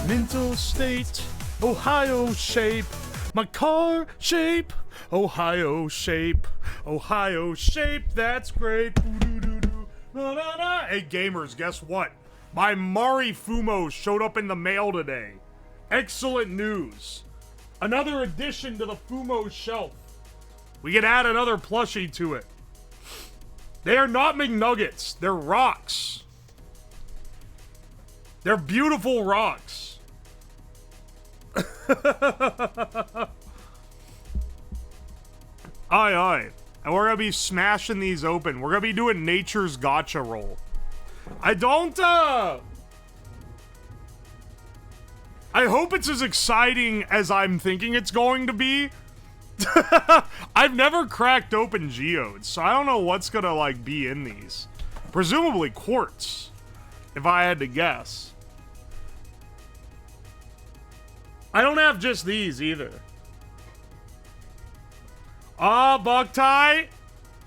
Mental state, Ohio shape. My car shape, Ohio shape. Ohio shape, that's great. Ooh-doo-doo-doo. Na-na-na. Hey gamers, guess what? My Mari Fumo showed up in the mail today. Excellent news. Another addition to the Fumo shelf. We can add another plushie to it. They are not McNuggets, they're rocks. They're beautiful rocks. Aye, aye. And we're gonna be smashing these open. We're gonna be doing nature's gacha roll. I hope it's as exciting as I'm thinking it's going to be. I've never cracked open geodes, so I don't know what's gonna, like, be in these. Presumably quartz, if I had to guess. I don't have just these, either. Ah, Boktai!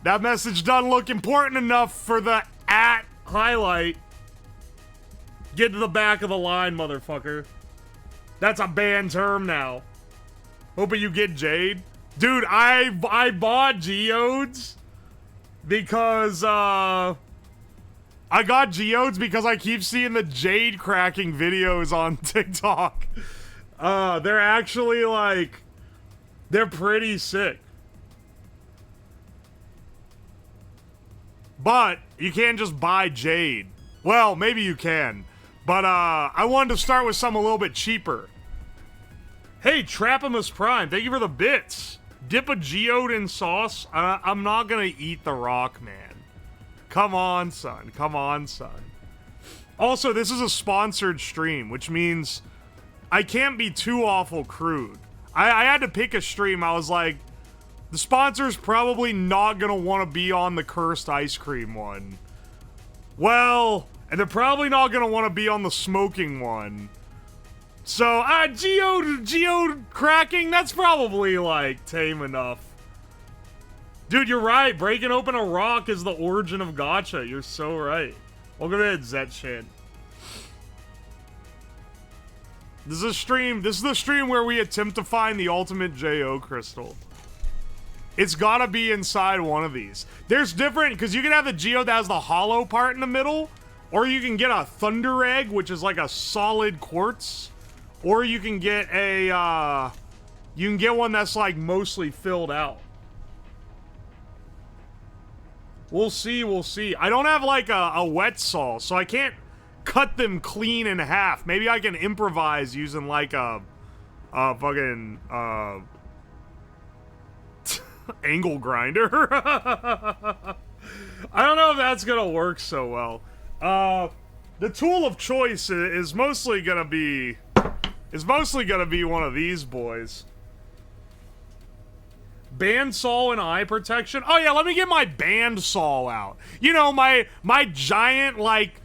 That message doesn't look important enough for the @ highlight. Get to the back of the line, motherfucker. That's a banned term now. Hoping you get Jade. Dude, I bought geodes because, I got geodes because I keep seeing the Jade cracking videos on TikTok. They're actually, like, they're pretty sick. But you can't just buy Jade. Well, maybe you can. But, I wanted to start with something a little bit cheaper. Hey, Trapimus Prime, thank you for the bits. Dip a geode in sauce? I'm not gonna eat the rock, man. Come on, son. Come on, son. Also, this is a sponsored stream, which means I can't be too awful crude. I had to pick a stream. I was like, the sponsor's probably not gonna want to be on the cursed ice cream one. Well, and they're probably not gonna want to be on the smoking one. So, geode cracking, that's probably, like, tame enough. Dude, you're right. Breaking open a rock is the origin of gacha. You're so right. Welcome to Zetshin. This is the stream where we attempt to find the ultimate JO crystal. It's gotta be inside one of these. There's different, because you can have the geode that has the hollow part in the middle, or you can get a thunder egg, which is like a solid quartz, or you can get a, you can get one that's like mostly filled out. We'll see, we'll see. I don't have like a wet saw, so I can't cut them clean in half. Maybe I can improvise using like a fucking, angle grinder. I don't know if that's gonna work so well. The tool of choice is mostly gonna be one of these boys. Bandsaw and eye protection. Oh yeah, let me get my bandsaw out. You know, my giant, like,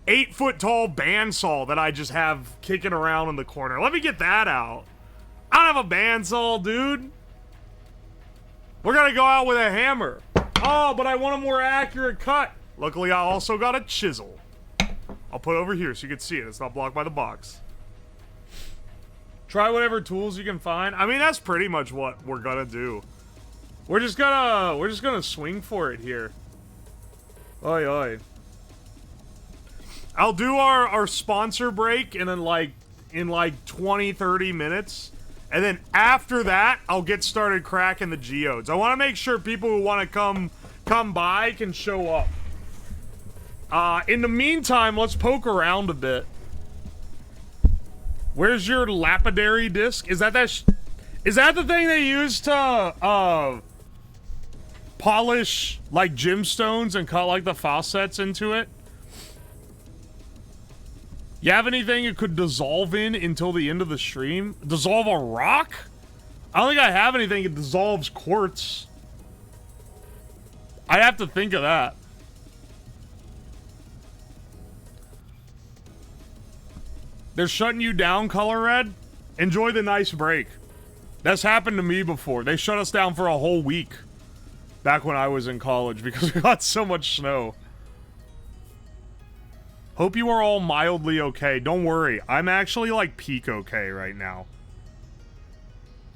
8-foot tall bandsaw that I just have kicking around in the corner. Let me get that out. I don't have a bandsaw, dude. We're gonna go out with a hammer. Oh, but I want a more accurate cut. Luckily, I also got a chisel. I'll put it over here so you can see it. It's not blocked by the box. Try whatever tools you can find. I mean, that's pretty much what we're gonna do. We're just gonna swing for it here. Oi, oi. I'll do our sponsor break in like 20-30 minutes. And then after that, I'll get started cracking the geodes. I want to make sure people who want to come by can show up. In the meantime, let's poke around a bit. Where's your lapidary disc? Is that the thing they use to polish like gemstones and cut like the faucets into it? You have anything it could dissolve in until the end of the stream? Dissolve a rock? I don't think I have anything that dissolves quartz. I have to think of that. They're shutting you down, Color Red? Enjoy the nice break. That's happened to me before. They shut us down for a whole week back when I was in college because we got so much snow. Hope you are all mildly okay. Don't worry. I'm actually, like, peak okay right now.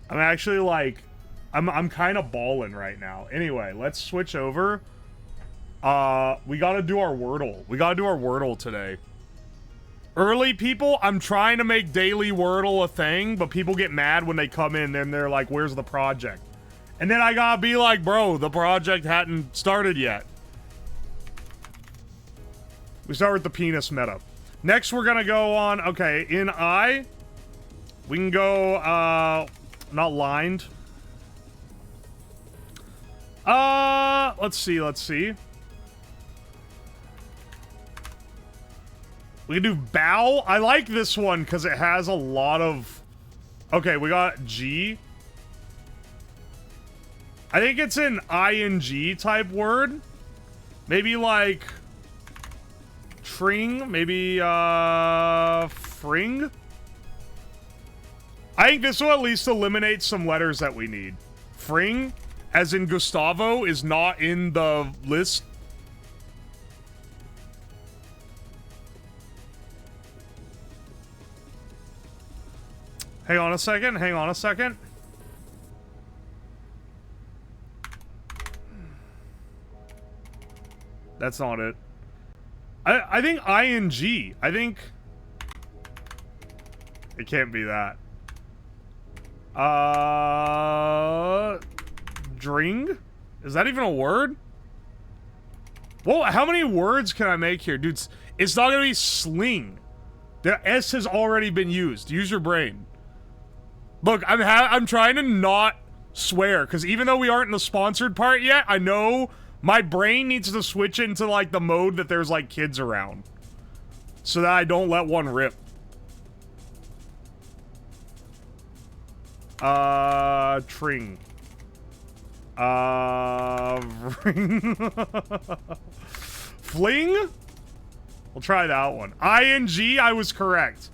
I'm actually, like... I'm kind of balling right now. Anyway, let's switch over. We gotta do our wordle. We gotta do our wordle today. Early people, I'm trying to make daily wordle a thing, but people get mad when they come in and they're like, where's the project? And then I gotta be like, bro, the project hadn't started yet. We start with the penis meta. Next, we're gonna go on, okay, in I, we can go, not lined. Let's see. We can do bow. I like this one because it has a lot of... Okay, we got G. I think it's an ing type word. Maybe like... Tring. Maybe, fring. I think this will at least eliminate some letters that we need. Fring, as in Gustavo, is not in the list. Hang on a second. That's not it. I think ing. I think... It can't be that. Dring? Is that even a word? Well, how many words can I make here? Dude, it's not gonna be sling. The S has already been used. Use your brain. Look, I'm trying to not swear, because even though we aren't in the sponsored part yet, I know my brain needs to switch into, like, the mode that there's, like, kids around. So that I don't let one rip. Tring. Ring. Fling? We'll try that one. ING, I was correct.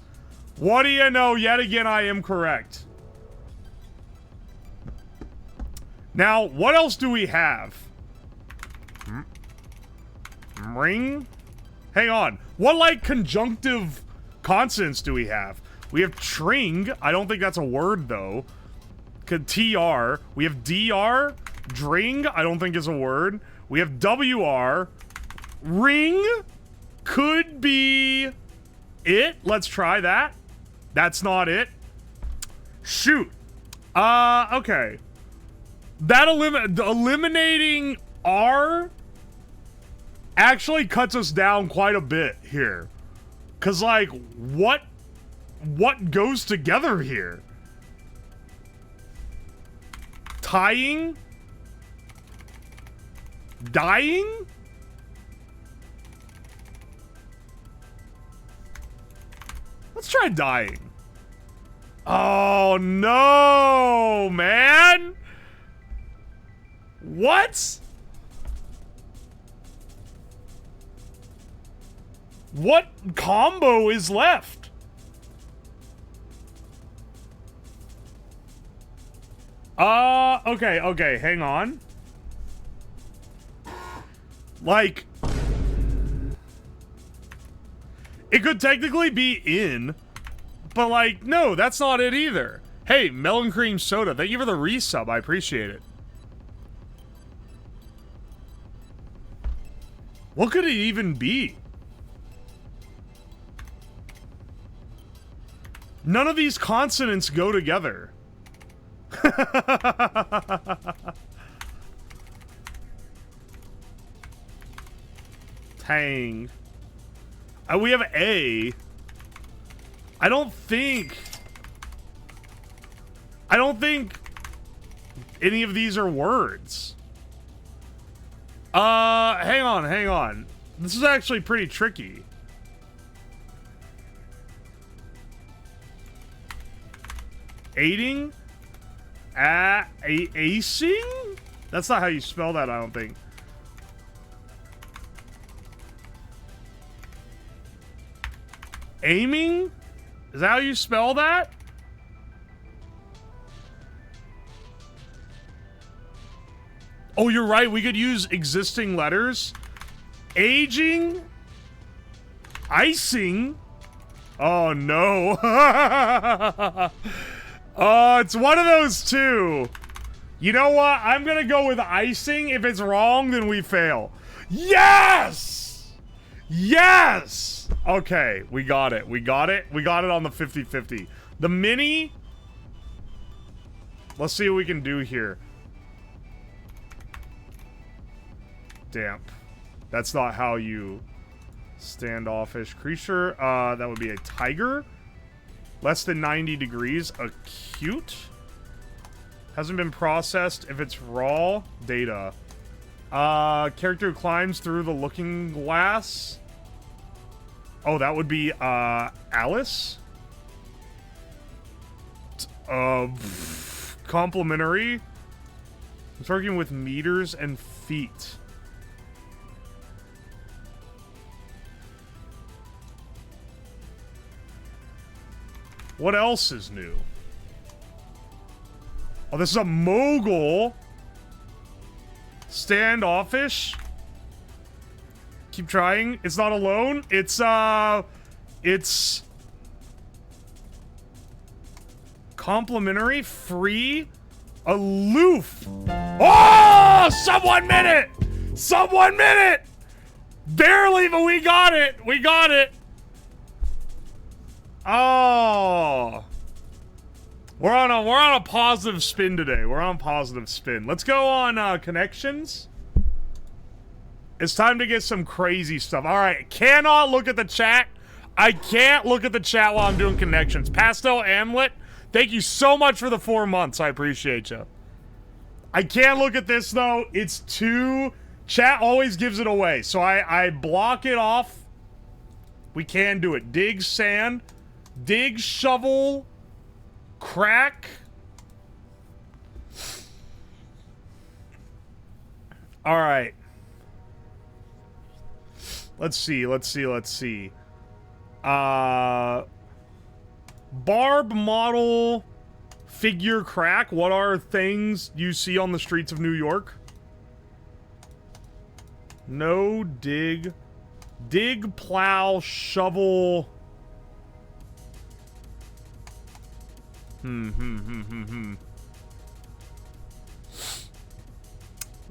What do you know? Yet again, I am correct. Now, what else do we have? Ring? Hang on. What, like, conjunctive consonants do we have? We have tring. I don't think that's a word, though. TR. We have DR. Dring. I don't think is a word. We have WR. Ring. Could be it. Let's try that. That's not it. Shoot. Okay. That eliminating R actually cuts us down quite a bit here. 'Cause, like, what goes together here? Tying? Dying? Let's try dying. Oh, no, man. What? What combo is left? Okay, hang on. Like, it could technically be in, but, like, no, that's not it either. Hey, Melon Cream Soda, thank you for the resub, I appreciate it. What could it even be? None of these consonants go together. Tang. We have A. I don't think any of these are words. Hang on. This is actually pretty tricky. Aiding? Acing? That's not how you spell that, I don't think. Aiming? Is that how you spell that? Oh, you're right. We could use existing letters. Aging? Icing? Oh, no. Oh, it's one of those two. You know what? I'm gonna go with icing. If it's wrong, then we fail. Yes! Yes! Okay, we got it. We got it. We got it on the 50-50. The mini... Let's see what we can do here. Damp. That's not how you... Standoffish creature. That would be a tiger. Less than 90 degrees. Acute. Hasn't been processed. If it's raw, data. Character who climbs through the looking glass. Oh, that would be, Alice? Complimentary. It's working with meters and feet. What else is new? Oh, this is a mogul. Standoffish. Keep trying. It's not alone. It's complimentary, free, aloof. Oh, sub 1 minute. Sub 1 minute. Barely, but we got it. We got it. Oh. We're on a positive spin today. We're on positive spin. Let's go on connections. It's time to get some crazy stuff. All right, cannot look at the chat. I can't look at the chat while I'm doing connections. Pastel Amlet, thank you so much for the 4 months. I appreciate you. I can't look at this though. It's too... Chat always gives it away, so I block it off. We can do it. Dig sand. Dig shovel. Crack. All right. Let's see. Barb model figure crack. What are things you see on the streets of New York? No dig. Dig, plow, shovel.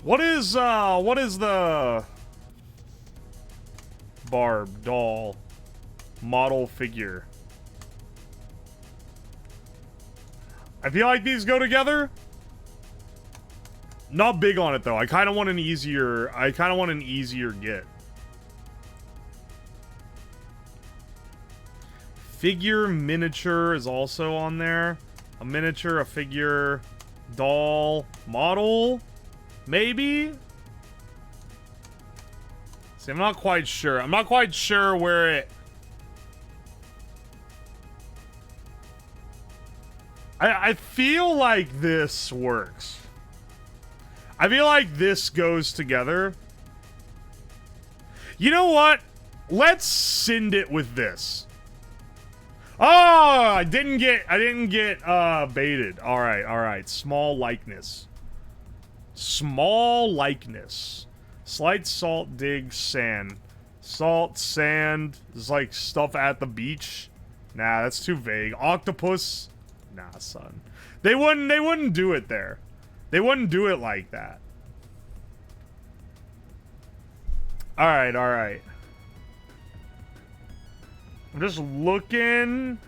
What is the Barb doll model figure? I feel like these go together. Not big on it though. I kind of want an easier get. Figure miniature is also on there. A miniature, a figure, doll, model, maybe? See, I'm not quite sure. I'm not quite sure where it... I feel like this works. I feel like this goes together. You know what? Let's send it with this. Oh, I didn't get baited. All right. Small likeness. Slight salt, dig, sand. Salt, sand is like stuff at the beach. Nah, that's too vague. Octopus. Nah, son. They wouldn't do it there. They wouldn't do it like that. All right. I'm just looking.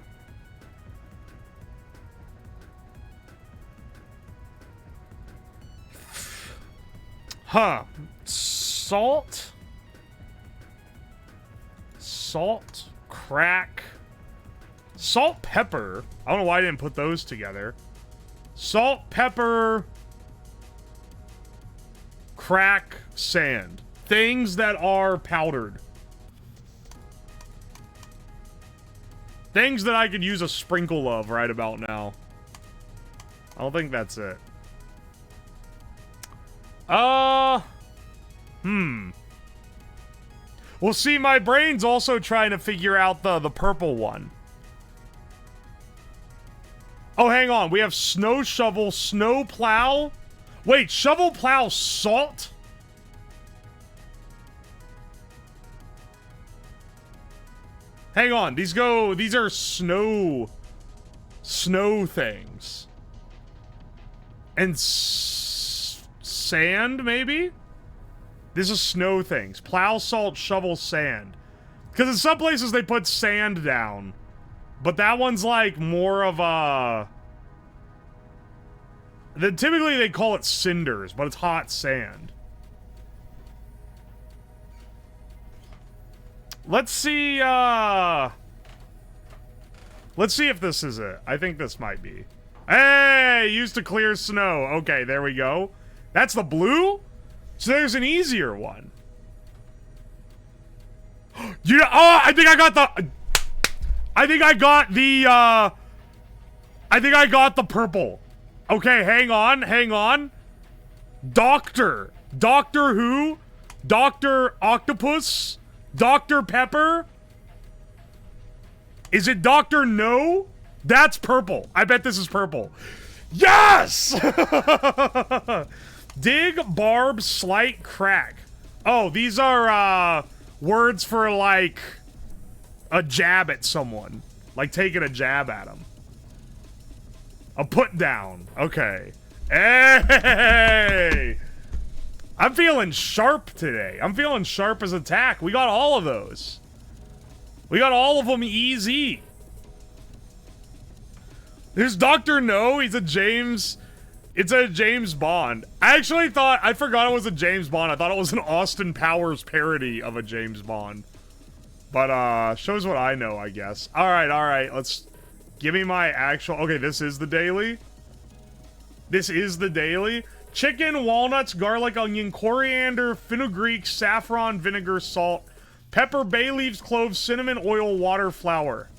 Huh. Salt, crack, salt, pepper. I don't know why I didn't put those together. Salt, pepper, crack, sand. Things that are powdered. Things that I could use a sprinkle of right about now. I don't think that's it. Well, see, my brain's also trying to figure out the purple one. Oh, hang on. We have snow shovel, snow plow. Wait, shovel, plow, salt? Hang on, these are snow things. And sand, maybe? This is snow things. Plow, salt, shovel, sand. Because in some places they put sand down. But that one's like more of a... Typically they call it cinders, but it's hot sand. Let's see if this is it. I think this might be. Hey, used to clear snow. Okay, there we go. That's the blue? So there's an easier one. Yeah, oh, I think I got the purple. Okay, hang on. Doctor Who? Dr. Octopus? Dr. Pepper? Is it Dr. No? That's purple. I bet this is purple. Yes! Dig, barb, slight, crack. Oh, these are, words for, like, a jab at someone. Like taking a jab at them. A put down. Okay. Hey! I'm feeling sharp today. I'm feeling sharp as attack. We got all of those. We got all of them easy. There's Dr. No. He's a James... It's a James Bond. I forgot it was a James Bond. I thought it was an Austin Powers parody of a James Bond. But, shows what I know, I guess. Alright. Let's... Give me my actual... Okay, this is the daily. This is the daily. Chicken, walnuts, garlic, onion, coriander, fenugreek, saffron, vinegar, salt, pepper, bay leaves, cloves, cinnamon, oil, water, flour.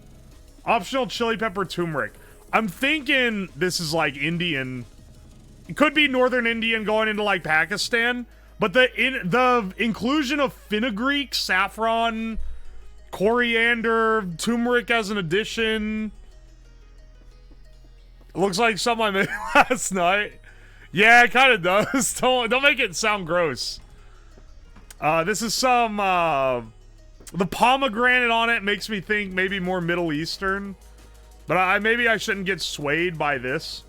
Optional chili pepper, turmeric. I'm thinking this is like Indian. It could be northern Indian going into like Pakistan. But the inclusion of fenugreek, saffron, coriander, turmeric as an addition... It looks like something I made last night. Yeah, it kind of does. Don't make it sound gross. This is some, the pomegranate on it makes me think maybe more Middle Eastern. But maybe I shouldn't get swayed by this.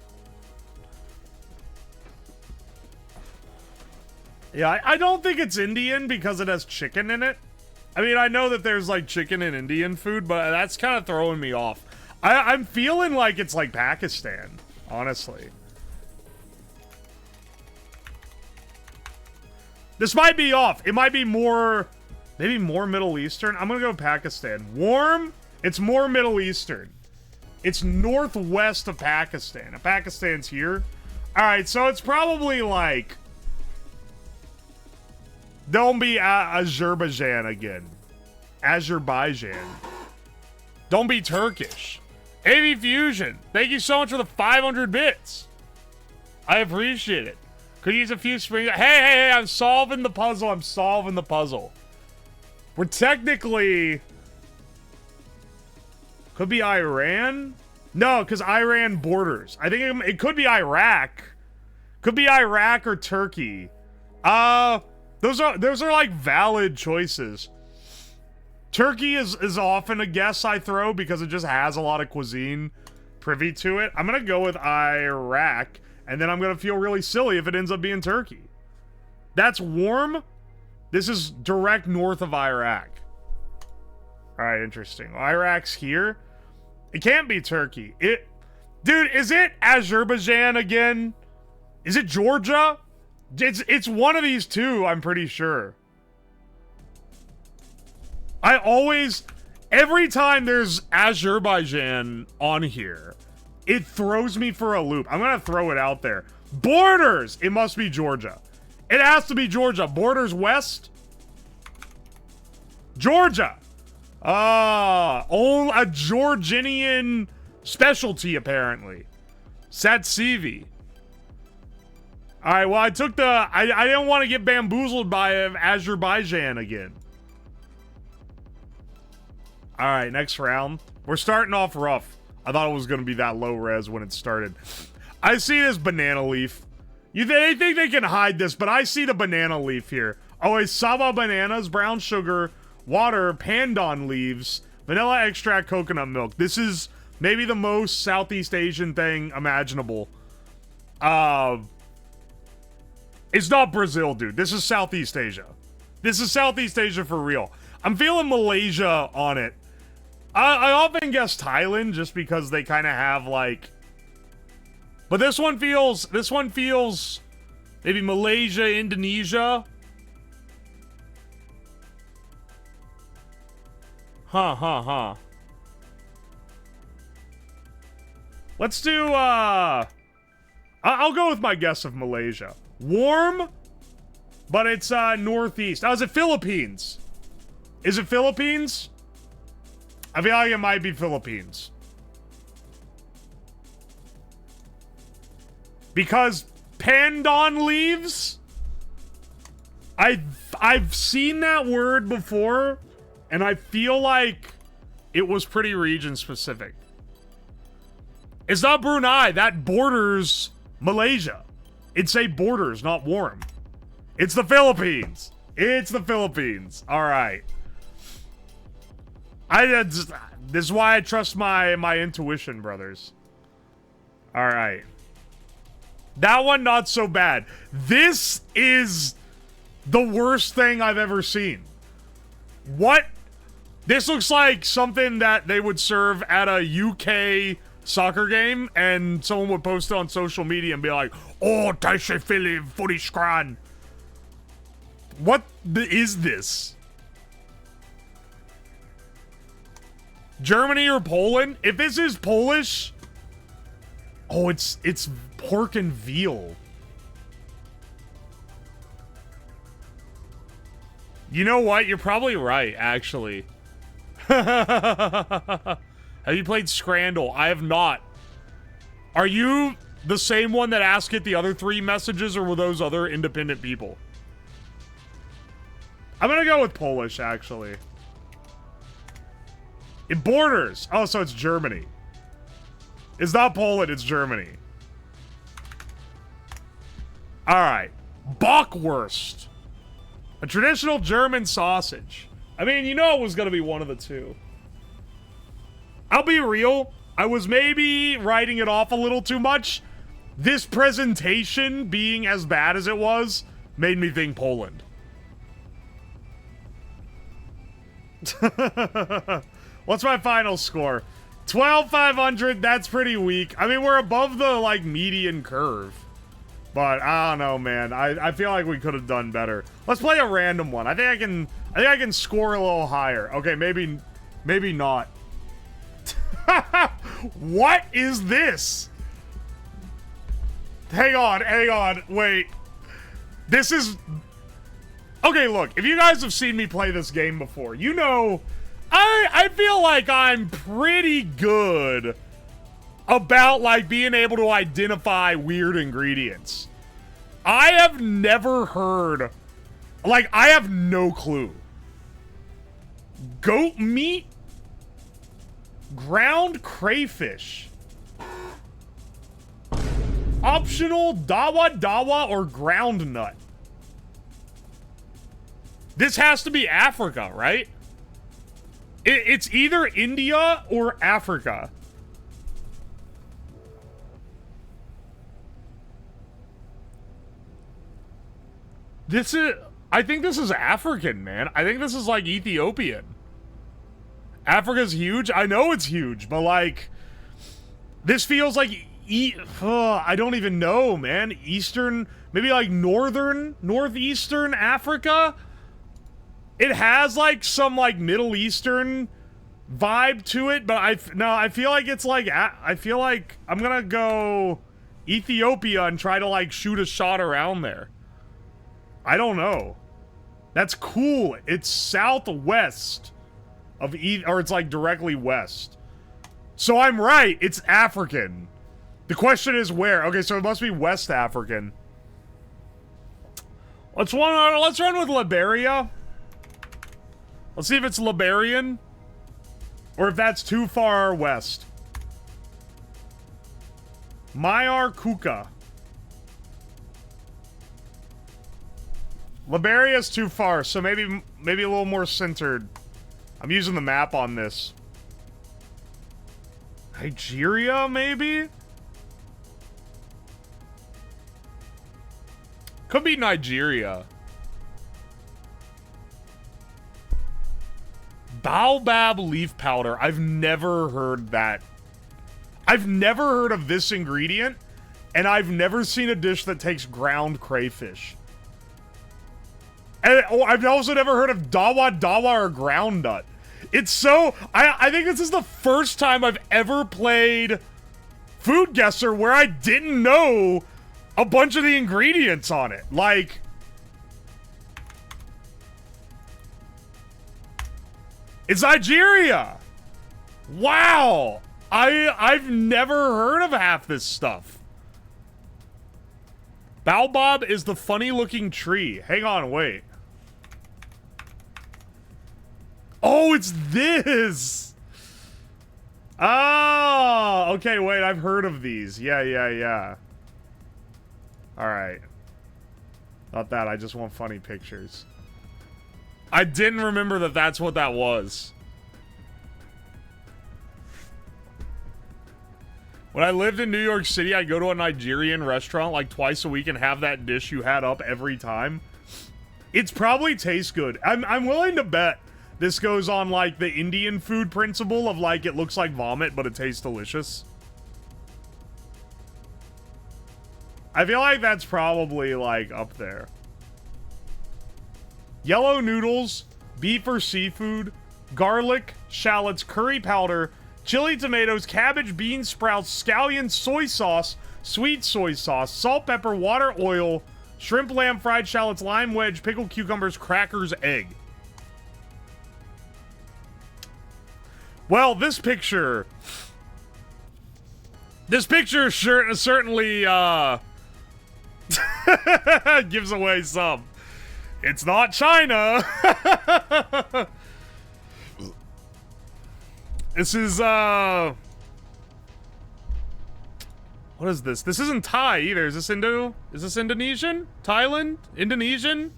Yeah, I don't think it's Indian because it has chicken in it. I mean, I know that there's, like, chicken in Indian food, but that's kind of throwing me off. I'm feeling like it's, like, Pakistan, honestly. This might be off. It might be more... Maybe more Middle Eastern? I'm gonna go Pakistan. Warm? It's more Middle Eastern. It's northwest of Pakistan. And Pakistan's here. Alright, so it's probably like... Don't be Azerbaijan again. Azerbaijan. Don't be Turkish. AV Fusion, thank you so much for the 500 bits. I appreciate it. Could use a few springs. Hey, I'm solving the puzzle. We're technically... Could be Iran? No, because Iran borders. I think it could be Iraq. Could be Iraq or Turkey. Those are like valid choices. Turkey is often a guess I throw because it just has a lot of cuisine privy to it. I'm gonna go with Iraq, and then I'm gonna feel really silly if it ends up being Turkey. That's warm. This is direct north of Iraq. Alright, interesting. Well, Iraq's here. It can't be Turkey. Dude, is it Azerbaijan again? Is it Georgia? It's one of these two, I'm pretty sure. Every time there's Azerbaijan on here, it throws me for a loop. I'm gonna throw it out there. Borders! It must be Georgia. It has to be Georgia. Borders west? Georgia! A Georgian specialty, apparently. Satsivi. Alright, well, I took the... I didn't want to get bamboozled by Azerbaijan again. Alright, next round. We're starting off rough. I thought it was going to be that low res when it started. I see this banana leaf. They think they can hide this, but I see the banana leaf here. Oh, it's Sava bananas, brown sugar, water, pandan leaves, Vanilla extract coconut milk. This is maybe the most Southeast Asian thing imaginable. It's not Brazil, dude. This is Southeast Asia. This is Southeast Asia for real. I'm feeling Malaysia on it. I often guess Thailand just because they kind of have like... But this one feels maybe Malaysia, Indonesia. Huh. Let's do, I'll go with my guess of Malaysia. Warm, but it's, northeast. Oh, is it Philippines? Is it Philippines? I feel like it might be Philippines. Because pandan leaves? I've seen that word before, and I feel like it was pretty region specific. It's not Brunei. That borders Malaysia. It's a borders, not warm. It's the Philippines. It's the Philippines. All right. This is why I trust my intuition, brothers. All right. That one, not so bad. This is the worst thing I've ever seen. What? This looks like something that they would serve at a UK soccer game, and someone would post it on social media and be like, "Oh, Taishe Philip, footy scran." What is this? Germany or Poland? If this is Polish, oh, it's pork and veal. You know what? You're probably right, actually. Have you played Scrandle? I have not. Are you the same one that asked it the other 3 messages, or were those other independent people? I'm gonna go with Polish, actually. It borders. Oh, so it's Germany. It's not Poland, it's Germany. Alright. Bockwurst. A traditional German sausage. I mean, you know it was gonna be one of the two. I'll be real. I was maybe writing it off a little too much. This presentation, being as bad as it was, made me think Poland. What's my final score? 12,500, that's pretty weak. I mean, we're above the, like, median curve. But, I don't know, man. I feel like we could have done better. Let's play a random one. I think I can score a little higher. Okay, maybe not. What is this? Hang on, wait. This is... Okay, look, if you guys have seen me play this game before, you know, I feel like I'm pretty good about, like, being able to identify weird ingredients. I have never heard... Like, I have no clue. Goat meat? Ground crayfish. Optional dawa dawa or ground nut. This has to be Africa, right? It's either India or Africa. I think this is African, man. I think this is like Ethiopian. Africa's huge? I know it's huge, but like, this feels like, I don't even know, man. Eastern, maybe like northeastern Africa? It has like some like Middle Eastern vibe to it, but I feel like it's like, I feel like I'm gonna go Ethiopia and try to like shoot a shot around there. I don't know. That's cool. It's southwest of or it's like directly west. So I'm right. It's African. The question is where. Okay, so it must be West African. Let's run with Liberia. Let's see if it's Liberian, or if that's too far west. Mayar Kuka. Liberia's too far, so maybe a little more centered. I'm using the map on this. Nigeria, maybe? Could be Nigeria. Baobab leaf powder. I've never heard that. I've never heard of this ingredient, and I've never seen a dish that takes ground crayfish. And I've also never heard of dawa dawa or ground nut. It's so... I think this is the first time I've ever played Food Guesser where I didn't know a bunch of the ingredients on it. Like... It's Nigeria! Wow! I've never heard of half this stuff. Baobab is the funny-looking tree. Hang on, wait. Oh, it's this! Oh! Okay, wait, I've heard of these. Yeah. Alright. Not that, I just want funny pictures. I didn't remember that that's what that was. When I lived in New York City, I'd go to a Nigerian restaurant like twice a week and have that dish you had up every time. It's probably tastes good. I'm willing to bet this goes on like the Indian food principle of like it looks like vomit, but it tastes delicious. I feel like that's probably like up there. Yellow noodles, beef or seafood, garlic, shallots, curry powder, chili tomatoes, cabbage, beans, sprouts, scallion, soy sauce, sweet soy sauce, salt, pepper, water, oil, shrimp, lamb, fried shallots, lime wedge, pickled cucumbers, crackers, egg. Well, this picture certainly gives away some. It's not China. This is, what is this? This isn't Thai either. Is this Indonesian? Thailand? Indonesian?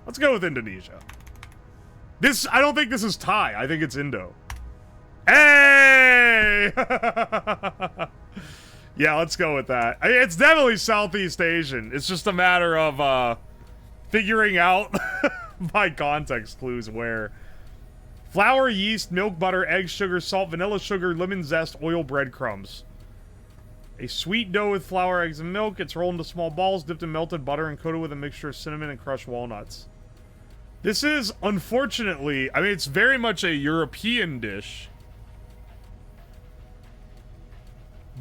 Let's go with Indonesia. I don't think this is Thai. I think it's Indo. Hey! Yeah, let's go with that. It's definitely Southeast Asian. It's just a matter of, figuring out by context clues where. Flour, yeast, milk, butter, eggs, sugar, salt, vanilla sugar, lemon zest, oil, breadcrumbs. A sweet dough with flour, eggs, and milk. It's rolled into small balls, dipped in melted butter, and coated with a mixture of cinnamon and crushed walnuts. This is, unfortunately, I mean, it's very much a European dish.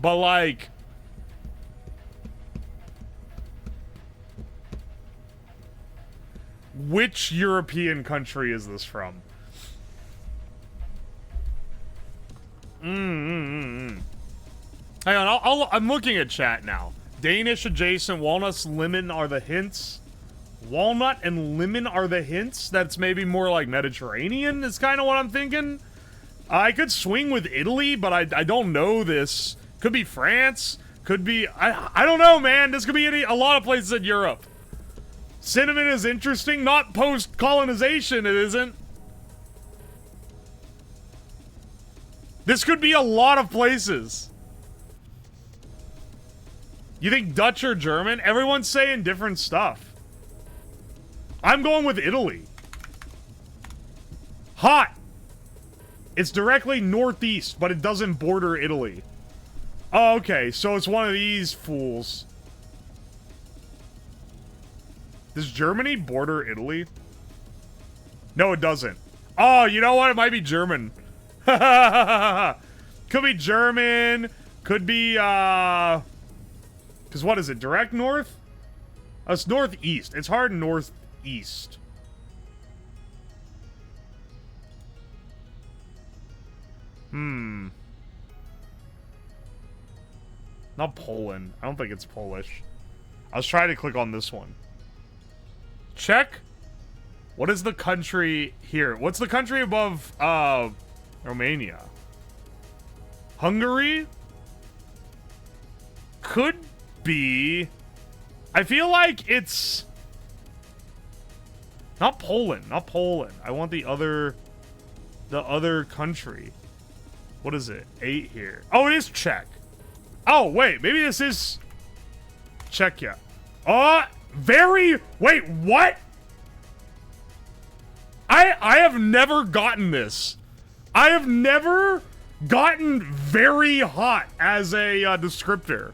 But, like... which European country is this from? Hang on, I'm looking at chat now. Danish adjacent, walnuts, lemon are the hints. Walnut and lemon are the hints? That's maybe more like Mediterranean is kind of what I'm thinking. I could swing with Italy, but I don't know this. Could be France. Could be... I don't know, man. This could be a lot of places in Europe. Cinnamon is interesting. Not post-colonization, it isn't. This could be a lot of places. You think Dutch or German? Everyone's saying different stuff. I'm going with Italy. Hot. It's directly northeast, but it doesn't border Italy. Oh, okay. So it's one of these fools. Does Germany border Italy? No, it doesn't. Oh, you know what? It might be German. Could be German. Could be, because what is it? Direct north? Oh, it's northeast. It's hard northeast. Not Poland. I don't think it's Polish. I was trying to click on this one. Czech? What is the country here? What's the country above, Romania? Hungary? Could be. I feel like it's... Not Poland. Not Poland. I want the other country. What is it? 8 here. Oh, it is Czech. Oh, wait. Maybe this is Czechia. Wait, what? I have never gotten this. I have never gotten very hot as a descriptor.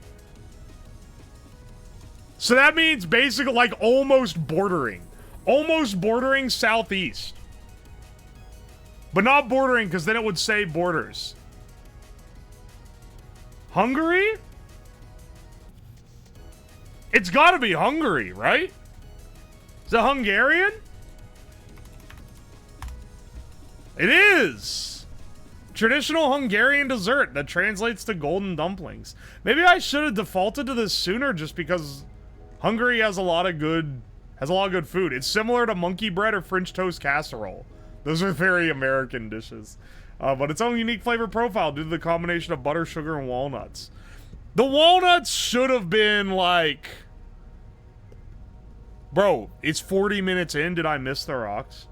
So that means basically like almost bordering. Almost bordering southeast. But not bordering, because then it would say borders. Hungary? It's gotta be Hungary, right? Is it Hungarian? It is! Traditional Hungarian dessert that translates to golden dumplings. Maybe I should have defaulted to this sooner just because Hungary has a lot of good food. It's similar to monkey bread or French toast casserole. Those are very American dishes. But its own unique flavor profile due to the combination of butter, sugar, and walnuts. The walnuts should have been like... Bro, it's 40 minutes in. Did I miss the rocks?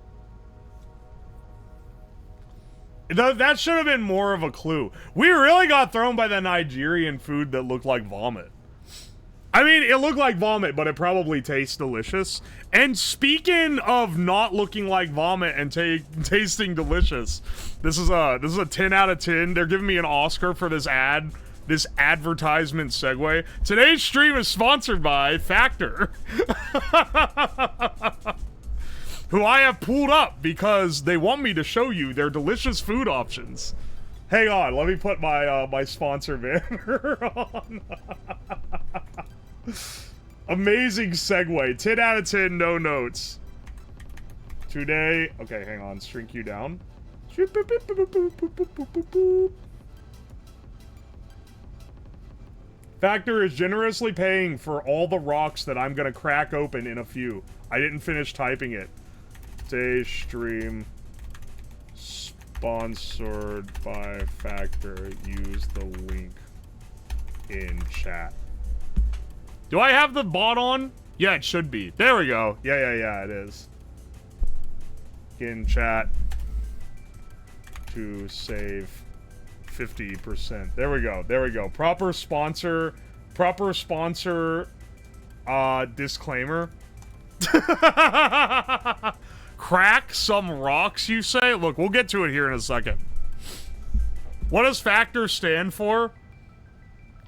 That should have been more of a clue. We really got thrown by the Nigerian food that looked like vomit. I mean, it looked like vomit, but it probably tastes delicious. And speaking of not looking like vomit and tasting delicious, this is a 10 out of 10. They're giving me an Oscar for this advertisement segue. Today's stream is sponsored by Factor, who I have pulled up because they want me to show you their delicious food options. Hang on, let me put my my sponsor banner on. Amazing segue. 10 out of 10, no notes. Today, okay, hang on, shrink you down. Factor is generously paying for all the rocks that I'm gonna crack open in a few. I didn't finish typing it. Today's stream sponsored by Factor. Use the link in chat. Do I have the bot on? Yeah, it should be. There we go. Yeah, it is. In chat to save 50%. There we go. Proper sponsor disclaimer. Crack some rocks, you say? Look, we'll get to it here in a second. What does Factor stand for?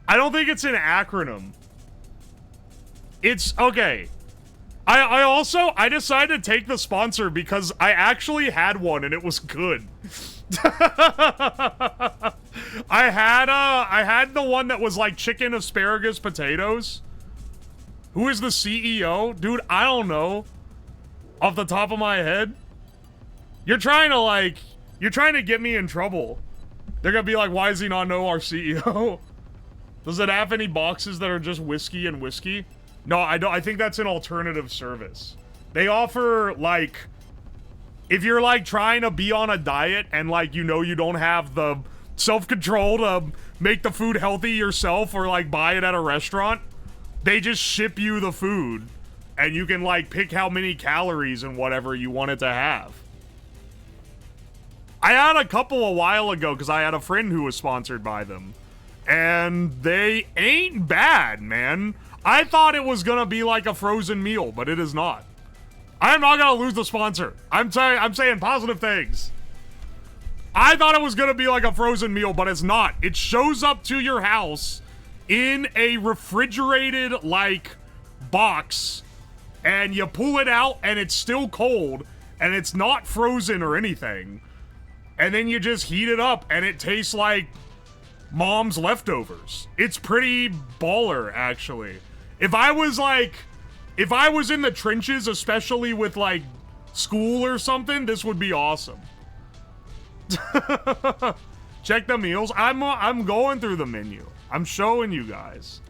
I don't think it's an acronym. It's okay. I decided to take the sponsor because I actually had one and it was good. I had the one that was like chicken, asparagus, potatoes. Who is the CEO? Dude, I don't know. Off the top of my head. You're trying to get me in trouble. They're gonna be like, why does he not know our CEO? Does it have any boxes that are just whiskey and whiskey? No, I don't. I think that's an alternative service. They offer, like, if you're, like, trying to be on a diet and, like, you know you don't have the self-control to make the food healthy yourself or, like, buy it at a restaurant, they just ship you the food and you can, like, pick how many calories and whatever you want it to have. I had a couple a while ago because I had a friend who was sponsored by them. And they ain't bad, man. I thought it was gonna be like a frozen meal, but it is not. I am not gonna lose the sponsor. I'm saying positive things. I thought it was gonna be like a frozen meal, but it's not. It shows up to your house in a refrigerated, like, box, and you pull it out, and it's still cold, and it's not frozen or anything. And then you just heat it up, and it tastes like mom's leftovers. It's pretty baller, actually. If I was in the trenches, especially with, like, school or something, this would be awesome. Check the meals. I'm going through the menu. I'm showing you guys.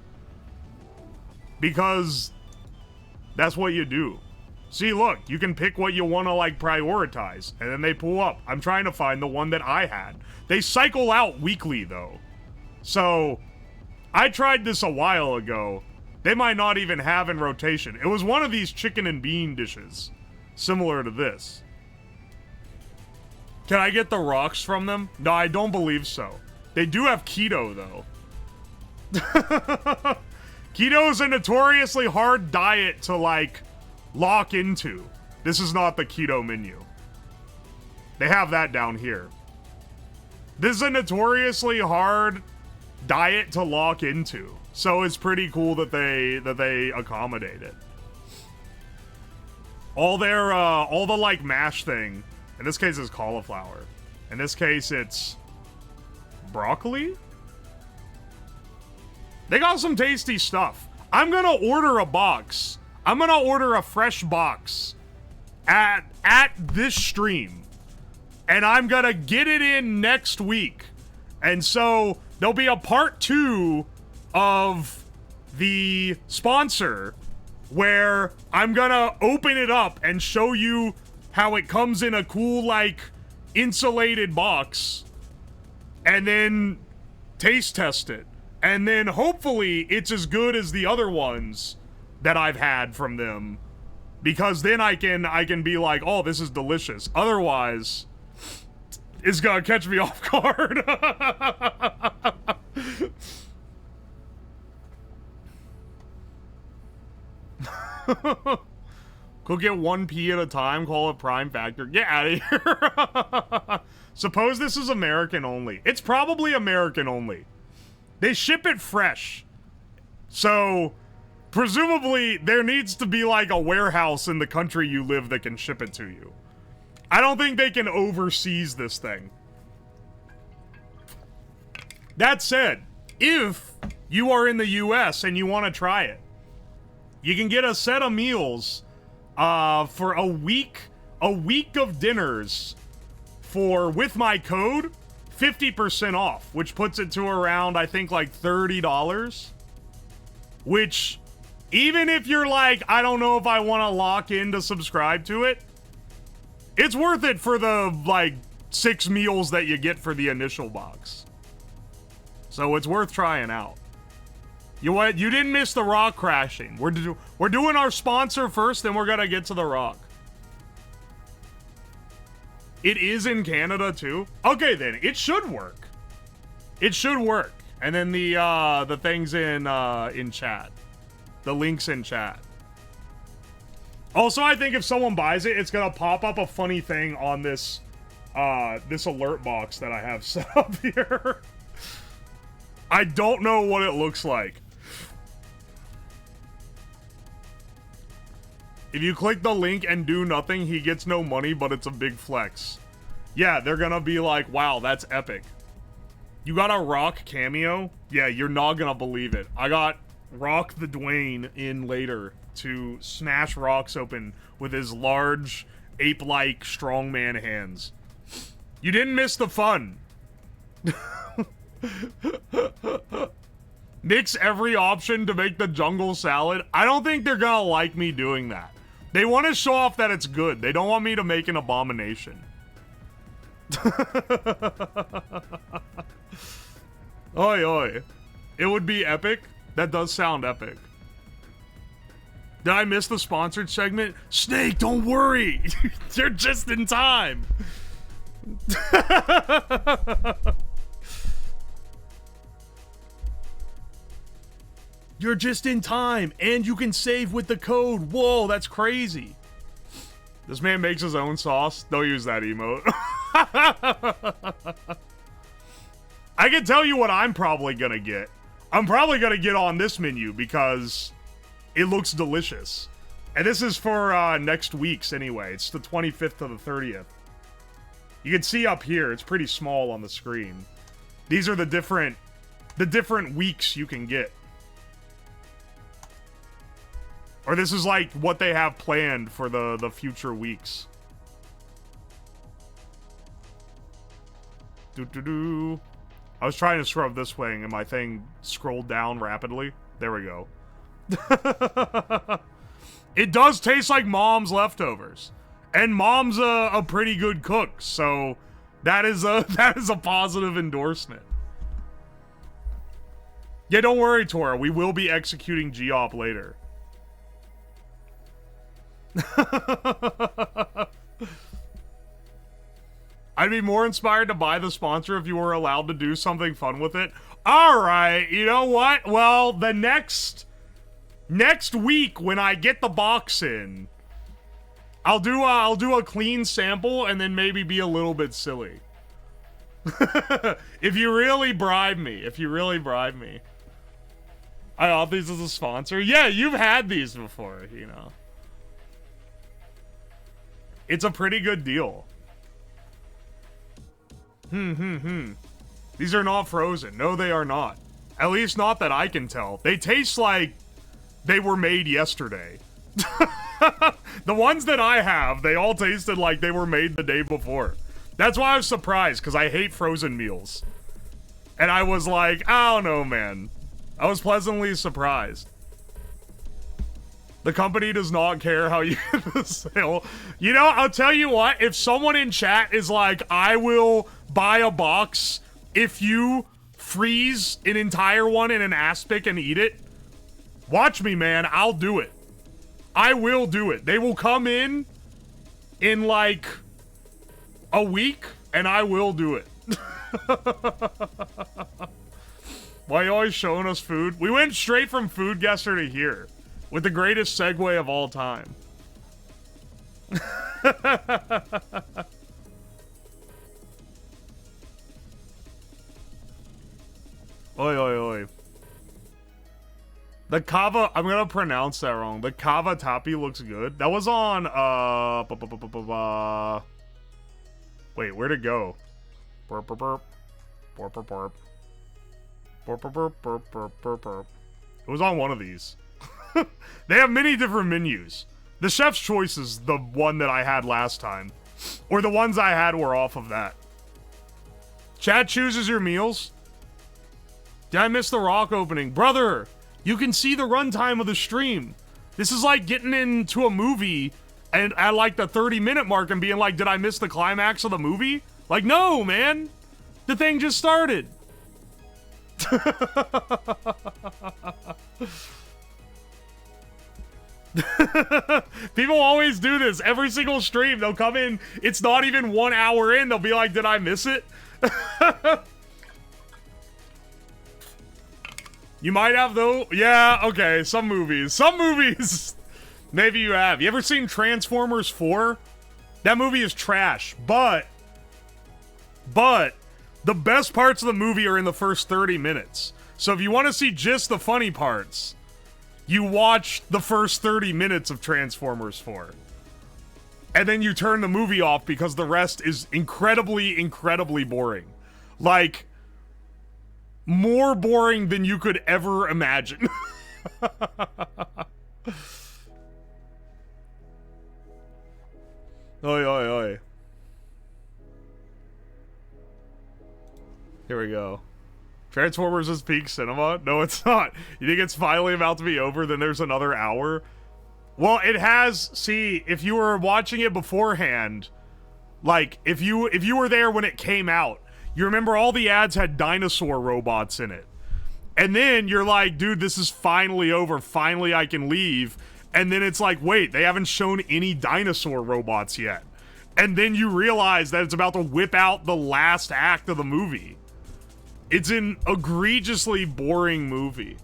Because that's what you do. See, look, you can pick what you want to, like, prioritize, and then they pull up. I'm trying to find the one that I had. They cycle out weekly, though. So, I tried this a while ago. They might not even have in rotation. It was one of these chicken and bean dishes. similar to this. Can I get the rocks from them? No, I don't believe so. They do have keto, though. Keto is a notoriously hard diet to, like, lock into. This is not the keto menu. They have that down here. This is a notoriously hard diet to lock into. So it's pretty cool that they accommodate it. All the, like, mash thing. In this case, it's cauliflower. In this case, it's broccoli? They got some tasty stuff. I'm gonna order a box. I'm gonna order a fresh box at this stream. And I'm gonna get it in next week. And so there'll be a part 2 of the sponsor where I'm gonna open it up and show you how it comes in a cool, like, insulated box. And then taste test it. And then hopefully it's as good as the other ones that I've had from them. Because then I can be like, oh, this is delicious. Otherwise, it's gonna catch me off guard. Cook it 1p at a time, call it Prime Factor. Get out of here. Suppose this is American only. It's probably American only. They ship it fresh. So, presumably, there needs to be like a warehouse in the country you live that can ship it to you. I don't think they can overseas this thing. That said, if you are in the US and you want to try it, you can get a set of meals for a week of dinners for, with my code, 50% off, which puts it to around, I think, like $30. Which, even if you're like, I don't know if I want to lock in to subscribe to it, it's worth it for the, like, 6 meals that you get for the initial box. So it's worth trying out. You what? You didn't miss the rock crashing. We're doing our sponsor first, then we're gonna get to the rock. It is in Canada too. Okay, then it should work. It should work. And then the things in chat, the links in chat. Also, I think if someone buys it, it's gonna pop up a funny thing on this this alert box that I have set up here. I don't know what it looks like. If you click the link and do nothing, he gets no money, but it's a big flex. Yeah, they're gonna be like, wow, that's epic. You got a Rock cameo? Yeah, you're not gonna believe it. I got Rock the Dwayne in later to smash rocks open with his large, ape-like strongman hands. You didn't miss the fun. Nix every option to make the jungle salad. I don't think they're gonna like me doing that. They want to show off that it's good. They don't want me to make an abomination. Oi, oi. It would be epic. That does sound epic. Did I miss the sponsored segment? Snake, don't worry. You're just in time. You're just in time, and you can save with the code. Whoa, that's crazy. This man makes his own sauce. Don't use that emote. I can tell you what I'm probably gonna get. I'm probably gonna get on this menu because it looks delicious. And this is for next week's anyway. It's the 25th to the 30th. You can see up here, it's pretty small on the screen. These are the different weeks you can get. Or this is like what they have planned for the future weeks. Doo-doo-doo. I was trying to scrub this way and my thing scrolled down rapidly. There we go. It does taste like Mom's leftovers. And Mom's a pretty good cook, so that is a positive endorsement. Yeah, don't worry, Tora. We will be executing Geop later. I'd be more inspired to buy the sponsor if you were allowed to do something fun with it. Alright, you know what? Well, the next week when I get the box in, I'll do a clean sample and then maybe be a little bit silly. If you really bribe me. I bought these as a sponsor. Yeah, you've had these before, you know. It's a pretty good deal. These are not frozen. No, they are not. At least not that I can tell. They taste like they were made yesterday. The ones that I have, they all tasted like they were made the day before. That's why I was surprised, because I hate frozen meals. And I was like, I don't know, man. I was pleasantly surprised. The company does not care how you get the sale. You know, I'll tell you what, if someone in chat is like, I will buy a box if you freeze an entire one in an aspic and eat it, watch me, man. I'll do it. I will do it. They will come in like a week, and I will do it. Why are you always showing us food? We went straight from food guesser to here, with the greatest segue of all time. Oi, oi, oi. The kava, I'm gonna pronounce that wrong. The kava tapi looks good. That was on, wait, where'd it go? Burp, burp, burp. Burp, burp, burp. Burp, burp, burp, burp, burp, burp, burp. It was on one of these. They have many different menus. The Chef's Choice is the one that I had last time. Or the ones I had were off of that. Chat chooses your meals. Did I miss the rock opening? Brother, you can see the runtime of the stream. This is like getting into a movie and at like the 30-minute mark and being like, did I miss the climax of the movie? Like, no, man. The thing just started. People always do this. Every single stream, they'll come in. It's not even 1 hour in. They'll be like, did I miss it? You might have, though. Yeah, okay. Some movies. Maybe you have. You ever seen Transformers 4? That movie is trash. But the best parts of the movie are in the first 30 minutes. So if you want to see just the funny parts, you watch the first 30 minutes of Transformers 4. And then you turn the movie off because the rest is incredibly, incredibly boring. Like, more boring than you could ever imagine. Oi, oi, oi. Here we go. Transformers is peak cinema? No, it's not. You think it's finally about to be over, then there's another hour? Well, it has... See, if you were watching it beforehand, like, if you were there when it came out, you remember all the ads had dinosaur robots in it. And then you're like, dude, this is finally over. Finally, I can leave. And then it's like, wait, they haven't shown any dinosaur robots yet. And then you realize that it's about to whip out the last act of the movie. It's an egregiously boring movie.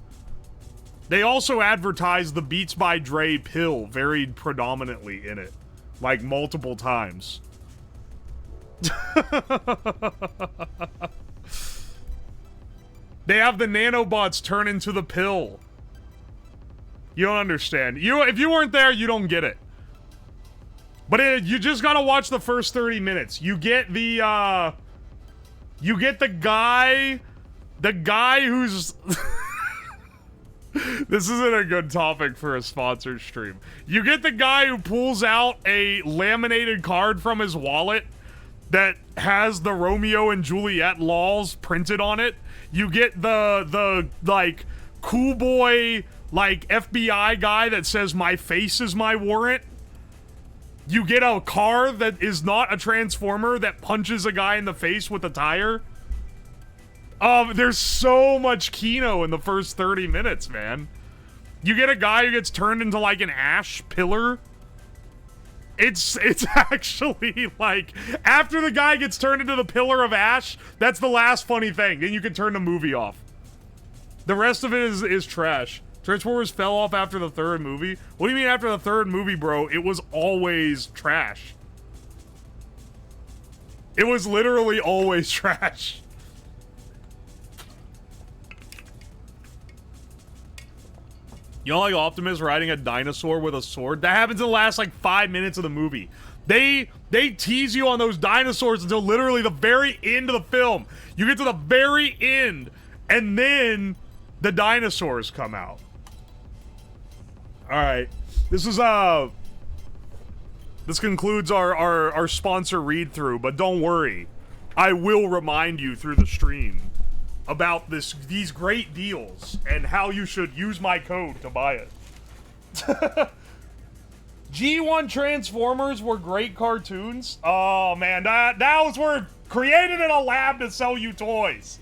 They also advertised the Beats by Dre pill very predominantly in it. Like, multiple times. They have the nanobots turn into the pill. You don't understand. If you weren't there, you don't get it. But you just gotta watch the first 30 minutes. You get the, you get the guy who's... This isn't a good topic for a sponsored stream. You get the guy who pulls out a laminated card from his wallet that has the Romeo and Juliet laws printed on it. You get the like, cool boy, like, FBI guy that says, my face is my warrant. You get a car that is not a transformer that punches a guy in the face with a tire. There's so much Kino in the first 30 minutes, man. You get a guy who gets turned into, like, an ash pillar. It's actually like after the guy gets turned into the pillar of ash, that's the last funny thing. Then you can turn the movie off. The rest of it is trash. Transformers fell off after the third movie. What do you mean after the third movie, bro? It was always trash. It was literally always trash. You know, like Optimus riding a dinosaur with a sword? That happens in the last, like, 5 minutes of the movie. They tease you on those dinosaurs until literally the very end of the film. You get to the very end, and then the dinosaurs come out. Alright. This concludes our sponsor read-through, but don't worry. I will remind you through the stream about these great deals and how you should use my code to buy it. G1 Transformers were great cartoons. Oh man, those were created in a lab to sell you toys.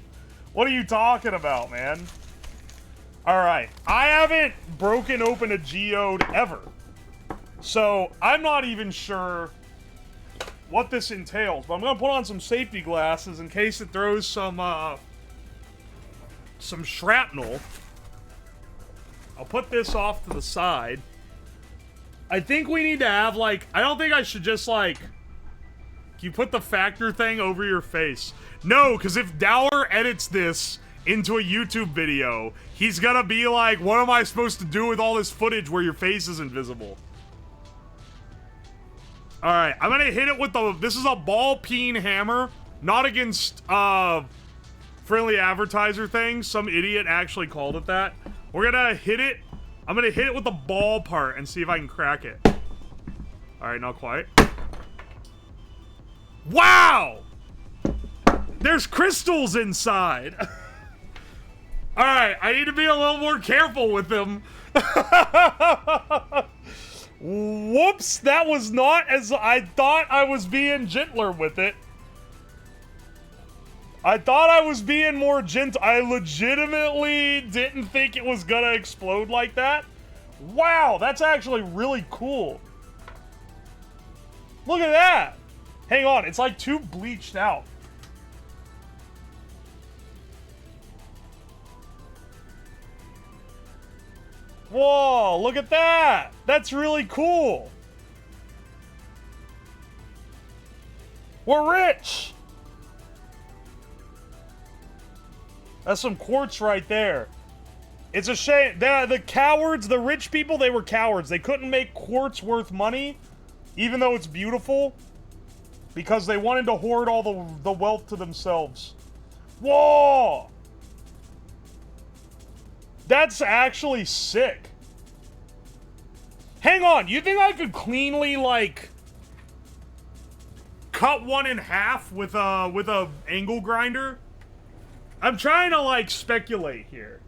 What are you talking about, man? Alright, I haven't broken open a Geode ever. So, I'm not even sure what this entails, but I'm gonna put on some safety glasses in case it throws some shrapnel. I'll put this off to the side. I think we need to have, like, I don't think I should just, like, you put the factor thing over your face. No, because if Dower edits this into a YouTube video, he's gonna be like, what am I supposed to do with all this footage where your face is invisible? Alright, I'm gonna hit it with this is a ball peen hammer, not against, friendly advertiser thing. Some idiot actually called it that. We're gonna hit it. I'm gonna hit it with the ball part and see if I can crack it. Alright, not quite. Wow! There's crystals inside! Alright, I need to be a little more careful with them. Whoops, that was not as I thought. I was being gentler with it. I thought I was being more gentle. I legitimately didn't think it was gonna explode like that. Wow, that's actually really cool. Look at that. Hang on, it's like too bleached out. Whoa, look at that. That's really cool. We're rich. That's some quartz right there. It's a shame. The cowards, the rich people, they were cowards. They couldn't make quartz worth money, even though it's beautiful, because they wanted to hoard all the wealth to themselves. Whoa! That's actually sick. Hang on, you think I could cleanly, like, cut one in half with a angle grinder? I'm trying to, like, speculate here.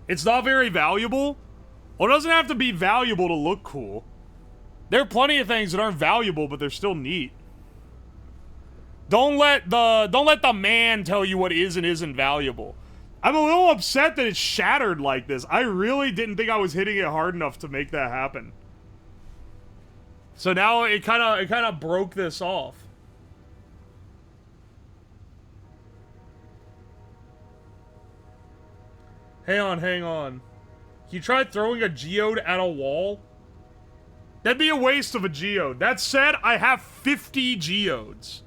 It's not very valuable? Well, it doesn't have to be valuable to look cool. There are plenty of things that aren't valuable, but they're still neat. Don't let the man tell you what is and isn't valuable. I'm a little upset that it's shattered like this. I really didn't think I was hitting it hard enough to make that happen. So now it kind of broke this off. Hang on. You tried throwing a geode at a wall? That'd be a waste of a geode. That said, I have 50 geodes.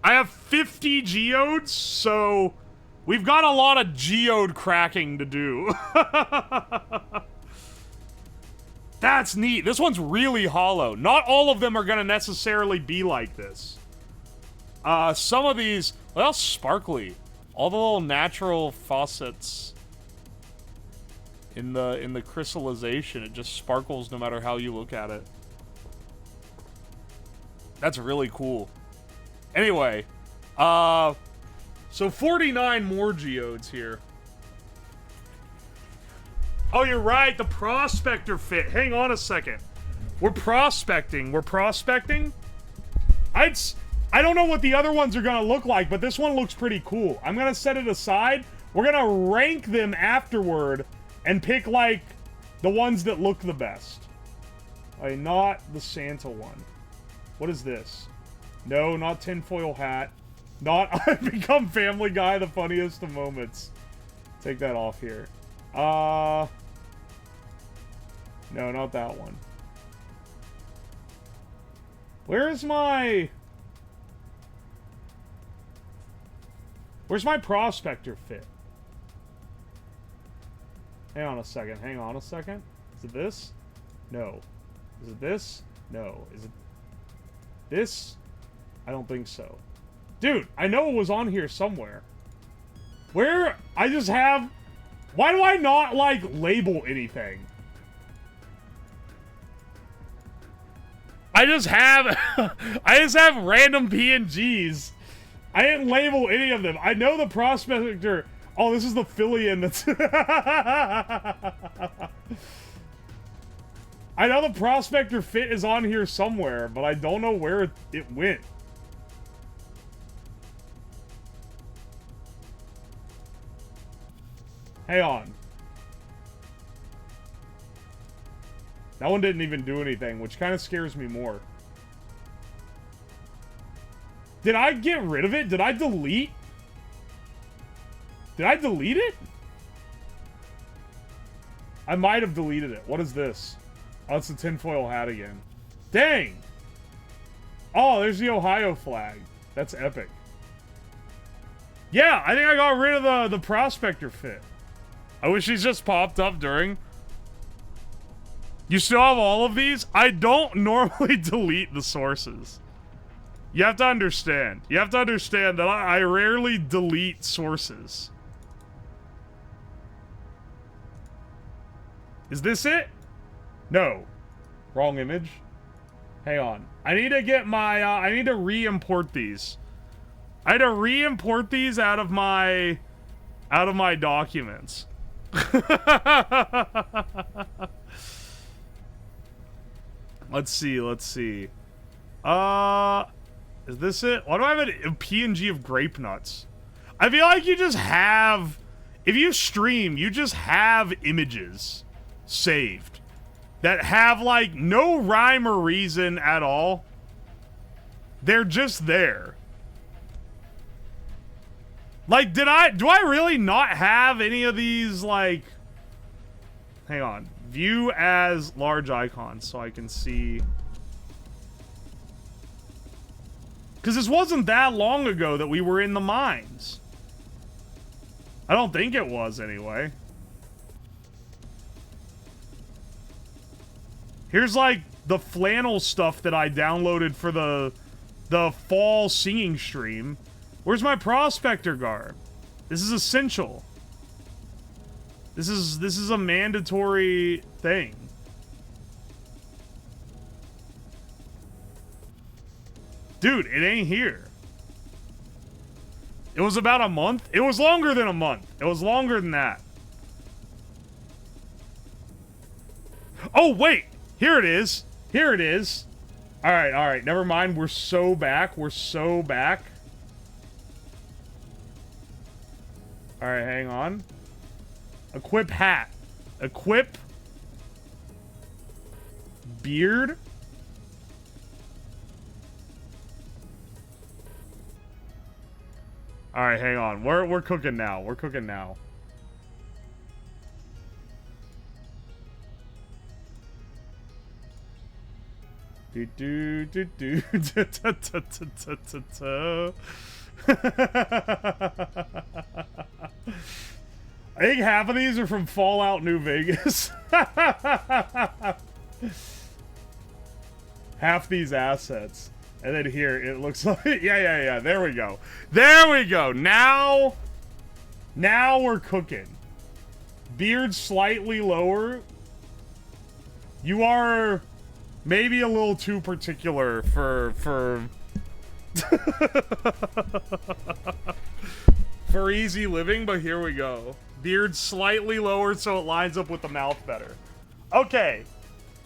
I have 50 geodes, so we've got a lot of geode cracking to do. That's neat. This one's really hollow. Not all of them are going to necessarily be like this. Some of these, well, sparkly. All the little natural faucets in the crystallization, it just sparkles no matter how you look at it. That's really cool. Anyway, so 49 more geodes here. Oh, you're right, the prospector fit. Hang on a second. We're prospecting. I don't know what the other ones are gonna look like, but this one looks pretty cool. I'm gonna set it aside. We're gonna rank them afterward and pick, like, The ones that look the best. Like, not the Santa one. What is this? No, not tinfoil hat. Not I've become Family Guy, the funniest of moments. Take that off here. No, not that one. Where's my prospector fit? Hang on a second. Hang on a second. Is it this? No. Is it this? No. Is it this? I don't think so. Dude, I know it was on here somewhere. Where? I just have... Why do I not, like, label anything? I just have... I just have random PNGs. I didn't label any of them. I know the prospector... Oh, this is the Phillian that's... I know the prospector fit is on here somewhere, but I don't know where it went. Hang on. That one didn't even do anything, which kind of scares me more. Did I get rid of it? Did I delete? Did I delete it? I might have deleted it. What is this? Oh, it's the tinfoil hat again. Dang! Oh, there's the Ohio flag. That's epic. Yeah, I think I got rid of the prospector fit. I wish he's just popped up during. You still have all of these? I don't normally delete the sources. You have to understand. You have to understand that I rarely delete sources. Is this it? No. Wrong image. Hang on. I need to get my, I need to re-import these. I had to re-import these out of my documents. Let's see, let's see. Is this it? Why do I have a PNG of grape nuts? I feel like you just have, if you stream, you just have images saved that have, like, no rhyme or reason at all. They're just there. Like, do I really not have any of these, like... Hang on. View as large icons so I can see... Because this wasn't that long ago that we were in the mines. I don't think it was, anyway. Here's, like, the flannel stuff that I downloaded for the fall singing stream. Where's my prospector garb? This is essential. This is a mandatory thing. Dude, it ain't here. It was about a month. It was longer than a month. It was longer than that. Oh, wait. Here it is. Here it is. All right. Never mind. We're so back. We're so back. All right, hang on. Equip hat. Equip beard. All right, hang on. We're cooking now. We're cooking now. Do do do do ta ta ta ta ta ta. I think half of these are from Fallout New Vegas. Half these assets. And then here, it looks like... Yeah. There we go. There we go. Now we're cooking. Beard slightly lower. You are maybe a little too particular for for easy living, but here we go. Beard slightly lowered so it lines up with the mouth better. Okay.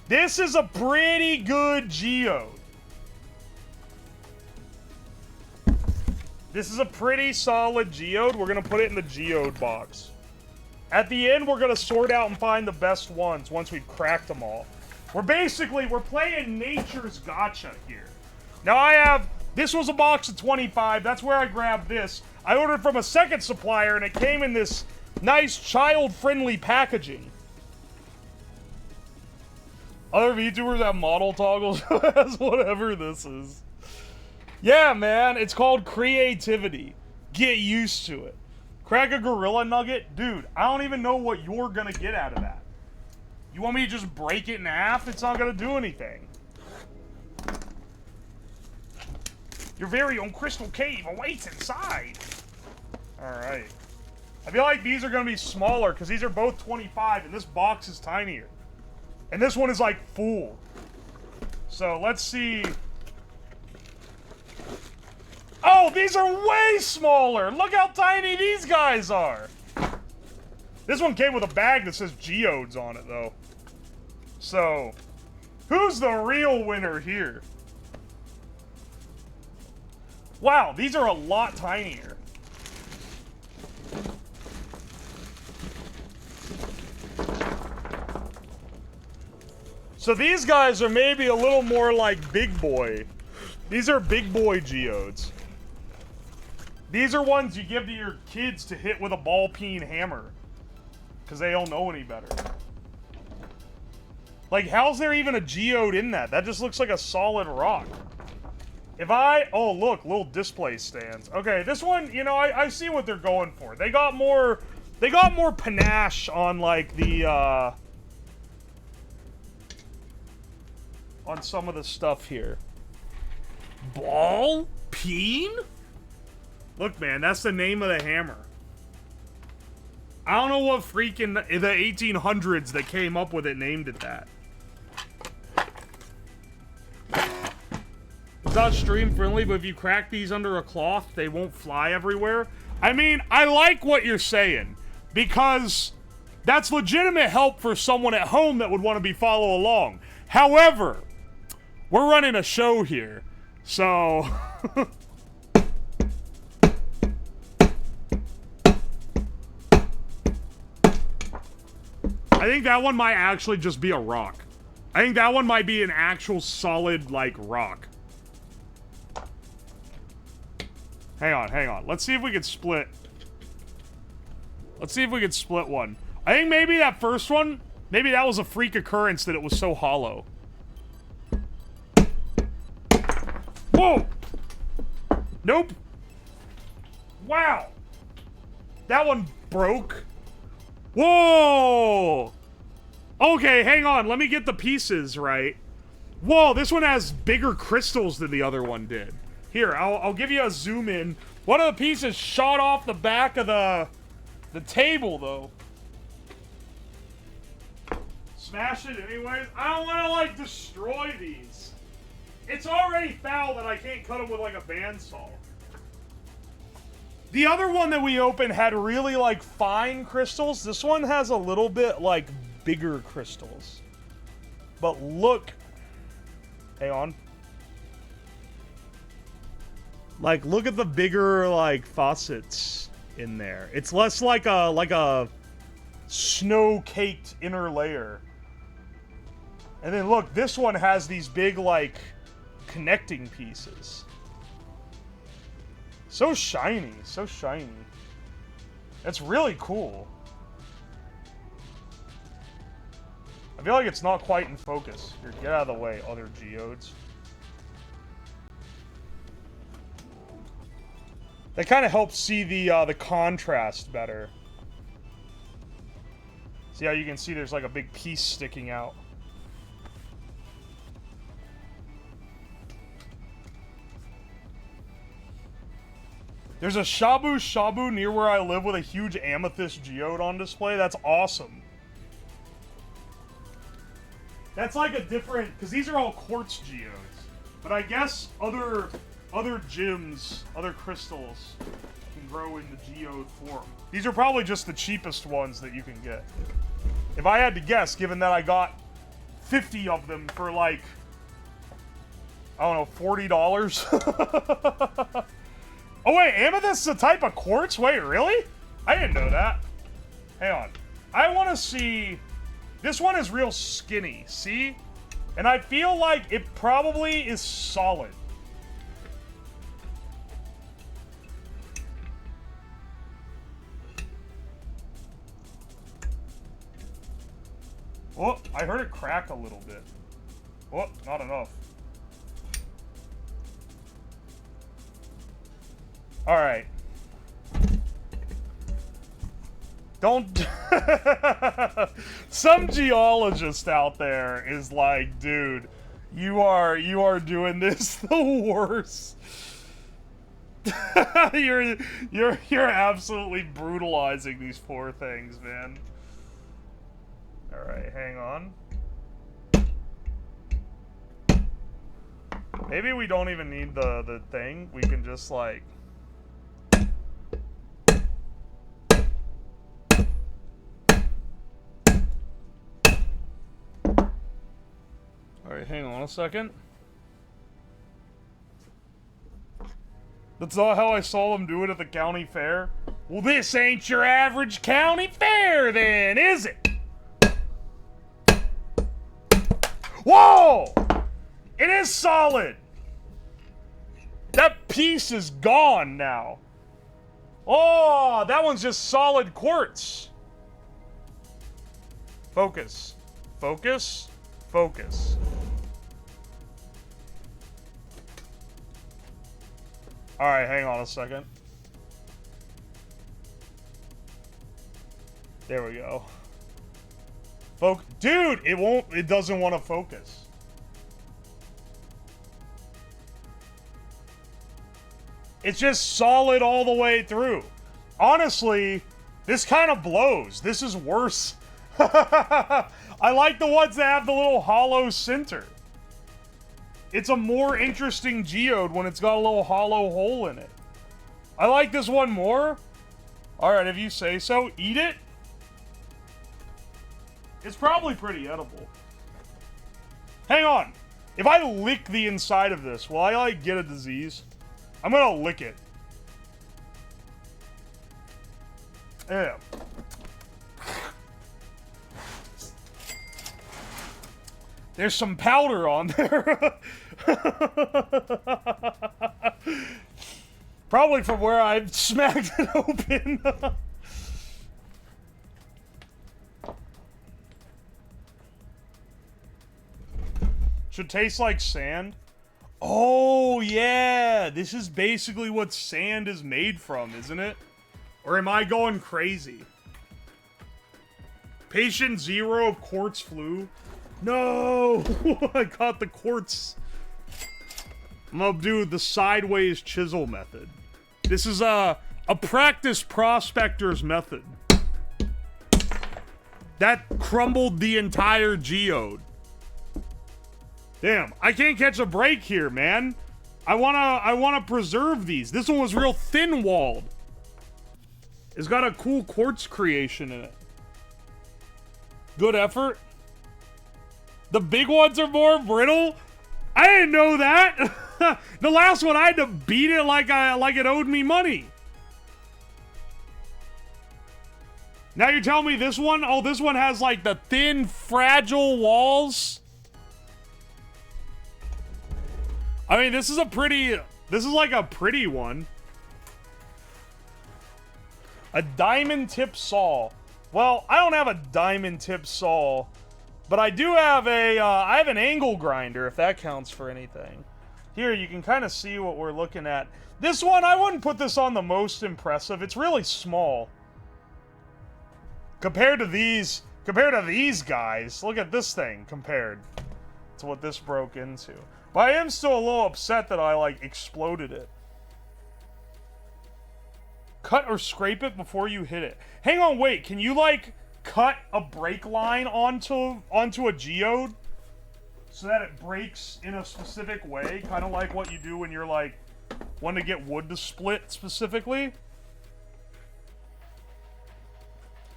This is a pretty good geode. This is a pretty solid geode. We're gonna put it in the geode box. At the end, we're going to sort out and find the best ones once we've cracked them all. We're playing nature's gacha here. Now I have, this was a box of 25. That's where I grabbed this. I ordered from a second supplier and it came in this nice child-friendly packaging. Other VTubers have model toggles. That's whatever this is. Yeah, man, it's called creativity. Get used to it. Crack a gorilla nugget? Dude, I don't even know what you're gonna get out of that. You want me to just break it in half? It's not gonna do anything. Your very own crystal cave awaits inside. Alright. I feel like these are gonna be smaller because these are both 25 and this box is tinier. And this one is like full. So let's see. Oh, these are way smaller! Look how tiny these guys are! This one came with a bag that says Geodes on it, though. So, who's the real winner here? Wow, these are a lot tinier. So these guys are maybe a little more like big boy. These are big boy geodes. These are ones you give to your kids to hit with a ball-peen hammer. Because they don't know any better. Like, how's there even a geode in that? That just looks like a solid rock. If I... Oh, look, little display stands. Okay, this one, you know, I see what they're going for. They got more panache on, like, the, on some of the stuff here. Ball-peen? Look, man, that's the name of the hammer. I don't know what freaking the 1800s that came up with it named it that. It's not stream friendly, but if you crack these under a cloth, they won't fly everywhere. I mean, I like what you're saying, because that's legitimate help for someone at home that would want to be follow along. However, we're running a show here, so... I think that one might actually just be a rock. I think that one might be an actual solid, like, rock. Hang on, hang on. Let's see if we can split. Let's see if we can split one. I think maybe that first one, maybe that was a freak occurrence that it was so hollow. Whoa! Nope. Wow. That one broke. Whoa! Okay, hang on. Let me get the pieces right. Whoa, this one has bigger crystals than the other one did. Here, I'll give you a zoom in. One of the pieces shot off the back of the table, though. Smash it anyways. I don't want to, like, destroy these. It's already foul that I can't cut them with, like, a bandsaw. The other one that we opened had really, like, fine crystals. This one has a little bit, like, bigger crystals. But look. Hang on. Like, look at the bigger, like, faucets in there. It's less like a snow-caked inner layer. And then, look, this one has these big, like, connecting pieces. So shiny, so shiny. That's really cool. I feel like it's not quite in focus. Here, get out of the way, other geodes. That kind of helps see the contrast better. See how you can see there's like a big piece sticking out. There's a Shabu Shabu near where I live with a huge amethyst geode on display. That's awesome. That's like a different, because these are all quartz geodes. But I guess other gems, other crystals can grow in the geode form. These are probably just the cheapest ones that you can get. If I had to guess, given that I got 50 of them for like, I don't know, $40. Oh wait, amethyst is a type of quartz? Wait, really? I didn't know that. Hang on. I want to see... This one is real skinny, see? And I feel like it probably is solid. Oh, I heard it crack a little bit. Oh, not enough. Alright. Don't... Some geologist out there is like, dude, you are doing this the worst. you're absolutely brutalizing these poor things, man. Alright, hang on. Maybe we don't even need the thing. We can just like... Alright, hang on a second. That's not how I saw them do it at the county fair. Well, this ain't your average county fair then, is it? Whoa! It is solid! That piece is gone now. Oh, that one's just solid quartz. Focus. Focus. Focus. Alright, hang on a second. There we go. Dude, it doesn't want to focus. It's just solid all the way through. Honestly, this kind of blows. This is worse. I like the ones that have the little hollow center. It's a more interesting geode when it's got a little hollow hole in it. I like this one more. Alright, if you say so, eat it. It's probably pretty edible. Hang on. If I lick the inside of this, will I, like, get a disease? I'm gonna lick it. Yeah. There's some powder on there. Probably from where I smacked it open. Should taste like sand. Oh, yeah. This is basically what sand is made from, isn't it? Or am I going crazy? Patient 0 of quartz flu. No! I got the quartz. I'm gonna do the sideways chisel method. This is a practice prospector's method. That crumbled the entire geode. Damn, I can't catch a break here, man. I wanna preserve these. This one was real thin-walled. It's got a cool quartz creation in it. Good effort. The big ones are more brittle? I didn't know that! The last one, I had to beat it like it owed me money. Now you're telling me this one? Oh, this one has like the thin, fragile walls? I mean, this is like a pretty one. A diamond tip saw. Well, I don't have a diamond tip saw. But I do have I have an angle grinder, if that counts for anything. Here, you can kind of see what we're looking at. This one, I wouldn't put this on the most impressive. It's really small. Compared to these guys, look at this thing compared to what this broke into. But I am still a little upset that I, like, exploded it. Cut or scrape it before you hit it. Hang on, wait, can you, like... cut a break line onto a geode so that it breaks in a specific way, kind of like what you do when you're like wanting to get wood to split specifically.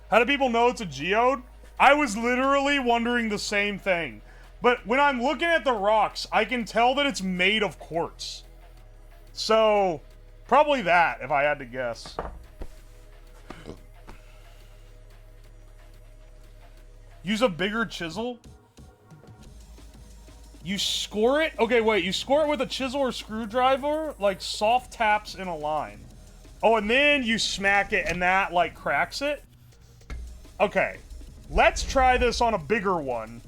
How do people know it's a geode? I was literally wondering the same thing, but when I'm looking at the rocks, I can tell that it's made of quartz. So probably that, if I had to guess. Use a bigger chisel? You score it? Okay, wait. You score it with a chisel or screwdriver? Like, soft taps in a line. Oh, and then you smack it and that, like, cracks it? Okay. Let's try this on a bigger one.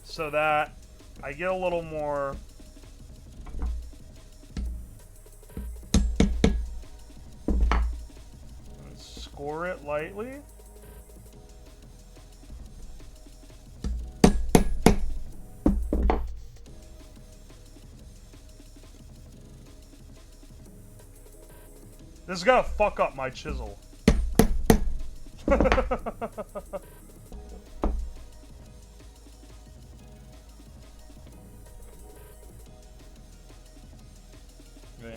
So that I get a little more... Score it lightly. This is gonna fuck up my chisel. Okay,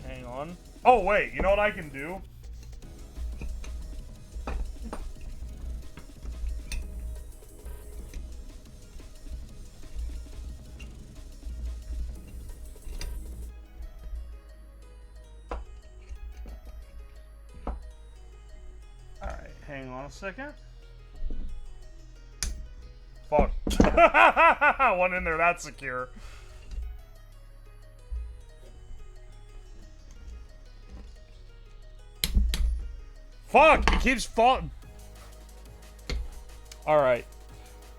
hang on. Oh wait, you know what I can do? Hang on a second. Fuck. One in there, that's secure. Fuck, it keeps falling. Alright.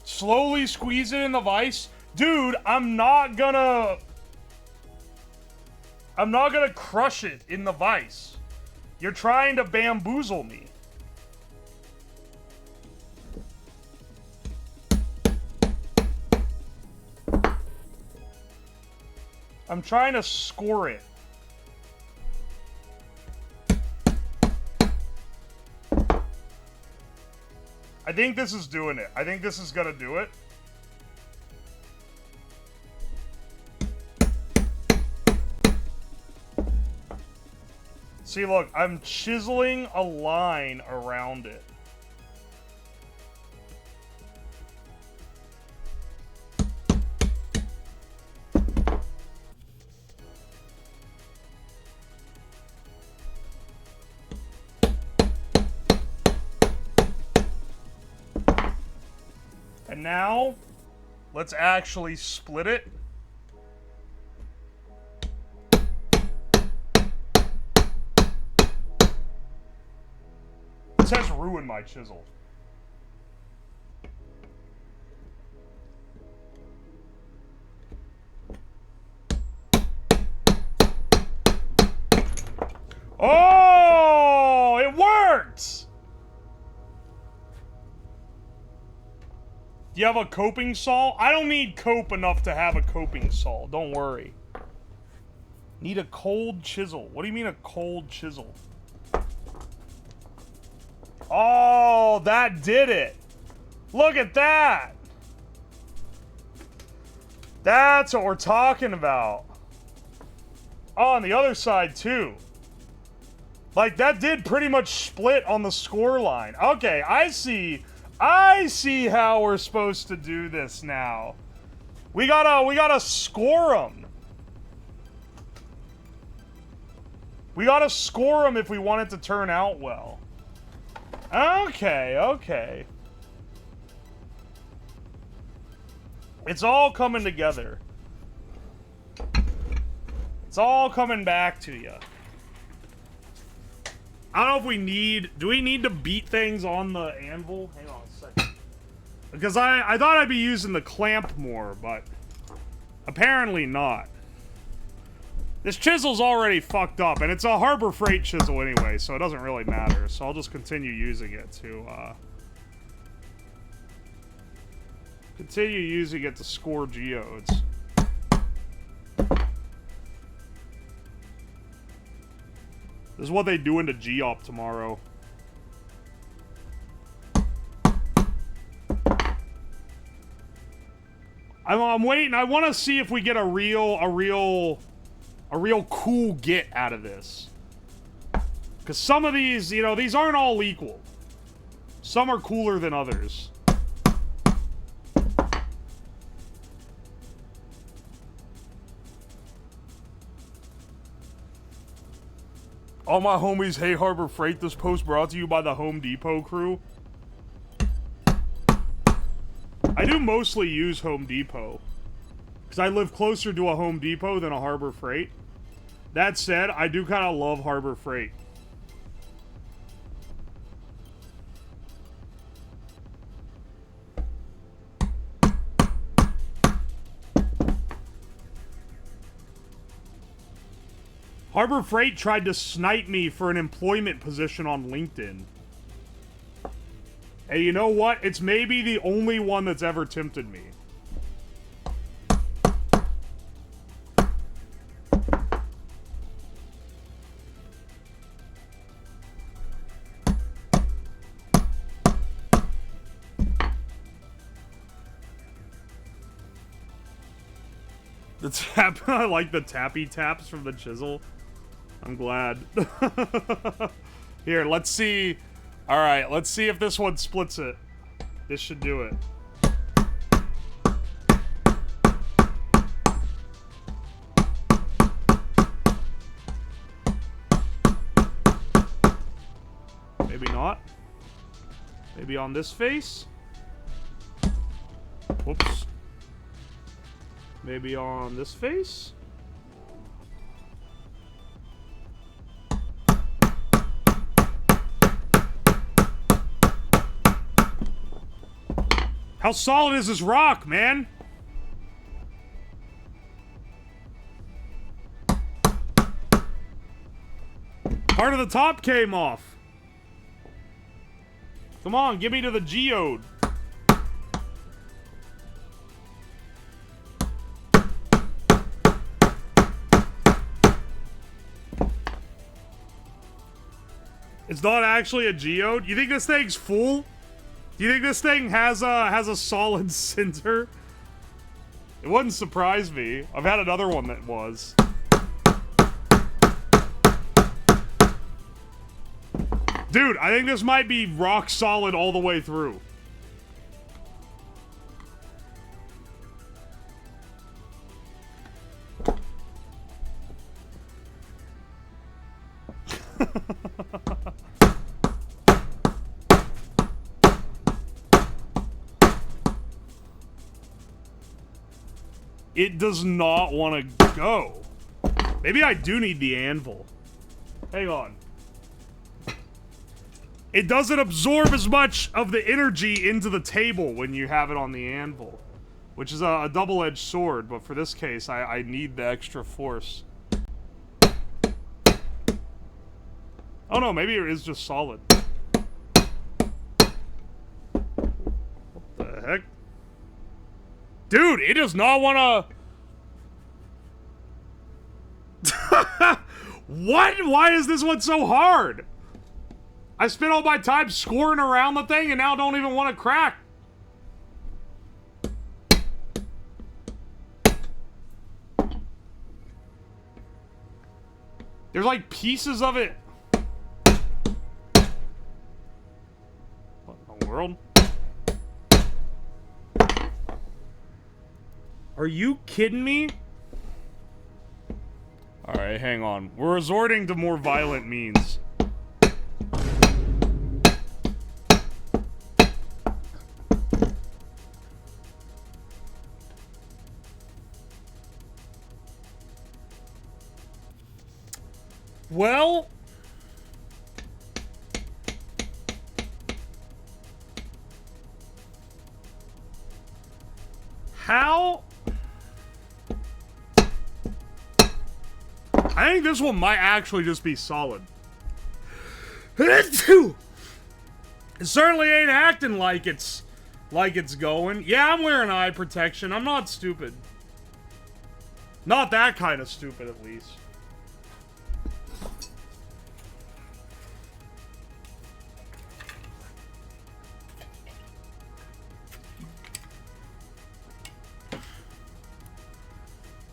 Slowly squeeze it in the vise. Dude, I'm not gonna crush it in the vise. You're trying to bamboozle me. I'm trying to score it. I think this is doing it. I think this is gonna do it. See, look, I'm chiseling a line around it. And now, let's actually split it. This has ruined my chisel. Oh, it worked! Do you have a coping saw? I don't need cope enough to have a coping saw. Don't worry. Need a cold chisel. What do you mean a cold chisel? Oh, that did it. Look at that. That's what we're talking about. Oh, on the other side, too. Like, that did pretty much split on the score line. Okay, I see how we're supposed to do this now. We gotta score them. We gotta score them if we want it to turn out well. Okay, okay. It's all coming together. It's all coming back to you. I don't know if we need... Do we need to beat things on the anvil? Hang on a second. Because I thought I'd be using the clamp more, but... apparently not. This chisel's already fucked up, and it's a Harbor Freight chisel anyway, so it doesn't really matter. So I'll just continue using it to, continue using it to score geodes. This is what they do into Geop tomorrow. I'm waiting. I want to see if we get a real cool get out of this. Because some of these, you know, these aren't all equal. Some are cooler than others. All my homies, hey Harbor Freight, this post brought to you by the Home Depot crew. do mostly use Home Depot. Because I live closer to a Home Depot than a Harbor Freight. That said, I do kind of love Harbor Freight. Harbor Freight tried to snipe me for an employment position on LinkedIn. Hey, you know what? It's maybe the only one that's ever tempted me. The tap, I like the tappy taps from the chisel. I'm glad. Here, let's see. All right, let's see if this one splits it. This should do it. Maybe not. Maybe on this face. Whoops. Maybe on this face. How solid is this rock, man? Part of the top came off. Come on, give me to the geode. It's not actually a geode? You think this thing's full? Do you think this thing has a solid center? It wouldn't surprise me. I've had another one that was. Dude, I think this might be rock solid all the way through. It does not want to go. Maybe I do need the anvil. Hang on. It doesn't absorb as much of the energy into the table when you have it on the anvil. Which is a double-edged sword, but for this case, I need the extra force. Oh no, maybe it is just solid. What the heck? Dude, it does not want to... What? Why is this one so hard? I spent all my time scoring around the thing and now don't even want to crack. There's like pieces of it. What in the world? Are you kidding me? Alright, hang on. We're resorting to more violent means. Well... How... I think this one might actually just be solid. It certainly ain't acting like it's going. Yeah, I'm wearing eye protection. I'm not stupid. Not that kind of stupid, at least.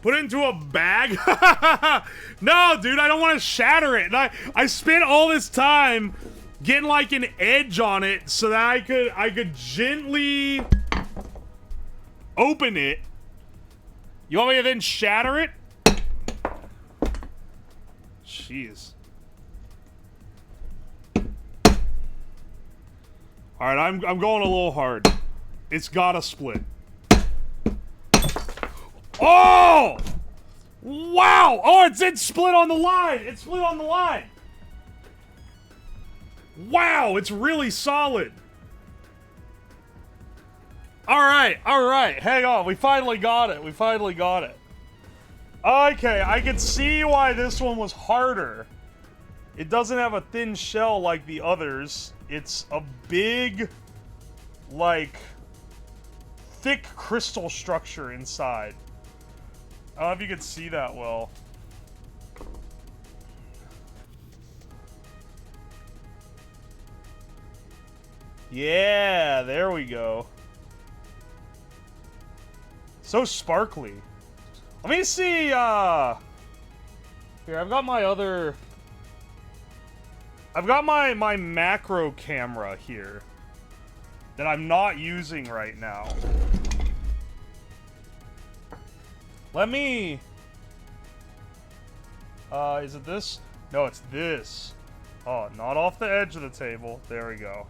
Put it into a bag? No, dude, I don't want to shatter it. And I spent all this time getting like an edge on it so that I could gently open it. You want me to then shatter it? Jeez. Alright, I'm going a little hard. It's gotta split. Oh! Wow! Oh, it's split on the line! It split on the line! Wow, it's really solid. Alright, alright. Hang on, we finally got it. We finally got it. Okay, I can see why this one was harder. It doesn't have a thin shell like the others. It's a big, like, thick crystal structure inside. I don't know if you can see that well. Yeah, there we go. So sparkly. Let me see, here, I've got my other... I've got my macro camera here that I'm not using right now. Let me... is it this? No, it's this. Oh, not off the edge of the table. There we go.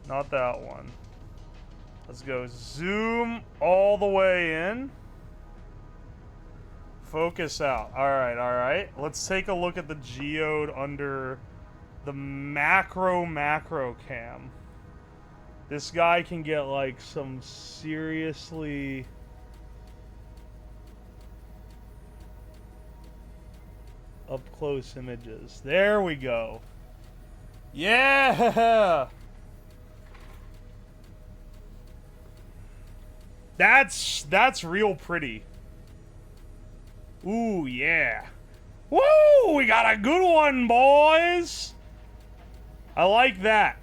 Not that one. Let's go zoom all the way in. Focus out. Alright, alright. Let's take a look at the geode under the macro cam. This guy can get like some seriously... up close images. There we go. Yeah! That's real pretty. Ooh, yeah. Woo! We got a good one, boys! I like that.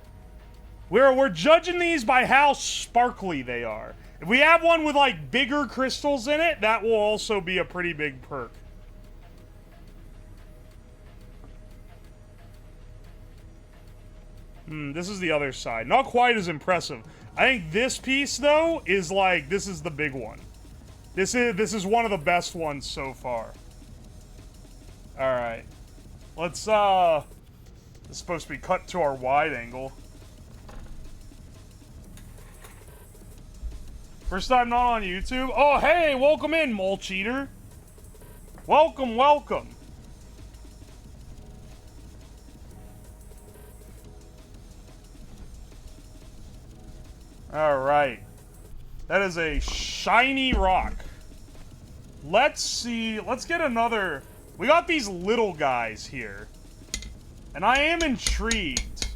We're judging these by how sparkly they are. If we have one with, like, bigger crystals in it, that will also be a pretty big perk. This is the other side. Not quite as impressive. I think this piece, though, is, like, this is the big one. This is one of the best ones so far. Alright. Let's, this is supposed to be cut to our wide angle. First time not on YouTube? Oh, hey, welcome in, Mole Cheater. Welcome, welcome. Alright. That is a shiny rock. Let's see. Let's get another... We got these little guys here. And I am intrigued.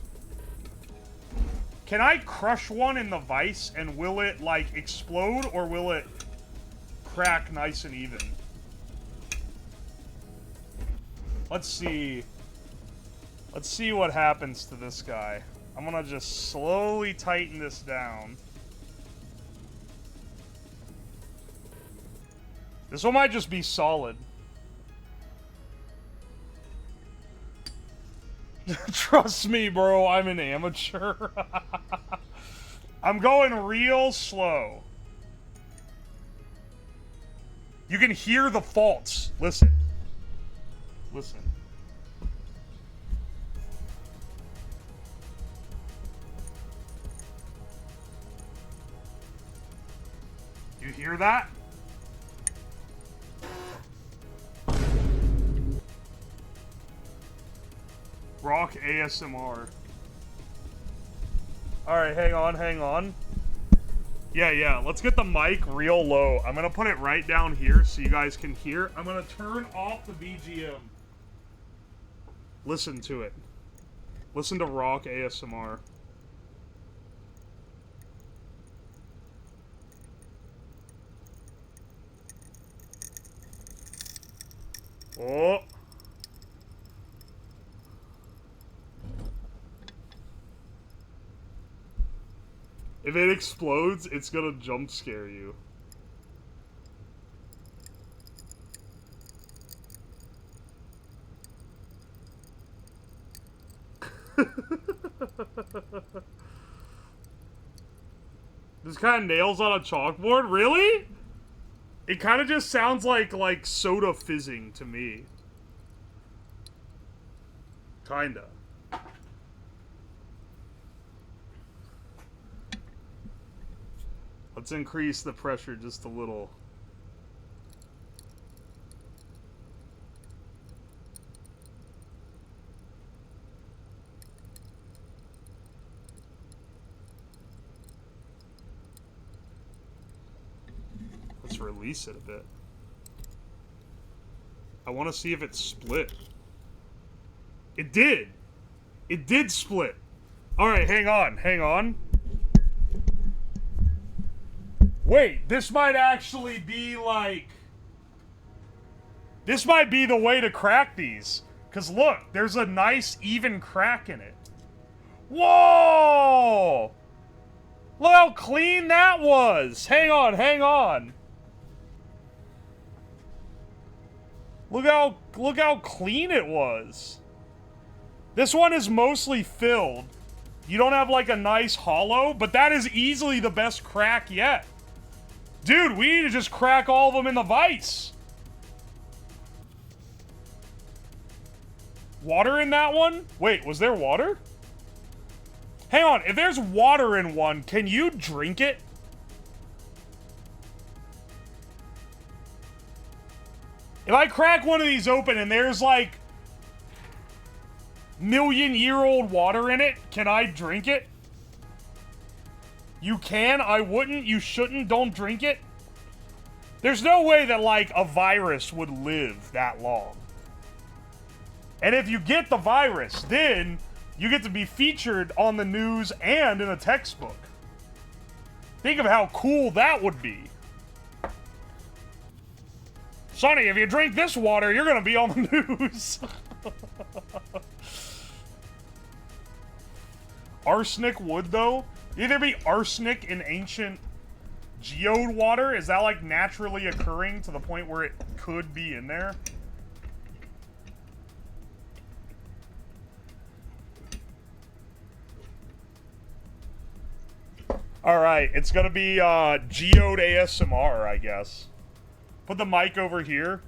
Can I crush one in the vise and will it, like, explode? Or will it crack nice and even? Let's see. Let's see what happens to this guy. I'm gonna just slowly tighten this down. This one might just be solid. Trust me, bro, I'm an amateur. I'm going real slow. You can hear the faults. Listen. Listen. You hear that? Rock ASMR. Alright, hang on, hang on. Yeah, let's get the mic real low. I'm gonna put it right down here so you guys can hear. I'm gonna turn off the BGM. Listen to it. Listen to Rock ASMR. Oh. If it explodes, it's gonna jump scare you. This kind of nails on a chalkboard? Really? It kind of just sounds like soda fizzing to me. Kinda. Let's increase the pressure just a little. Let's release it a bit. I want to see if it split. It did! It did split! Alright, hang on, hang on. Wait, this might actually be like... This might be the way to crack these. Because look, there's a nice even crack in it. Whoa! Look how clean that was! Hang on, hang on. Look how clean it was. This one is mostly filled. You don't have like a nice hollow, but that is easily the best crack yet. Dude, we need to just crack all of them in the vise. Water in that one? Wait, was there water? Hang on, if there's water in one, can you drink it? If I crack one of these open and there's like million-year-old water in it, can I drink it? You can? I wouldn't? You shouldn't? Don't drink it? There's no way that like a virus would live that long. And if you get the virus, then you get to be featured on the news and in a textbook. Think of how cool that would be. Sonny, if you drink this water, you're gonna be on the news. Arsenic would, though? Would there be arsenic in ancient geode water? Is that, like, naturally occurring to the point where it could be in there? Alright, it's gonna be, Geode ASMR, I guess. Put the mic over here.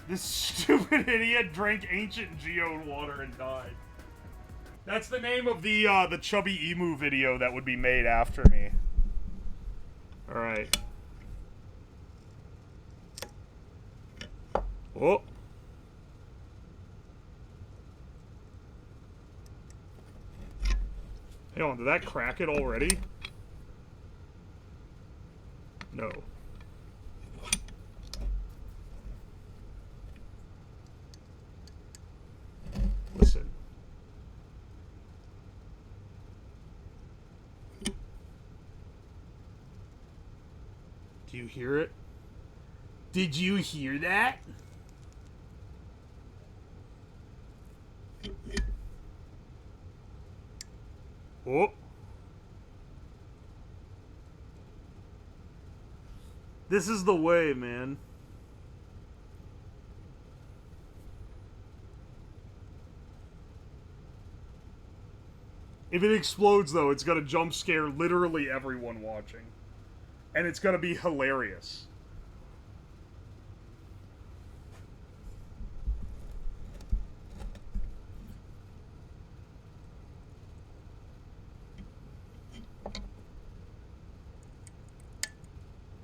This stupid idiot drank ancient geode water and died. That's the name of the Chubby Emu video that would be made after me. Alright. Oh. Hang on, did that crack it already? No. Listen. Do you hear it? Did you hear that? Oh. This is the way, man. If it explodes, though, it's gonna jump scare literally everyone watching. And it's gonna be hilarious.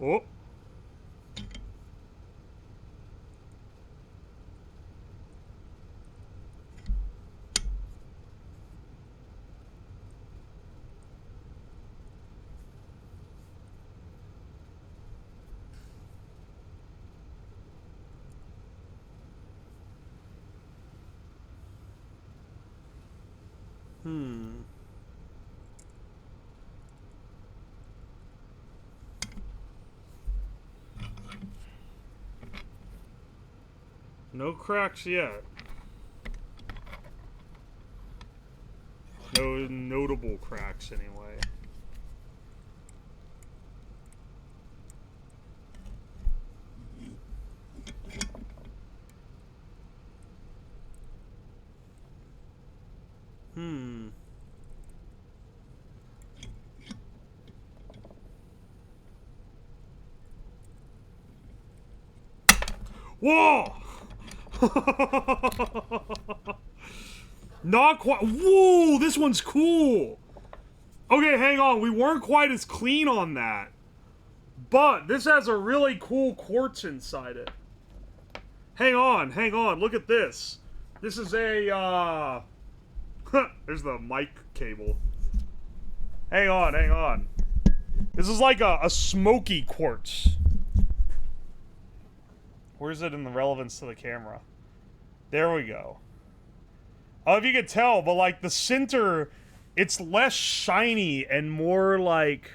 Oh. No cracks yet. No notable cracks, anyway. Whoa! Not quite. Whoa, this one's cool. Okay, hang on. We weren't quite as clean on that. But this has a really cool quartz inside it. Hang on, hang on. Look at this. This is a, there's the mic cable. Hang on, hang on. This is like a smoky quartz. Where's it in the relevance to the camera? There we go. I don't know if you could tell, but like the center, it's less shiny and more like...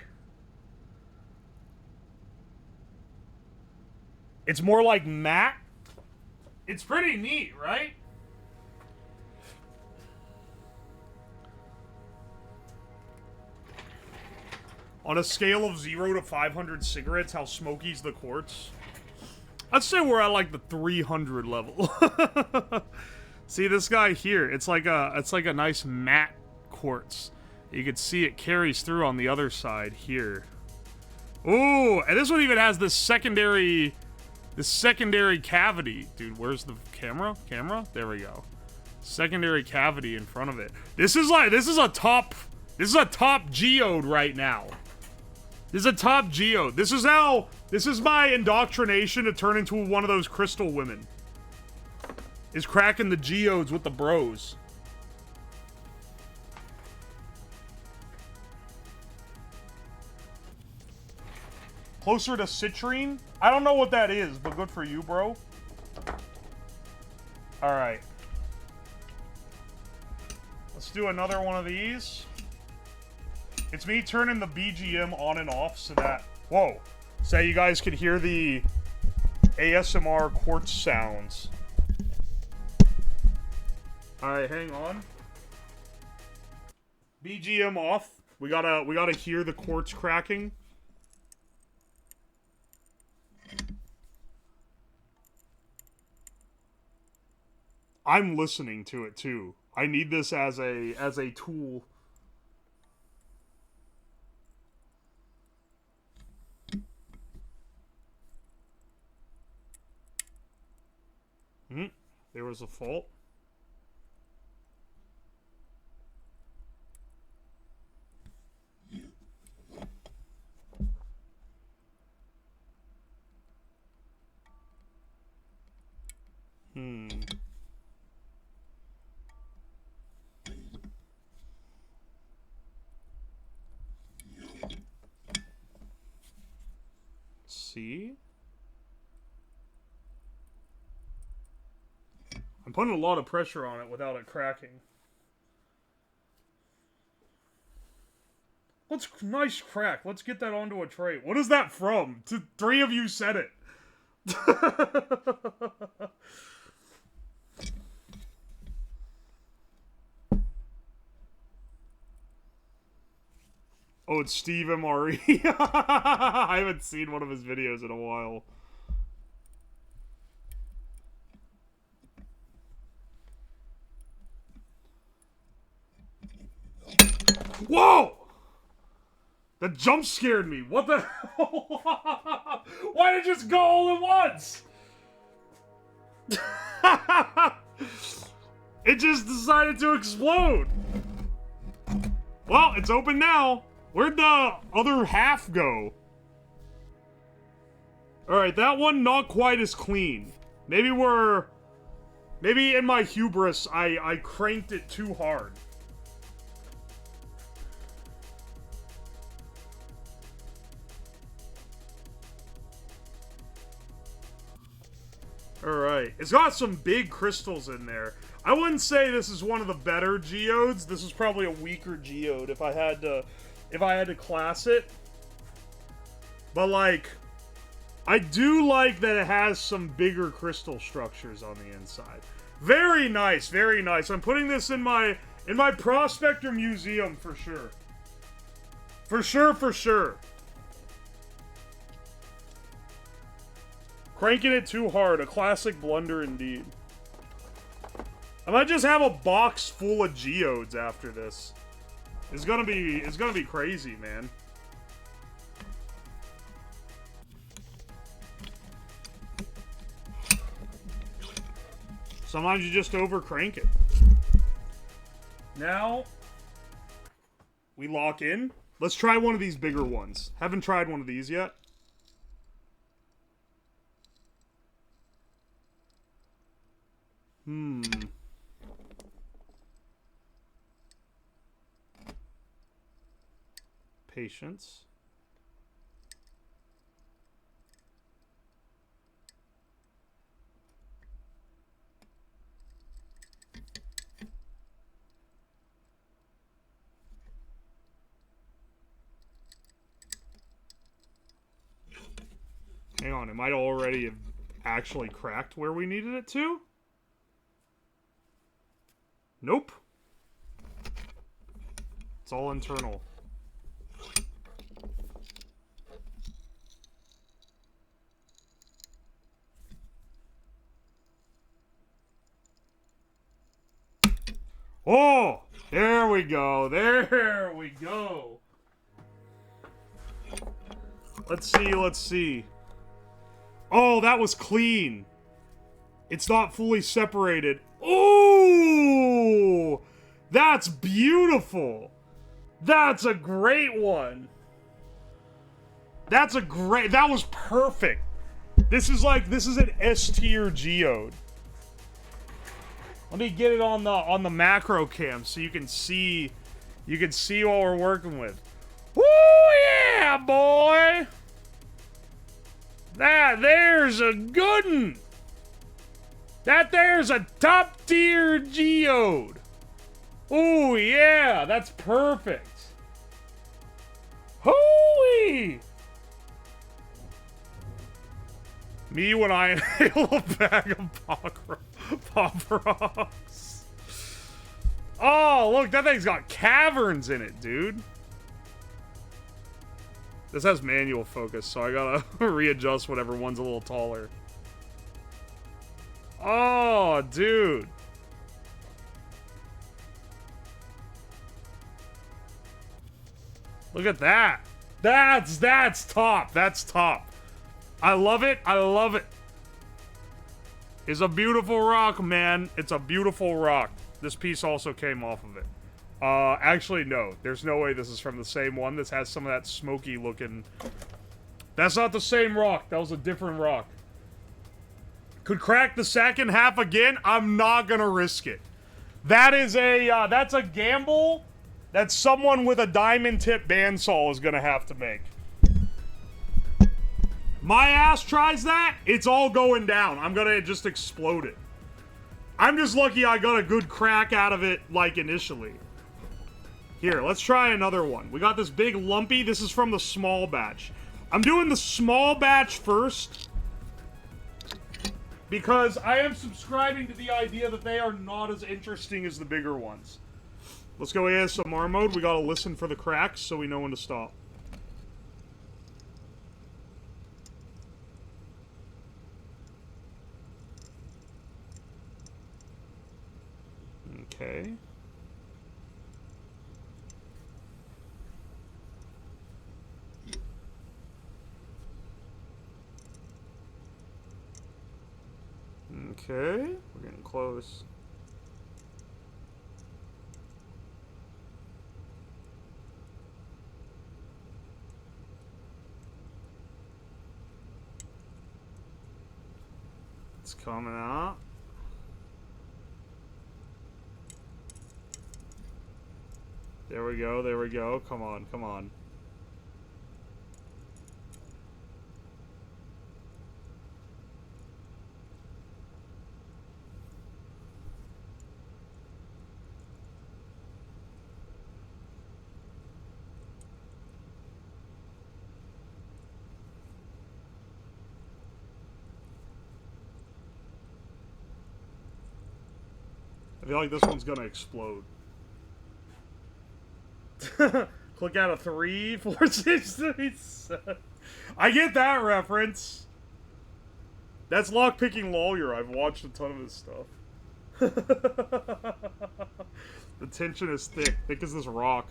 It's more like matte. It's pretty neat, right? On a scale of 0 to 500 cigarettes, how smoky's the quartz? I'd say we're at like the 300 level. See this guy here? It's like a nice matte quartz. You can see it carries through on the other side here. Ooh, and this one even has this secondary cavity. Dude, where's the camera? There we go. Secondary cavity in front of it. This is a top geode right now. This is a top geode. This is my indoctrination to turn into one of those crystal women. Is cracking the geodes with the bros. Closer to citrine? I don't know what that is, but good for you, bro. Alright. Let's do another one of these. It's me turning the BGM on and off so that... Whoa. So you guys can hear the ASMR quartz sounds. Alright, hang on. BGM off. We gotta hear the quartz cracking. I'm listening to it too. I need this as a tool. There was a fault. See? I'm putting a lot of pressure on it without it cracking. Nice crack. Let's get that onto a tray. What is that from? Three of you said it. Oh, it's Steve MRE. I haven't seen one of his videos in a while. Whoa! That jump scared me. What the hell? Why did it just go all at once? It just decided to explode. Well, it's open now. Where'd the other half go? Alright, that one not quite as clean. Maybe in my hubris, I cranked it too hard. Alright, it's got some big crystals in there. I wouldn't say this is one of the better geodes. This is probably a weaker geode if I had to class it. But like, I do like that it has some bigger crystal structures on the inside. Very nice, very nice. I'm putting this in my Prospector Museum for sure. For sure, for sure. Cranking it too hard, a classic blunder indeed. I might just have a box full of geodes after this. It's gonna be crazy, man. Sometimes you just over crank it. Now, we lock in. Let's try one of these bigger ones. Haven't tried one of these yet. Patience. Hang on, it might already have actually cracked where we needed it to. Nope. It's all internal. Oh, there we go. There we go. Let's see, let's see. Oh, that was clean. It's not fully separated. Ooh! That's beautiful. That's a great one. That was perfect. This is an S tier geode. Let me get it on the macro cam so you can see what we're working with. Woo yeah, boy! There's a good one. There's a top tier geode. Ooh yeah, that's perfect. Hooey! Me when I inhale a bag of pop rocks. Oh, look, that thing's got caverns in it, dude. This has manual focus, so I gotta readjust whatever one's a little taller. Oh, dude. Look at that. That's top. That's top. I love it. I love it. It's a beautiful rock, man. It's a beautiful rock. This piece also came off of it. Actually, no. There's no way this is from the same one. This has some of that smoky looking... That's not the same rock. That was a different rock. Could crack the second half again? I'm not gonna risk it. That is that's a gamble that someone with a diamond tip bandsaw is gonna have to make. My ass tries that, it's all going down. I'm gonna just explode it. I'm just lucky I got a good crack out of it, like, initially. Here, let's try another one. We got this big lumpy. This is from the small batch. I'm doing the small batch first because I am subscribing to the idea that they are not as interesting as the bigger ones. Let's go ASMR mode. We gotta listen for the cracks so we know when to stop. Okay. Okay, we're getting close. It's coming out. There we go, there we go. Come on, come on. I feel like this one's gonna explode. Click out of 3, 4, 6, 3, 7. I get that reference. That's Lockpicking Lawyer. I've watched a ton of his stuff. The tension is thick. Thick as this rock.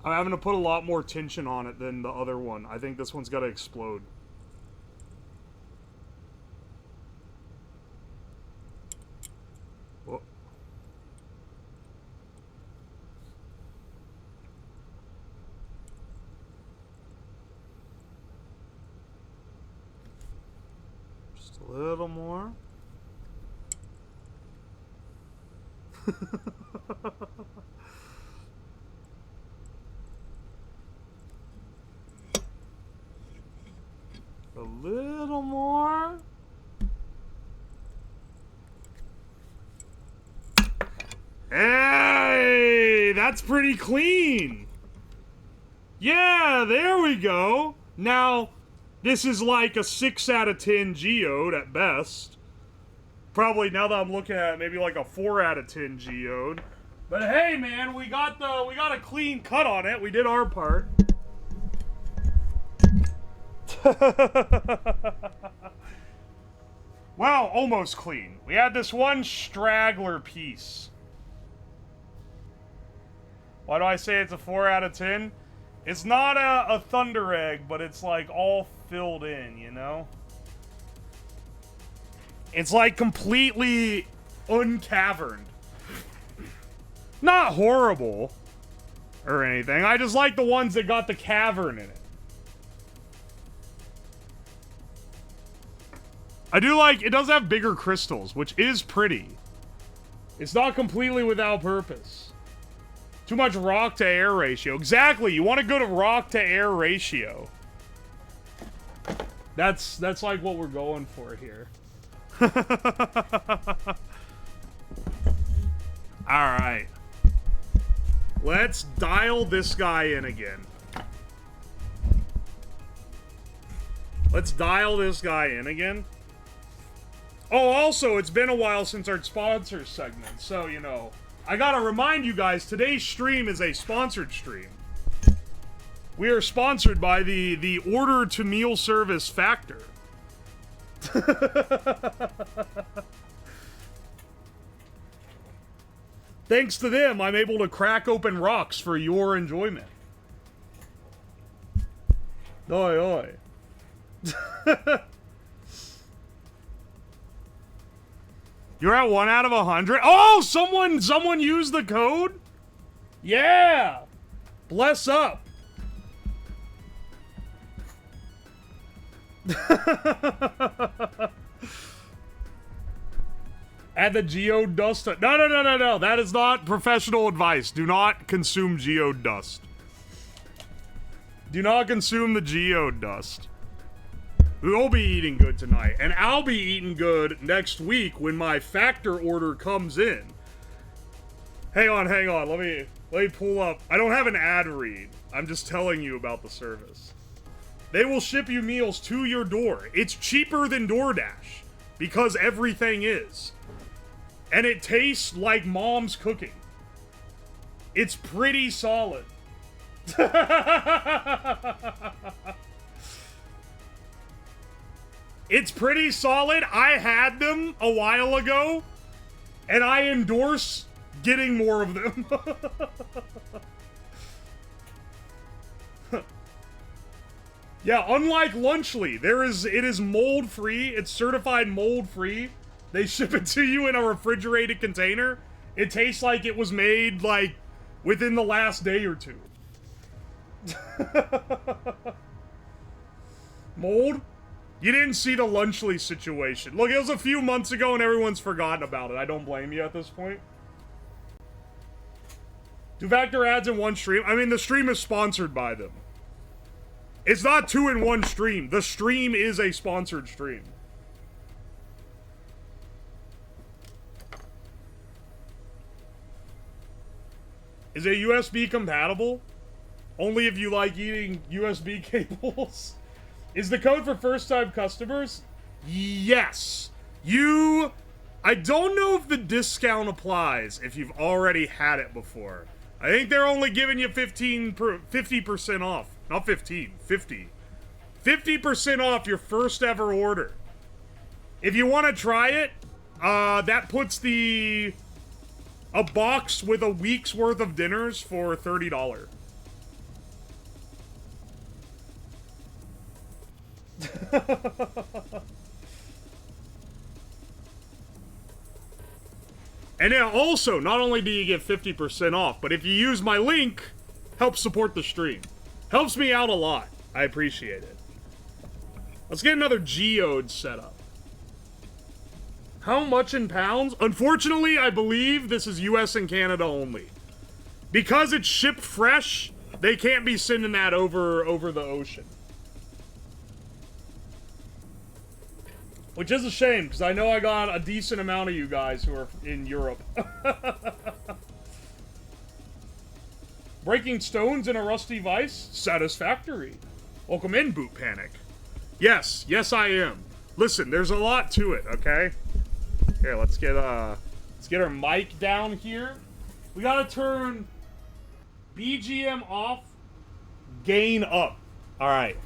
I'm having to put a lot more tension on it than the other one. I think this one's gotta explode. Just a little more. A little more. Hey, that's pretty clean. Yeah, there we go. Now, this is like a 6 out of 10 geode at best. Probably, now that I'm looking at it, maybe like a 4 out of 10 geode. But hey, man, we got a clean cut on it. We did our part. Well, almost clean. We had this one straggler piece. Why do I say it's a 4 out of 10? It's not a thunder egg, but it's like all filled in, you know? It's like completely uncaverned. Not horrible or anything. I just like the ones that got the cavern in it. I do like, it does have bigger crystals, which is pretty. It's not completely without purpose. Too much rock to air ratio. Exactly, you want a good rock to air ratio. That's like what we're going for here. Alright. Let's dial this guy in again. Let's dial this guy in again. Oh, also, it's been a while since our sponsor segment, so, you know, I gotta remind you guys, today's stream is a sponsored stream. We are sponsored by the Order to Meal Service Factor. Thanks to them, I'm able to crack open rocks for your enjoyment. Oi, oi. You're at 1 out of 100? Oh, someone used the code? Yeah! Bless up. Add the geode dust. No. That is not professional advice. Do not consume geode dust. Do not consume the geode dust. We'll be eating good tonight, and I'll be eating good next week when my factor order comes in. Hang on. Let me pull up. I don't have an ad read. I'm just telling you about the service. They will ship you meals to your door. It's cheaper than DoorDash because everything is. And it tastes like mom's cooking. It's pretty solid. It's pretty solid. I had them a while ago, and I endorse getting more of them. Yeah, unlike Lunchly, it is mold-free. It's certified mold-free. They ship it to you in a refrigerated container. It tastes like it was made, like, within the last day or two. Mold? You didn't see the Lunchly situation. Look, it was a few months ago and everyone's forgotten about it. I don't blame you at this point. 2-factor ads in one stream. I mean, the stream is sponsored by them. It's not 2 in one stream. The stream is a sponsored stream. Is it USB compatible? Only if you like eating USB cables? Is the code for first-time customers? Yes. I don't know if the discount applies if you've already had it before. I think they're only giving you 50% off. Not 15, 50. 50% off your first ever order. If you want to try it, that puts a box with a week's worth of dinners for $30. And then also, not only do you get 50% off, but if you use my link, help support the stream. Helps me out a lot. I appreciate it. Let's get another geode set up. How much in pounds? Unfortunately, I believe this is US and Canada only. Because it's shipped fresh, they can't be sending that over the ocean. Which is a shame, because I know I got a decent amount of you guys who are in Europe. Breaking stones in a rusty vise? Satisfactory. Welcome in, Boot Panic. Yes, yes I am. Listen, there's a lot to it, okay? Here, let's get our mic down here. We gotta turn BGM off, gain up. Alright.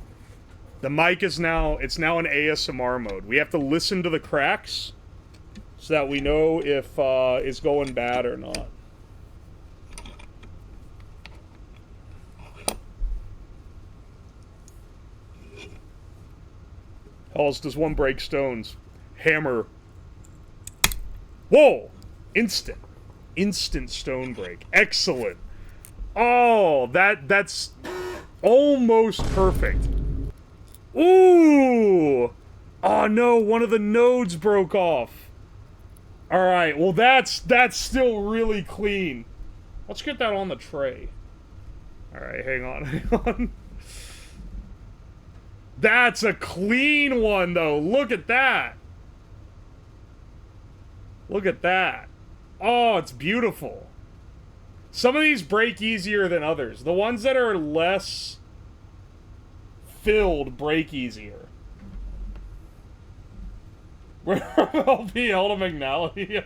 The mic is now, it's now in ASMR mode. We have to listen to the cracks so that we know if it's going bad or not. How else does one break stones? Hammer. Whoa! Instant. Instant stone break. Excellent. Oh, that's almost perfect. Ooh! Oh no, one of the nodes broke off. Alright, well that's still really clean. Let's get that on the tray. Alright, hang on. That's a clean one though, look at that. Look at that. Oh, it's beautiful. Some of these break easier than others. The ones that are less filled break easier. Where LPL to McNally?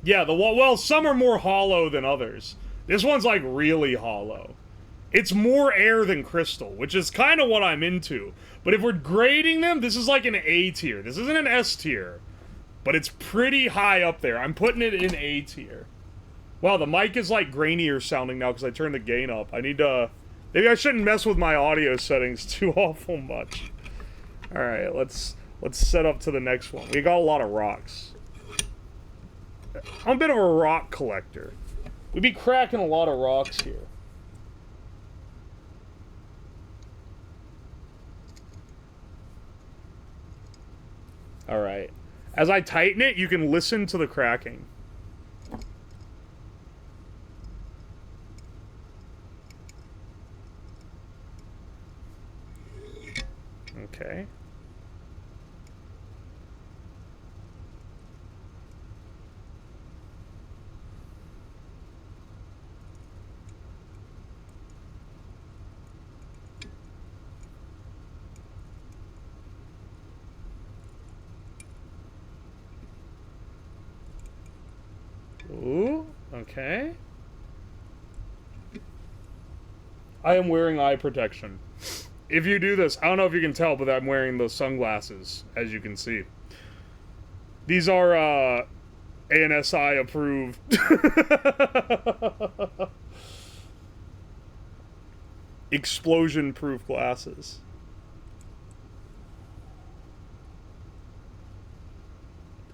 Yeah, well, some are more hollow than others. This one's like really hollow. It's more air than crystal, which is kind of what I'm into. But if we're grading them, this is like an A tier. This isn't an S tier. But it's pretty high up there. I'm putting it in A tier. Wow, the mic is like grainier sounding now because I turned the gain up. I need to... Maybe I shouldn't mess with my audio settings too awful much. Alright, let's set up to the next one. We got a lot of rocks. I'm a bit of a rock collector. We'd be cracking a lot of rocks here. Alright. As I tighten it, you can listen to the cracking. Okay. Ooh, okay. I am wearing eye protection. If you do this, I don't know if you can tell, but I'm wearing those sunglasses, as you can see. These are, ANSI approved. Explosion-proof glasses.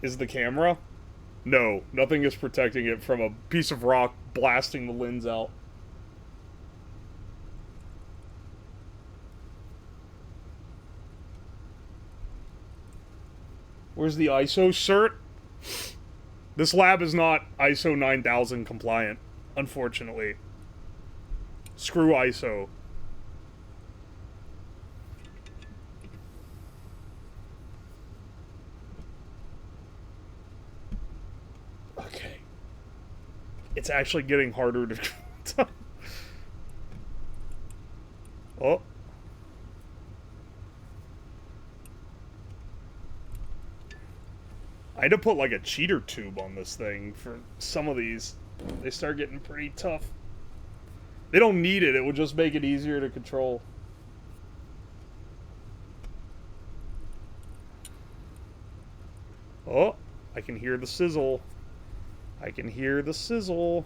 Is the camera? No, nothing is protecting it from a piece of rock blasting the lens out. Where's the ISO cert? This lab is not ISO 9000 compliant, unfortunately. Screw ISO. Okay. It's actually getting harder to... Oh. I had to put like a cheater tube on this thing for some of these. They start getting pretty tough. They don't need it, it would just make it easier to control. Oh, I can hear the sizzle. I can hear the sizzle.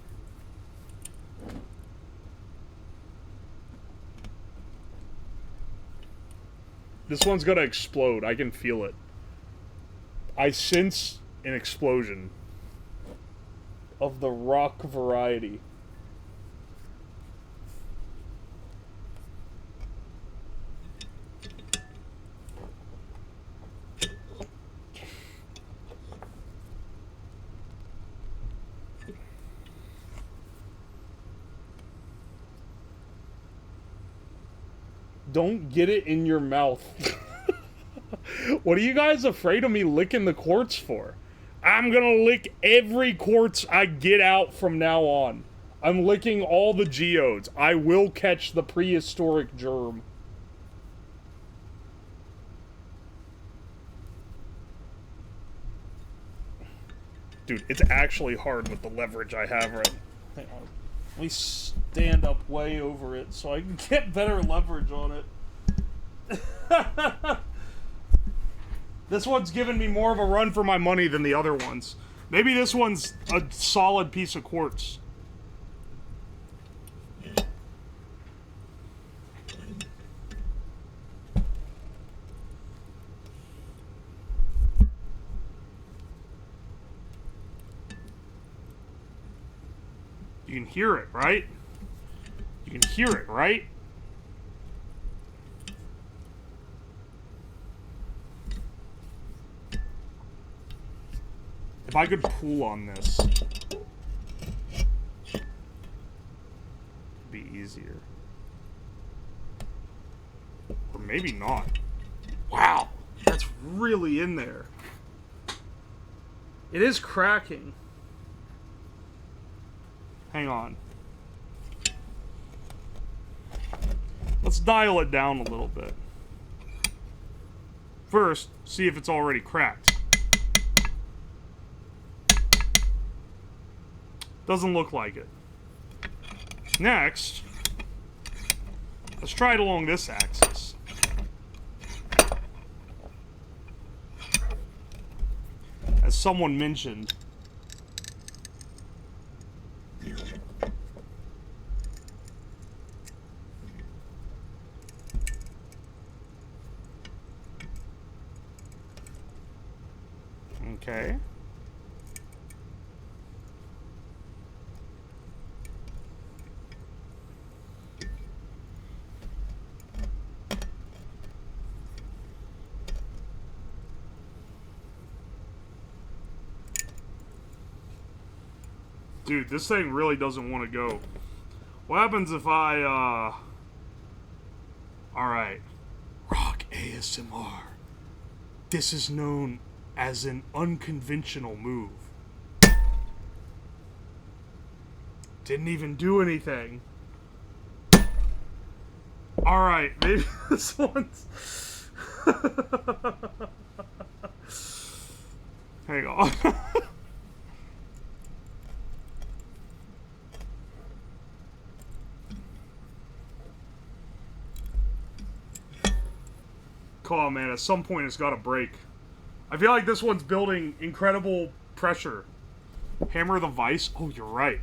This one's gonna explode. I can feel it. I sense an explosion of the rock variety. Don't get it in your mouth. What are you guys afraid of me licking the quartz for? I'm gonna lick every quartz I get out from now on. I'm licking all the geodes. I will catch the prehistoric germ. Dude, it's actually hard with the leverage I have right now. Hang on. Let me stand up way over it so I can get better leverage on it. This one's giving me more of a run for my money than the other ones. Maybe this one's a solid piece of quartz. You can hear it, right? You can hear it, right? If I could pull on this, it'd be easier. Or maybe not. Wow, that's really in there. It is cracking. Hang on. Let's dial it down a little bit. First, see if it's already cracked. Doesn't look like it. Next, let's try it along this axis. As someone mentioned, okay. Dude, this thing really doesn't want to go. What happens if I, Alright. Rock ASMR. This is known as an unconventional move. Didn't even do anything. Alright, maybe this one's... Hang on. Come on, man, at some point it's gotta break. I feel like this one's building incredible pressure. Hammer the vise? Oh, you're right.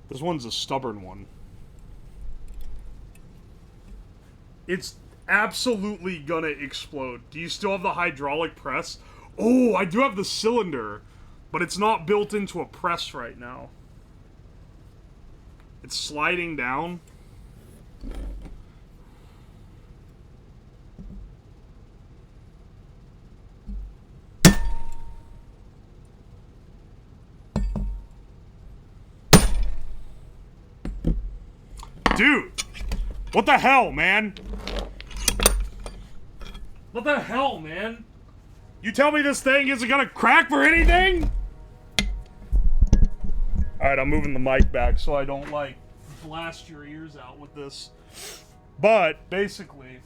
This one's a stubborn one. It's absolutely gonna explode. Do you still have the hydraulic press? Oh, I do have the cylinder, but it's not built into a press right now. It's sliding down. Dude, what the hell, man? What the hell, man? You tell me this thing isn't gonna crack for anything? Alright, I'm moving the mic back so I don't, like, blast your ears out with this. But, basically...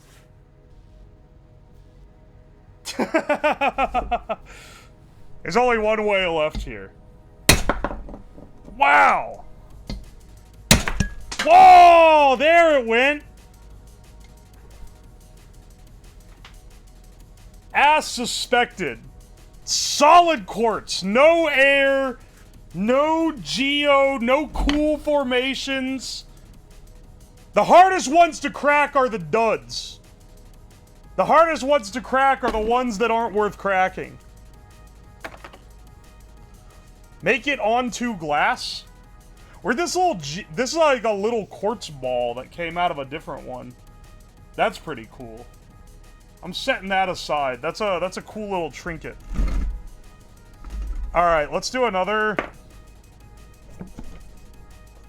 There's only one way left here. Wow! Whoa! There it went! As suspected. Solid quartz. No air. No geode. No cool formations. The hardest ones to crack are the duds. The hardest ones to crack are the ones that aren't worth cracking. Make it onto glass. Where'd this little this is like a little quartz ball that came out of a different one. That's pretty cool. I'm setting that aside. That's a cool little trinket. All right, let's do another.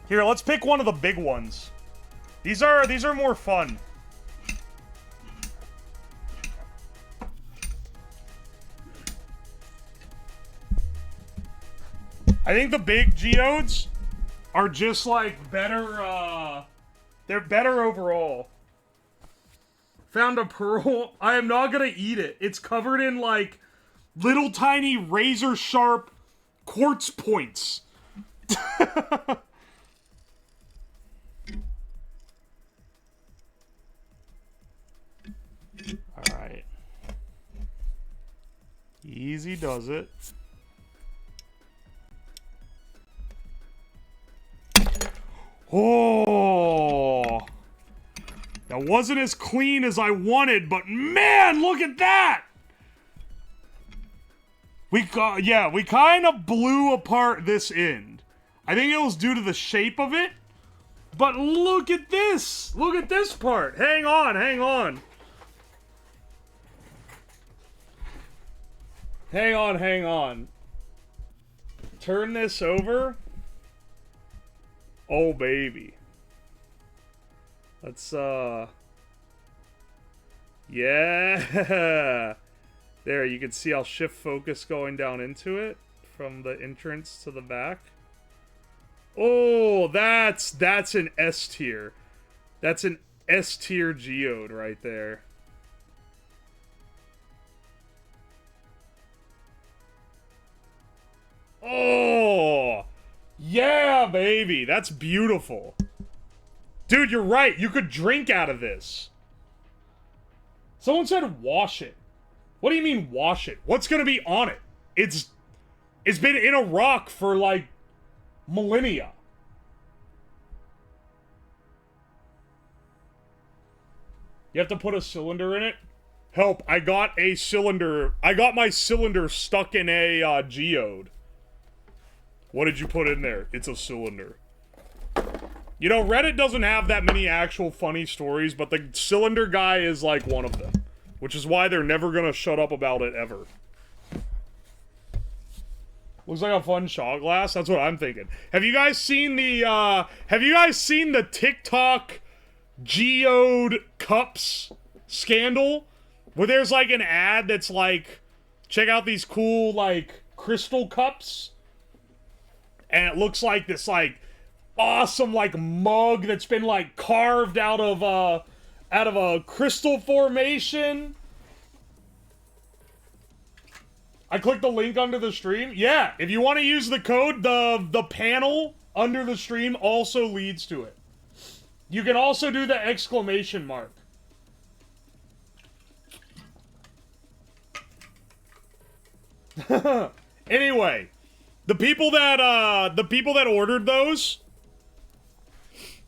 Here, let's pick one of the big ones. These are more fun. I think the big geodes are just like better, they're better overall. Found a pearl. I am not gonna eat it. It's covered in like little tiny razor sharp quartz points. Alright. Easy does it. Oh, that wasn't as clean as I wanted, but man, look at that! We kind of blew apart this end. I think it was due to the shape of it, but look at this! Look at this part! Hang on, hang on. Hang on, hang on. Turn this over. Oh, baby. Let's, yeah! There, you can see I'll shift focus going down into it from the entrance to the back. Oh, that's an S tier. That's an S tier geode right there. Oh! Yeah, baby! That's beautiful. Dude, you're right. You could drink out of this. Someone said wash it. What do you mean wash it? What's gonna be on it? It's been in a rock for, like, millennia. You have to put a cylinder in it? Help, I got a cylinder. I got my cylinder stuck in a, geode. What did you put in there? It's a cylinder. You know, Reddit doesn't have that many actual funny stories, but the cylinder guy is, like, one of them. Which is why they're never gonna shut up about it, ever. Looks like a fun shot glass. That's what I'm thinking. Have you guys seen the TikTok Geode cups scandal? Where there's, like, an ad that's like, check out these cool, like, crystal cups. And it looks like this, like, awesome, like, mug that's been, like, carved out of a crystal formation. I clicked the link under the stream. Yeah, if you want to use the code, the panel under the stream also leads to it. You can also do the exclamation mark. Anyway, the people that ordered those,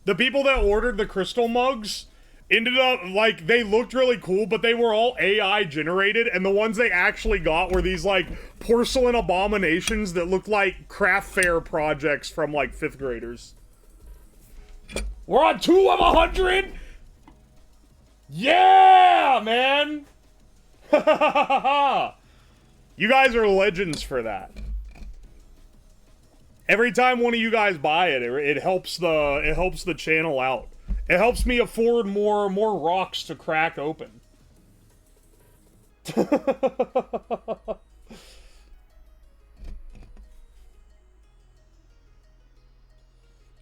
the people that ordered the crystal mugs ended up, like, they looked really cool, but they were all AI generated, and the ones they actually got were these, like, porcelain abominations that looked like craft fair projects from, like, 5th graders. We're on 2 of 100? Yeah, man! You guys are legends for that. Every time one of you guys buy it, it helps the channel out. It helps me afford more rocks to crack open.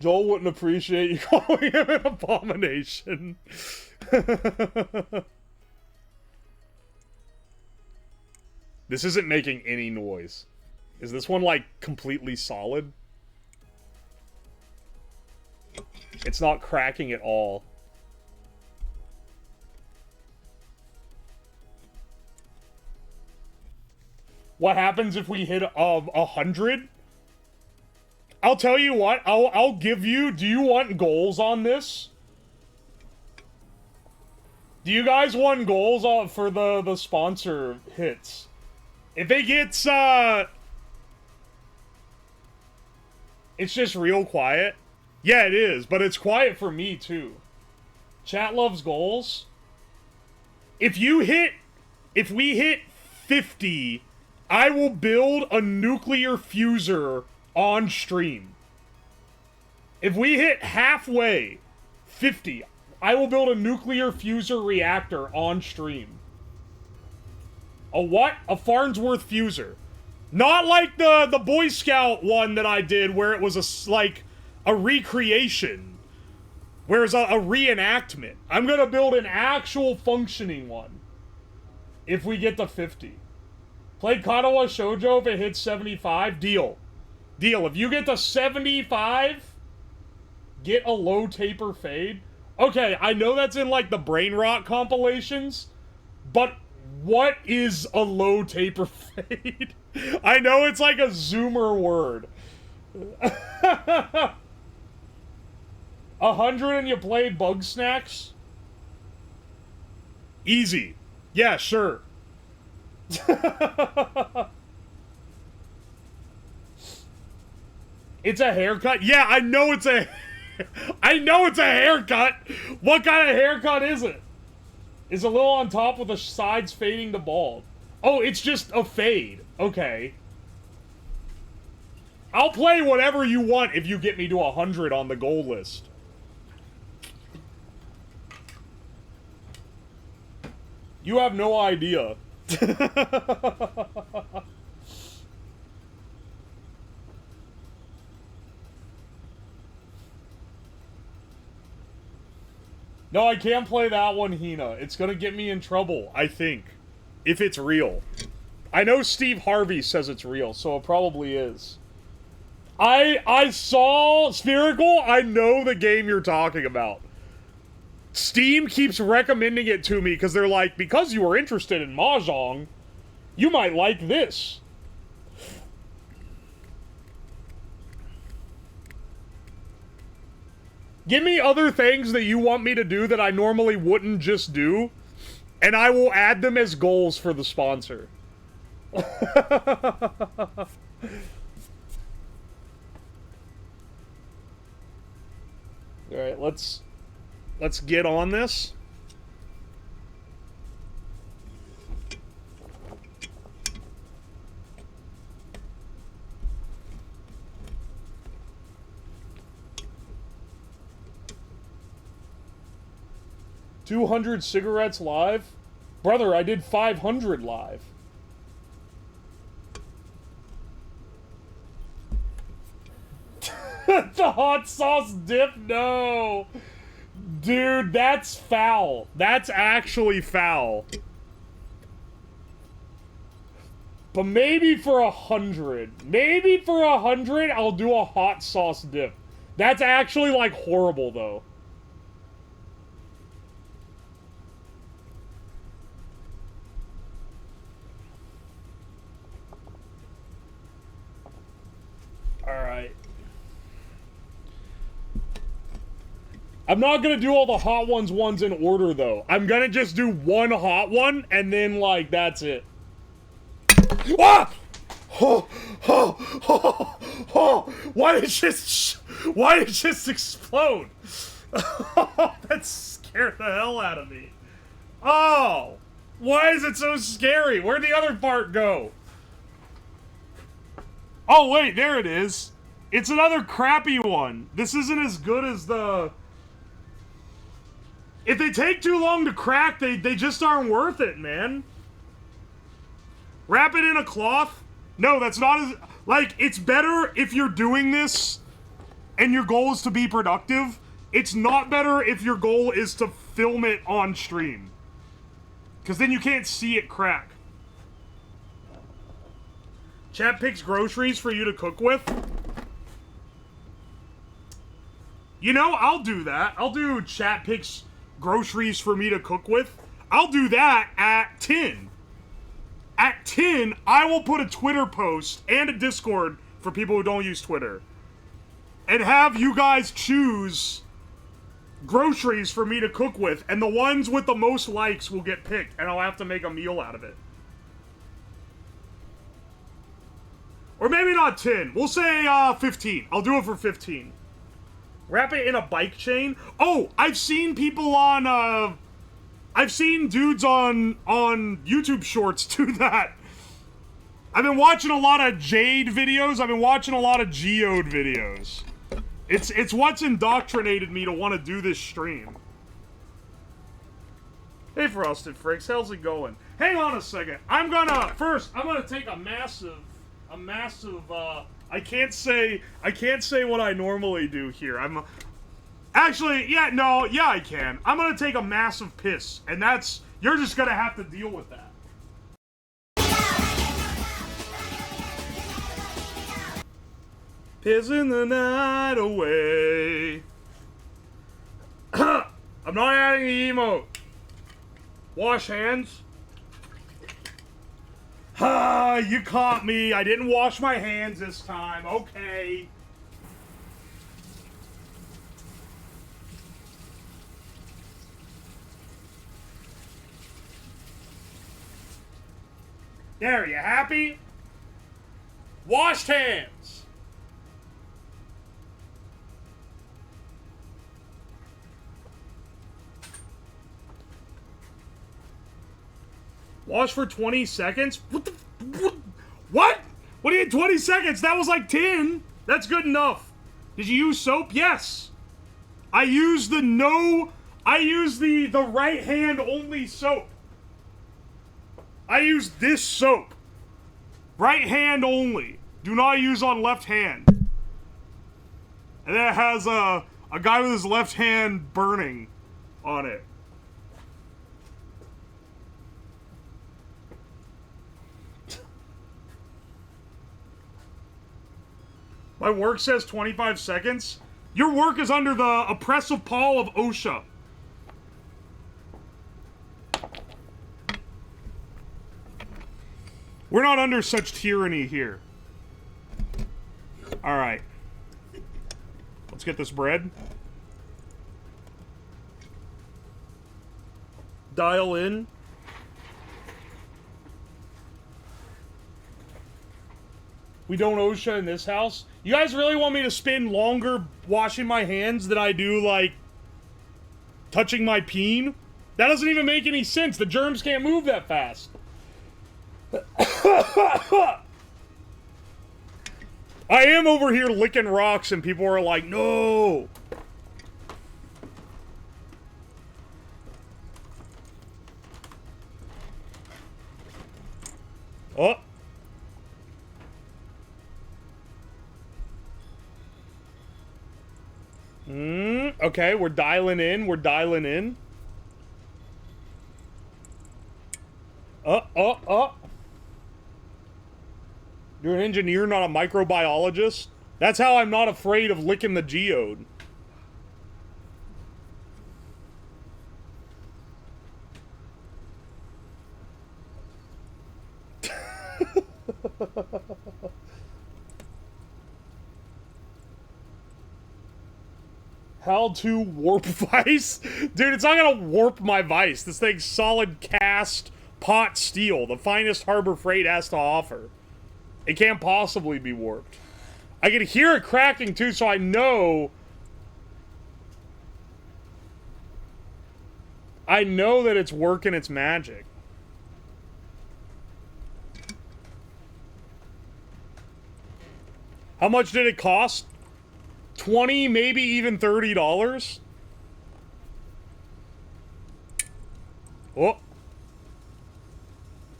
Joel wouldn't appreciate you calling him an abomination. This isn't making any noise. Is this one, like, completely solid? It's not cracking at all. What happens if we hit 100? I'll tell you what, I'll give you... Do you want goals on this? Do you guys want goals for the sponsor hits? If it gets, It's just real quiet. Yeah, it is, but it's quiet for me, too. Chat loves goals. If we hit 50, I will build a nuclear fuser on stream. If we hit halfway, 50, I will build a nuclear fuser reactor on stream. A what? A Farnsworth fuser. Not like the Boy Scout one that I did where it was like a recreation. Whereas a reenactment. I'm gonna build an actual functioning one. If we get to 50. Play Kanawa Shoujo if it hits 75. Deal. Deal. If you get to 75, get a low taper fade. Okay, I know that's in like the Brain Rot compilations, but what is a low taper fade? I know it's like a Zoomer word. 100 and you play Bug Snacks? Easy. Yeah, sure. It's a haircut? Yeah, I know it's a... I know it's a haircut! What kind of haircut is it? Is a little on top with the sides fading to bald. Oh, it's just a fade. Okay. I'll play whatever you want if you get me to 100 on the goal list. You have no idea. No, I can't play that one, Hina. It's gonna get me in trouble, I think. If it's real. I know Steve Harvey says it's real, so it probably is. I saw Spherical. I know the game you're talking about. Steam keeps recommending it to me because they're like, because you were interested in Mahjong, you might like this. Give me other things that you want me to do that I normally wouldn't just do, and I will add them as goals for the sponsor. Alright, let's get on this. $200 cigarettes live? Brother, I did 500 live. The hot sauce dip? No. Dude, that's foul. That's actually foul. But maybe for 100. Maybe for 100, I'll do a hot sauce dip. That's actually, like, horrible, though. Alright. I'm not gonna do all the hot ones in order, though. I'm gonna just do one hot one, and then, like, that's it. Ah! Oh, oh, oh, oh. Why did it just explode? Oh, that scared the hell out of me. Oh! Why is it so scary? Where'd the other part go? Oh, wait, there it is. It's another crappy one. This isn't as good as the... If they take too long to crack, they just aren't worth it, man. Wrap it in a cloth? No, that's not as... Like, it's better if you're doing this and your goal is to be productive. It's not better if your goal is to film it on stream. Because then you can't see it crack. Chat picks groceries for you to cook with. You know, I'll do that. I'll do chat picks groceries for me to cook with. I'll do that at 10. At 10, I will put a Twitter post and a Discord for people who don't use Twitter. And have you guys choose groceries for me to cook with. And the ones with the most likes will get picked. And I'll have to make a meal out of it. Or maybe not 10. We'll say 15. I'll do it for 15. Wrap it in a bike chain. Oh, I've seen people on, I've seen dudes on YouTube Shorts do that. I've been watching a lot of Jade videos. I've been watching a lot of Geode videos. It's what's indoctrinated me to want to do this stream. Hey, Frosted Fricks, how's it going? Hang on a second. I'm gonna take a massive, I can't say what I normally do here. Actually, yeah, I can. I'm gonna take a massive piss, and you're just gonna have to deal with that. Pissing the night away. I'm not adding the emote. Wash hands. You caught me. I didn't wash my hands this time. Okay. There, you happy? Washed hands. Wash for 20 seconds? What? What do you 20 seconds? That was like 10. That's good enough. Did you use soap? Yes. I used the right hand only soap. I used this soap. Right hand only. Do not use on left hand. And it has a guy with his left hand burning on it. My work says 25 seconds. Your work is under the oppressive paw of OSHA. We're not under such tyranny here. Alright. Let's get this bread. Dial in. We don't OSHA in this house. You guys really want me to spend longer washing my hands than I do, like, touching my peen? That doesn't even make any sense. The germs can't move that fast. I am over here licking rocks and people are like, no. Oh. Okay, we're dialing in. We're dialing in. You're an engineer, not a microbiologist? That's how I'm not afraid of licking the geode. How to warp vice? Dude, it's not gonna warp my vice. This thing's solid cast pot steel, the finest Harbor Freight has to offer. It can't possibly be warped. I can hear it cracking too, so I know that it's working its magic. How much did it cost? 20, maybe even $30? Oh.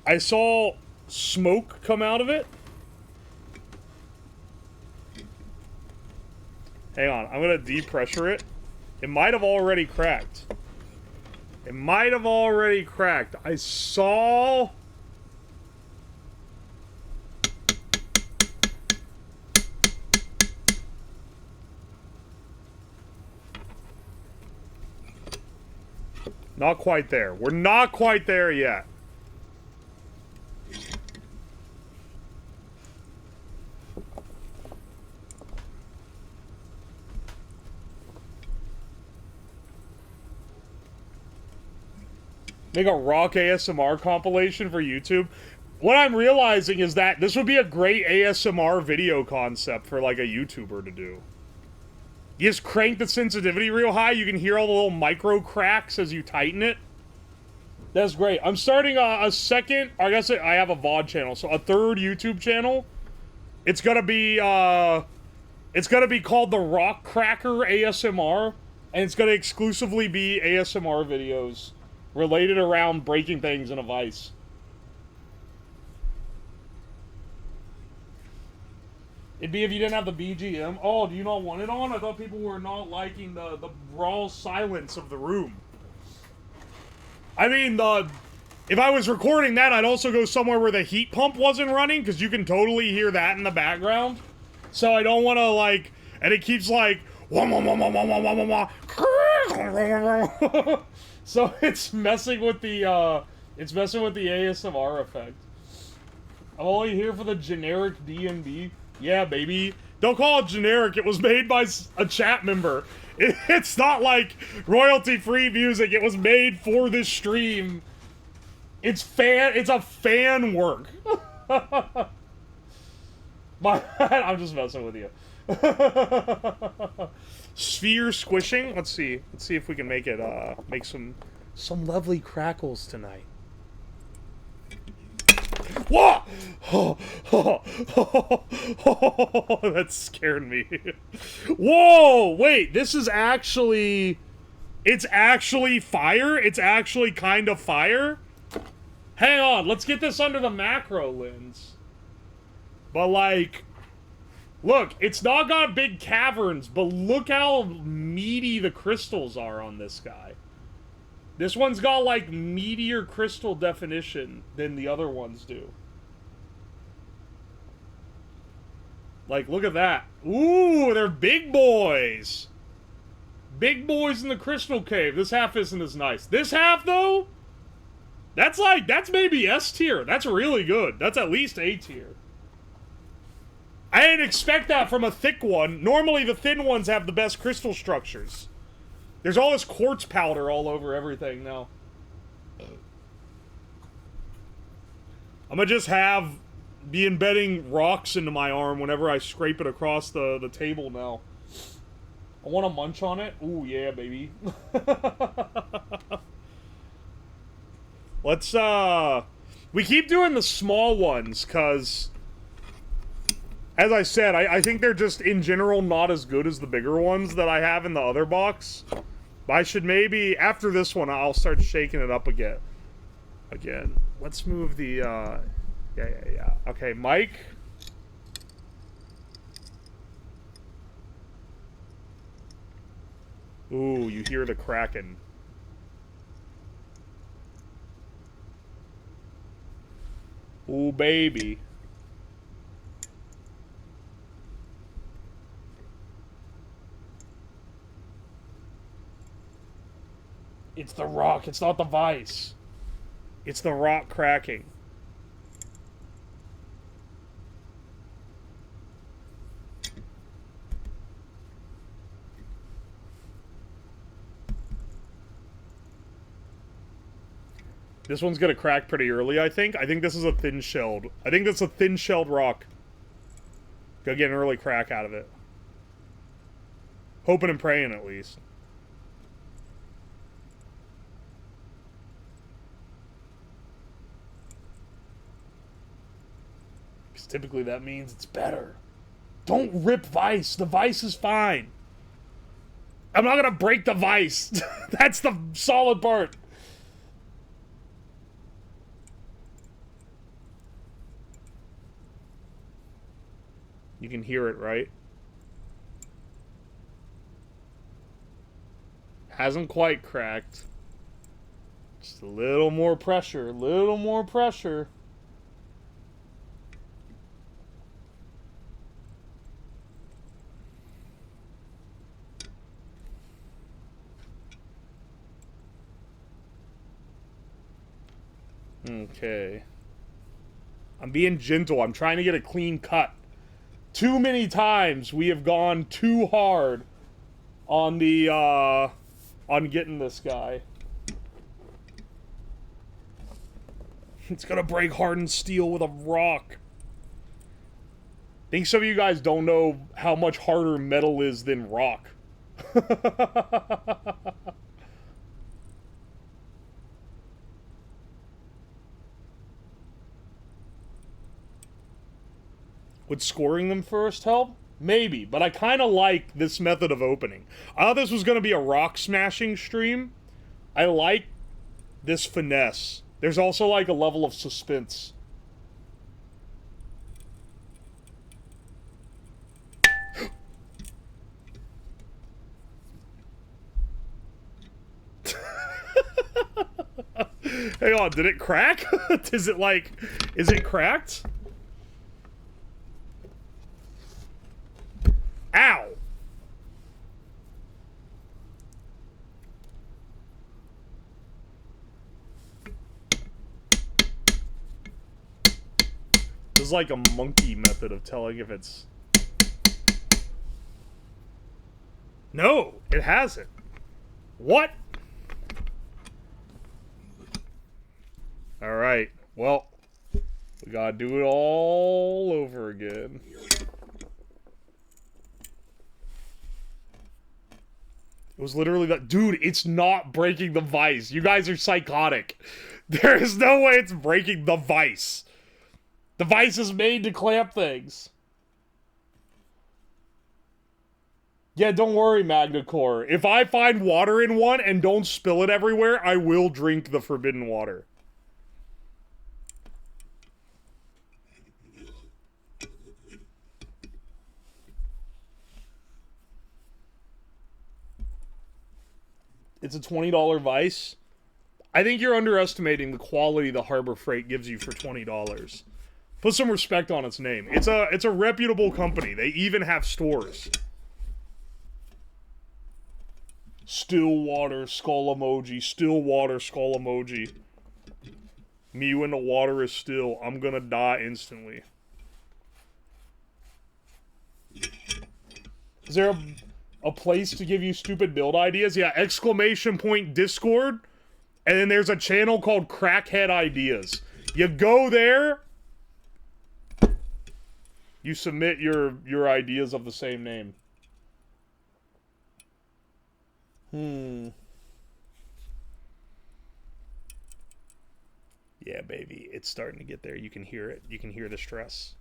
I saw smoke come out of it. Hang on, I'm gonna depressure it. It might have already cracked. It might have already cracked. I saw... Not quite there. We're not quite there yet. Make a rock ASMR compilation for YouTube. What I'm realizing is that this would be a great ASMR video concept for, like, a YouTuber to do. You just crank the sensitivity real high, you can hear all the little micro cracks as you tighten it. That's great. I'm starting a second, I guess I have a VOD channel, so a third YouTube channel. It's gonna be called the Rock Cracker ASMR, and it's gonna exclusively be ASMR videos related around breaking things in a vise. It'd be if you didn't have the BGM. Oh, do you not want it on? I thought people were not liking the raw silence of the room. I mean, if I was recording that, I'd also go somewhere where the heat pump wasn't running, because you can totally hear that in the background. So I don't want to, like, and it keeps, like, so it's messing with the ASMR effect. I'm only here for the generic D&D. Yeah, baby. Don't call it generic. It was made by a chat member. It's not like royalty-free music. It was made for this stream. It's a fan work. I'm just messing with you. Sphere squishing. Let's see. Let's see if we can make it make some lovely crackles tonight. Whoa! That scared me. Whoa! Wait, this is actually... It's actually fire? It's actually kind of fire? Hang on, let's get this under the macro lens. But, like... Look, it's not got big caverns, but look how meaty the crystals are on this guy. This one's got, like, meatier crystal definition than the other ones do. Like, look at that. Ooh, they're big boys. Big boys in the crystal cave. This half isn't as nice. This half, though? That's maybe S tier. That's really good. That's at least A tier. I didn't expect that from a thick one. Normally, the thin ones have the best crystal structures. There's all this quartz powder all over everything now. I'm gonna just be embedding rocks into my arm whenever I scrape it across the table now. I want to munch on it. Ooh, yeah, baby. Let's, we keep doing the small ones, because, as I said, I think they're just, in general, not as good as the bigger ones that I have in the other box. I should maybe, after this one, I'll start shaking it up again. Let's move the, yeah. Okay, Mike. Ooh, you hear the cracking. Ooh, baby. It's the rock, it's not the vise. It's the rock cracking. This one's gonna crack pretty early, I think. I think this is a thin-shelled. I think that's a thin-shelled rock. Gotta get an early crack out of it. Hoping and praying, at least. Because typically that means it's better. Don't rip vise. The vise is fine. I'm not gonna break the vise. That's the solid part. You can hear it, right? Hasn't quite cracked. Just a little more pressure, Okay. I'm being gentle. I'm trying to get a clean cut. Too many times we have gone too hard on the, on getting this guy. It's gonna break hardened steel with a rock. I think some of you guys don't know how much harder metal is than rock. Would scoring them first help? Maybe, but I kind of like this method of opening. I thought this was going to be a rock smashing stream. I like this finesse. There's also like a level of suspense. Hang on, did it crack? Is it cracked? Ow! This is like a monkey method of telling if it's... No, it hasn't. What? Alright, well, we gotta do it all over again. It was literally that. Dude, it's not breaking the vise. You guys are psychotic. There is no way it's breaking the vise. The vise is made to clamp things. Yeah, don't worry, Magnacore. If I find water in one and don't spill it everywhere, I will drink the forbidden water. It's a $20 vice. I think you're underestimating the quality the Harbor Freight gives you for $20. Put some respect on its name. It's a reputable company. They even have stores. Still water, skull emoji. Still water, skull emoji. Me when the water is still. I'm gonna die instantly. Is there a place to give you stupid build ideas? Yeah, ! Discord. And then there's a channel called Crackhead Ideas. You go there. You submit your ideas of the same name. Yeah, baby. It's starting to get there. You can hear it. You can hear the stress.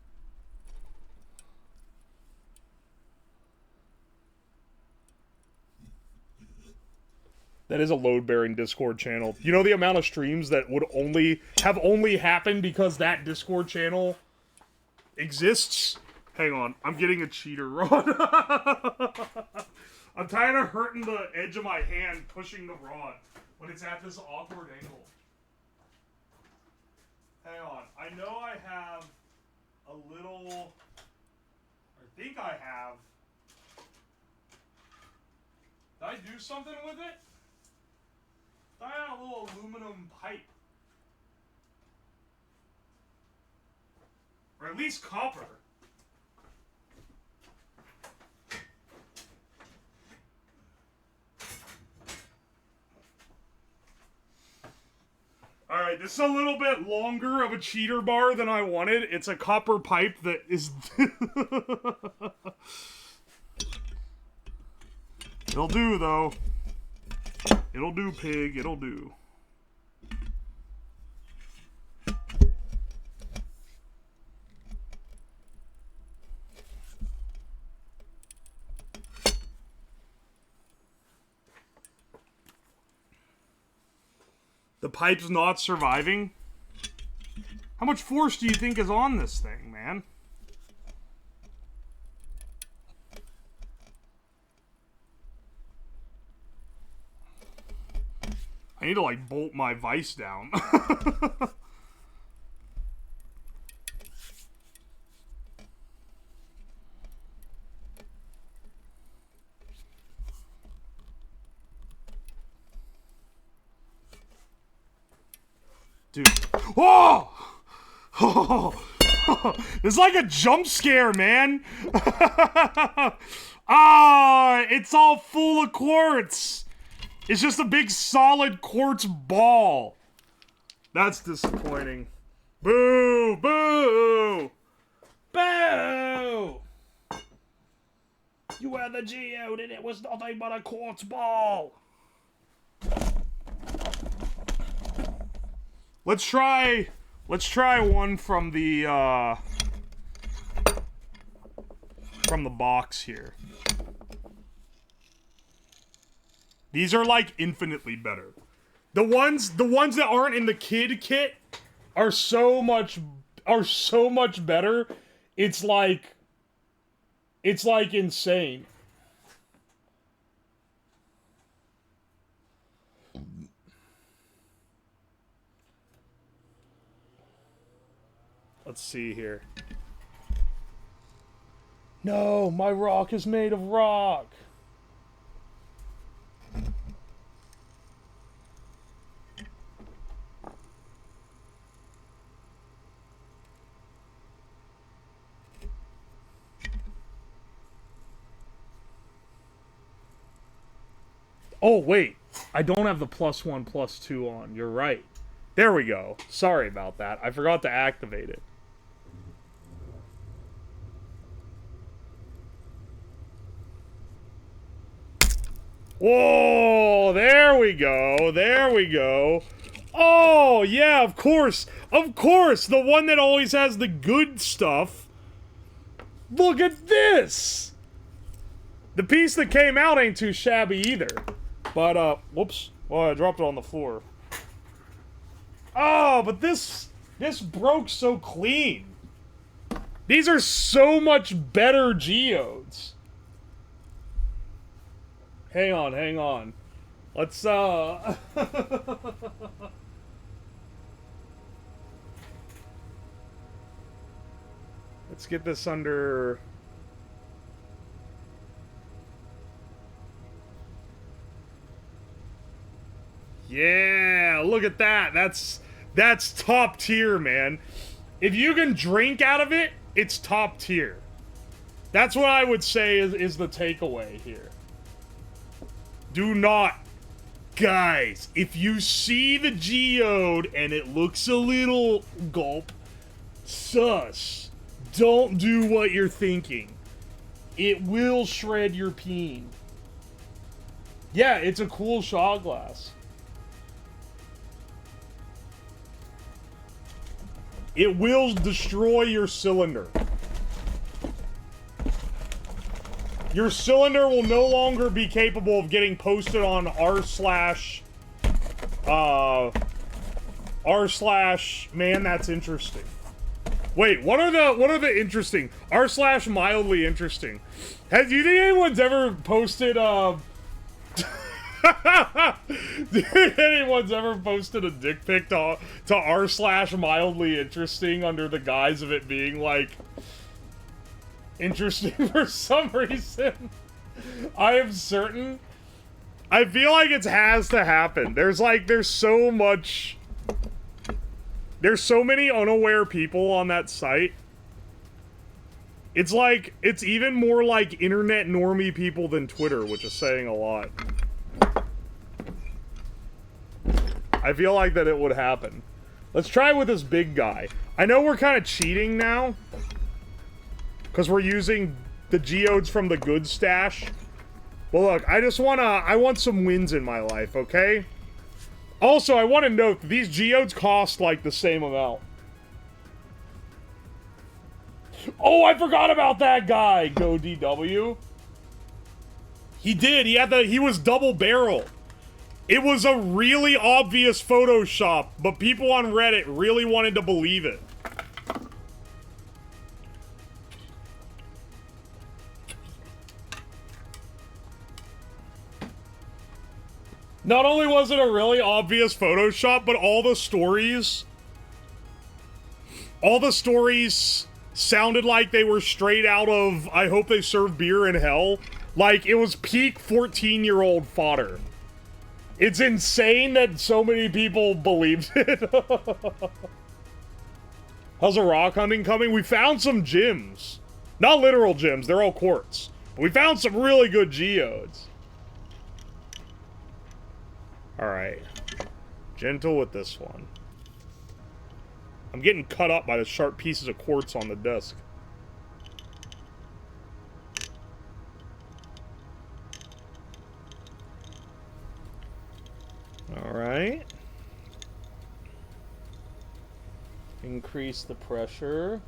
That is a load-bearing Discord channel. You know the amount of streams that would only happened because that Discord channel exists? Hang on, I'm getting a cheater rod. I'm tired of hurting the edge of my hand pushing the rod when it's at this awkward angle. Hang on, I know I have a little... I think I have... Did I do something with it? I had a little aluminum pipe. Or at least copper. Alright, this is a little bit longer of a cheater bar than I wanted. It's a copper pipe that is... It'll do, though. It'll do, pig. It'll do. The pipe's not surviving? How much force do you think is on this thing, man? I need to, like, bolt my vise down. Dude. Oh! It's like a jump scare, man. Ah, it's all full of quartz. It's just a big solid quartz ball. That's disappointing. Boo! Boo! Boo! You had the geode and it was nothing but a quartz ball. Let's try one from the box here. These are like infinitely better. The ones that aren't in the kid kit are so much better. It's like insane. Let's see here. No, my rock is made of rock. Oh, wait. I don't have the +1, +2 on. You're right. There we go. Sorry about that. I forgot to activate it. Whoa! There we go. There we go. Oh, yeah, of course. Of course. The one that always has the good stuff. Look at this! The piece that came out ain't too shabby either. But, whoops. Oh, I dropped it on the floor. Oh, but this broke so clean. These are so much better geodes. Hang on, hang on. Let's, Let's get this under... Yeah, look at that. That's top tier, man. If you can drink out of it, it's top tier. That's what I would say is the takeaway here. Do not, guys, if you see the geode and it looks a little gulp, sus, don't do what you're thinking. It will shred your peen. Yeah, it's a cool shot glass. It will destroy your cylinder. Your cylinder will no longer be capable of getting posted on r slash, man, that's interesting. Wait, what are the interesting? r slash mildly interesting. Do you think anyone's ever posted, do you think anyone's ever posted a dick pic to r slash mildly interesting under the guise of it being, like, interesting for some reason? I am certain. I feel like it has to happen. There's so many unaware people on that site. It's like, it's even more like internet normie people than Twitter, which is saying a lot. I feel like that it would happen. Let's try with this big guy. I know we're kind of cheating now, because we're using the geodes from the good stash. Well, look, I want some wins in my life, okay? Also, I want to note that these geodes cost, like, the same amount. Oh, I forgot about that guy, GoDW. He did, he was double barreled. It was a really obvious Photoshop, but people on Reddit really wanted to believe it. Not only was it a really obvious Photoshop, but all the stories sounded like they were straight out of I Hope They Serve Beer in Hell. Like, it was peak 14-year-old fodder. It's insane that so many people believed it. How's the rock hunting coming? We found some gems. Not literal gems, they're all quartz. But we found some really good geodes. Alright. Gentle with this one. I'm getting cut up by the sharp pieces of quartz on the desk. Alright. Increase the pressure.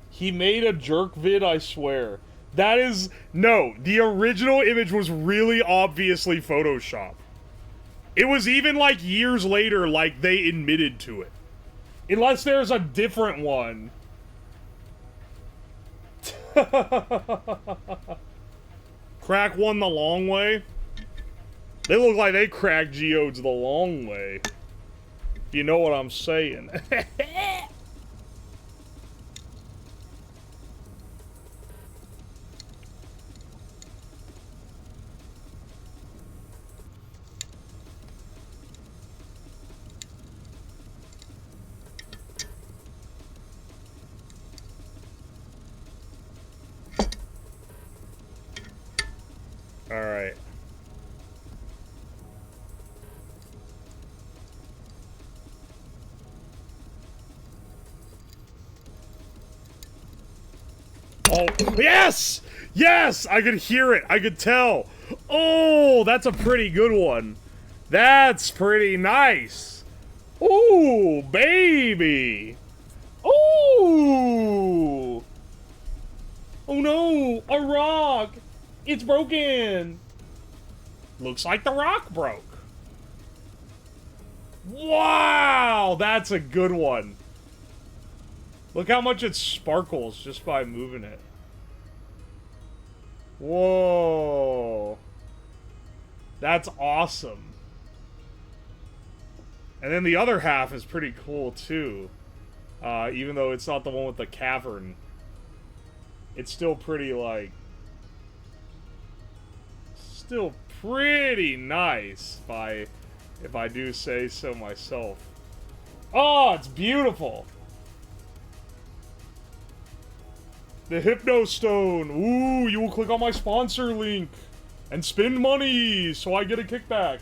He made a jerk vid, I swear. That is... No, the original image was really obviously Photoshop. It was even, like, years later, like, they admitted to it. Unless there's a different one. Crack one the long way? They look like they cracked geodes the long way. You know what I'm saying. Alright. Oh, yes! Yes! I could hear it. I could tell. Oh, that's a pretty good one. That's pretty nice. Ooh, baby. Ooh. Oh no, a rock. It's broken! Looks like the rock broke. Wow! That's a good one. Look how much it sparkles just by moving it. Whoa. That's awesome. And then the other half is pretty cool too. Even though it's not the one with the cavern. It's still pretty, like... Still pretty nice, if I do say so myself. Oh, it's beautiful. The Hypno Stone. Ooh, you will click on my sponsor link and spend money so I get a kickback.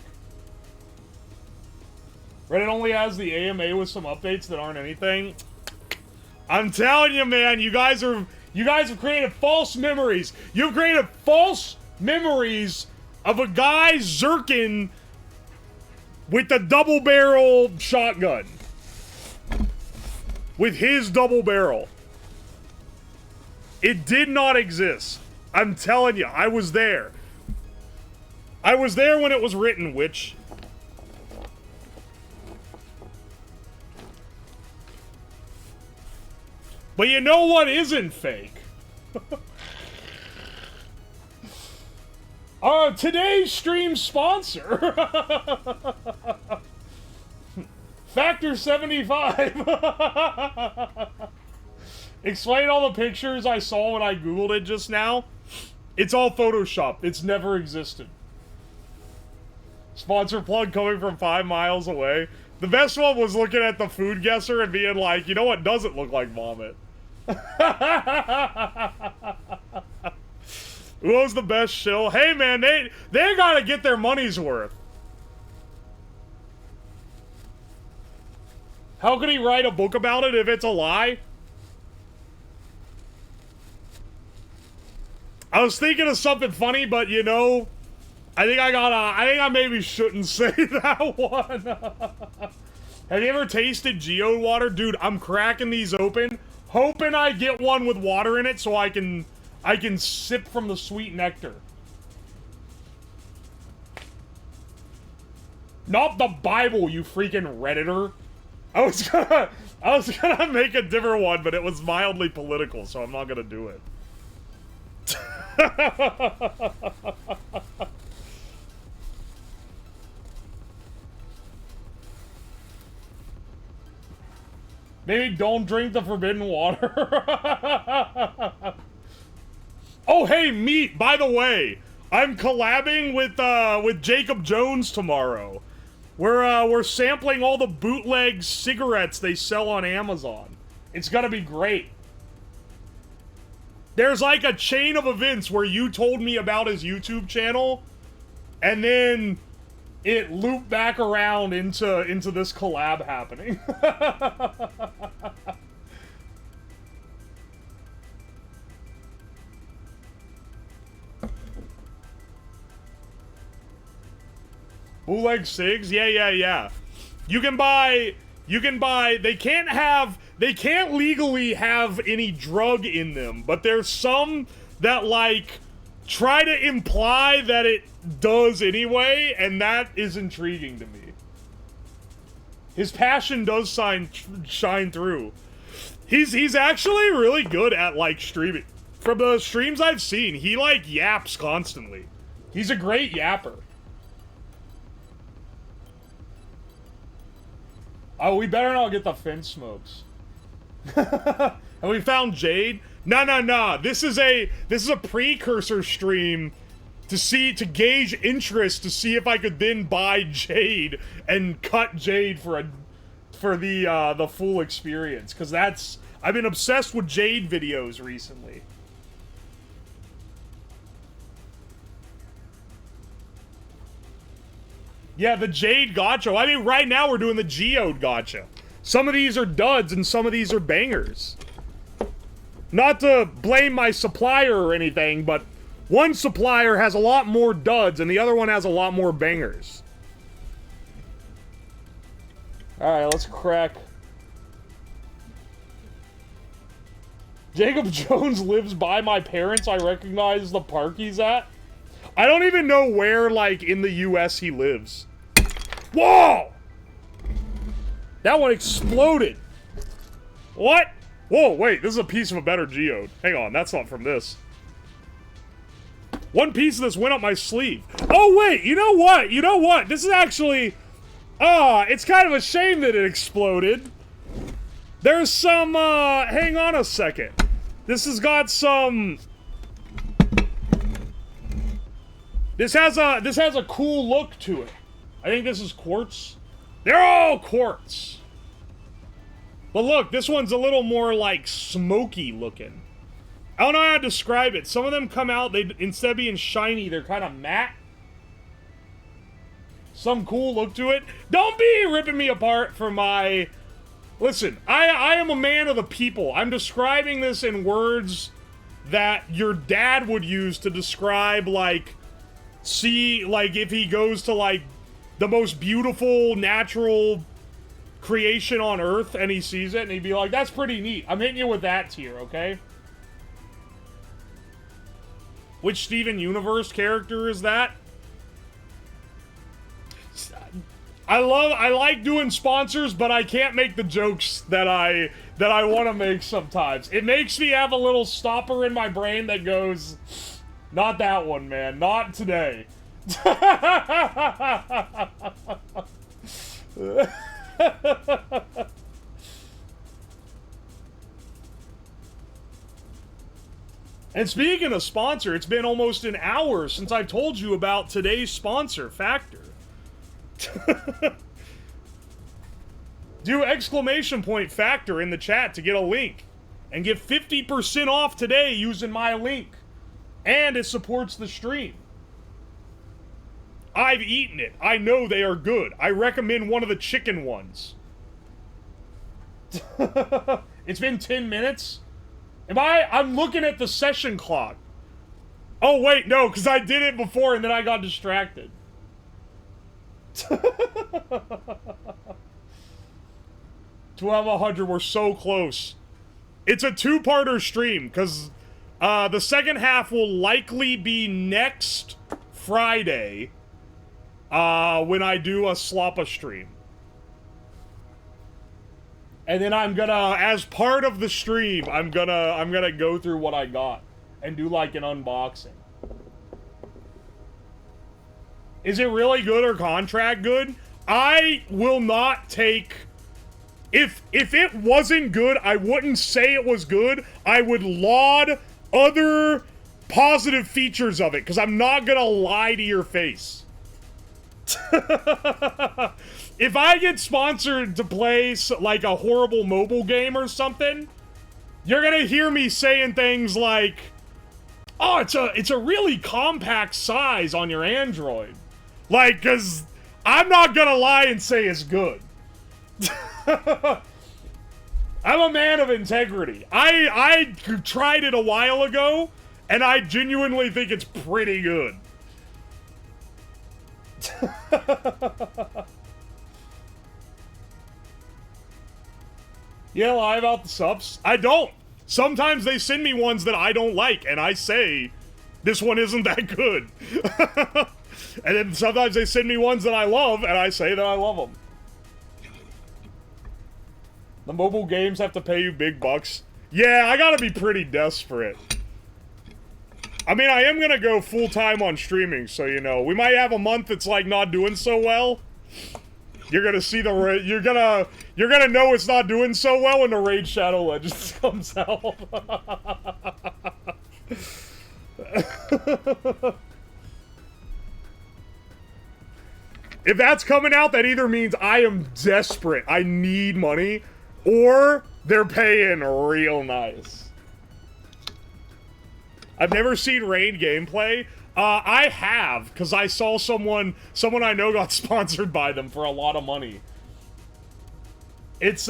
Reddit only has the AMA with some updates that aren't anything. I'm telling you, man, you guys have created false memories. You've created false memories of a guy zerking with the double barrel shotgun. With his double barrel. It did not exist. I'm telling you, I was there. I was there when it was written, witch. But you know what isn't fake? Today's stream sponsor. Factor 75. Explain all the pictures I saw when I Googled it just now. It's all Photoshop. It's never existed. Sponsor plug coming from 5 miles away. The best one was looking at the food guesser and being like, you know what doesn't look like vomit? Who's the best shill? Hey man, they gotta get their money's worth. How could he write a book about it if it's a lie? I was thinking of something funny, but you know, I think I maybe shouldn't say that one. Have you ever tasted Geode water? Dude, I'm cracking these open, hoping I get one with water in it so I can sip from the sweet nectar. Not the Bible, you freaking Redditor. I was gonna make a different one, but it was mildly political, so I'm not gonna do it. Maybe don't drink the forbidden water. Oh, hey, meat, by the way, I'm collabing with Jacob Jones tomorrow. We're sampling all the bootleg cigarettes they sell on Amazon. It's gonna be great. There's like a chain of events where you told me about his YouTube channel, and then it looped back around into this collab happening. Bootleg cigs? Yeah. You can buy, they can't legally have any drug in them, but there's some that, like, try to imply that it does anyway, and that is intriguing to me. His passion does shine through. He's actually really good at, like, streaming. From the streams I've seen, he, like, yaps constantly. He's a great yapper. Oh, we better not get the fence smokes. And we found Jade. No. This is a precursor stream to gauge interest, to see if I could then buy Jade and cut Jade for the full experience, because I've been obsessed with Jade videos recently. Yeah, the Jade gacha. I mean, right now we're doing the Geode gacha. Some of these are duds and some of these are bangers. Not to blame my supplier or anything, but one supplier has a lot more duds and the other one has a lot more bangers. Alright, let's crack. Jacob Jones lives by my parents. I recognize the park he's at. I don't even know where, like, in the US he lives. Whoa! That one exploded. What? Whoa, wait, this is a piece of a better geode. Hang on, that's not from this. One piece of this went up my sleeve. Oh, wait, you know what? You know what? This is actually... it's kind of a shame that it exploded. There's some, hang on a second. This has got some... This has a cool look to it. I think this is quartz. They're all quartz. But look, this one's a little more, like, smoky looking. I don't know how to describe it. Some of them come out, instead of being shiny, they're kind of matte. Some cool look to it. Don't be ripping me apart for my... Listen, I am a man of the people. I'm describing this in words that your dad would use to describe, like... like, if he goes to, like, the most beautiful natural creation on Earth and he sees it and he'd be like, that's pretty neat. I'm hitting you with that tier, okay? Which Steven Universe character is that? I like doing sponsors, but I can't make the jokes that I want to make sometimes. It makes me have a little stopper in my brain that goes... Not that one, man. Not today. And speaking of sponsor, it's been almost an hour since I've told you about today's sponsor, Factor. Do exclamation point Factor in the chat to get a link. And get 50% off today using my link. And it supports the stream. I've eaten it. I know they are good. I recommend one of the chicken ones. It's been 10 minutes? I'm looking at the session clock. Oh, wait, no, because I did it before and then I got distracted. 1,200, we're so close. It's a two-parter stream, because... the second half will likely be next Friday, when I do a Slappa stream. And then I'm gonna, as part of the stream, I'm gonna go through what I got and do like an unboxing. Is it really good or contract good? I will not take... If it wasn't good, I wouldn't say it was good. I would laud other positive features of it, because I'm not gonna lie to your face. If I get sponsored to play, like, a horrible mobile game or something, You're gonna hear me saying things like, oh, it's a really compact size on your Android. Like, cause I'm not gonna lie and say it's good. I'm a man of integrity. I tried it a while ago, and I genuinely think it's pretty good. Yeah, lie about the subs? I don't. Sometimes they send me ones that I don't like, and I say, this one isn't that good. And then sometimes they send me ones that I love, and I say that I love them. The mobile games have to pay you big bucks. Yeah, I gotta be pretty desperate. I mean, I am gonna go full-time on streaming, so you know. We might have a month that's, like, not doing so well. You're gonna see the you're gonna know it's not doing so well when the Raid Shadow Legends comes out. If that's coming out, that either means I am desperate, I need money, or they're paying real nice. I've never seen Raid gameplay. I have, because I saw someone I know got sponsored by them for a lot of money. It's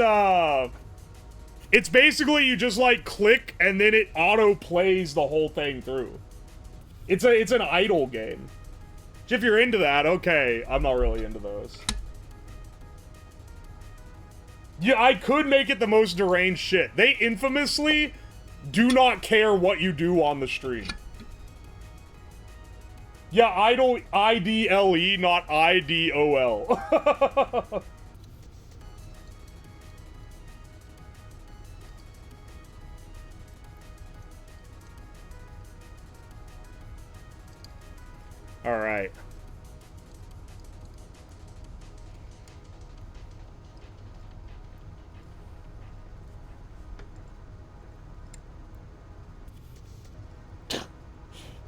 basically you just, like, click, and then it auto-plays the whole thing through. It's an idle game. If you're into that, okay, I'm not really into those. Yeah, I could make it the most deranged shit. They infamously do not care what you do on the stream. Yeah, idle, I-D-L-E, not I-D-O-L. Alright.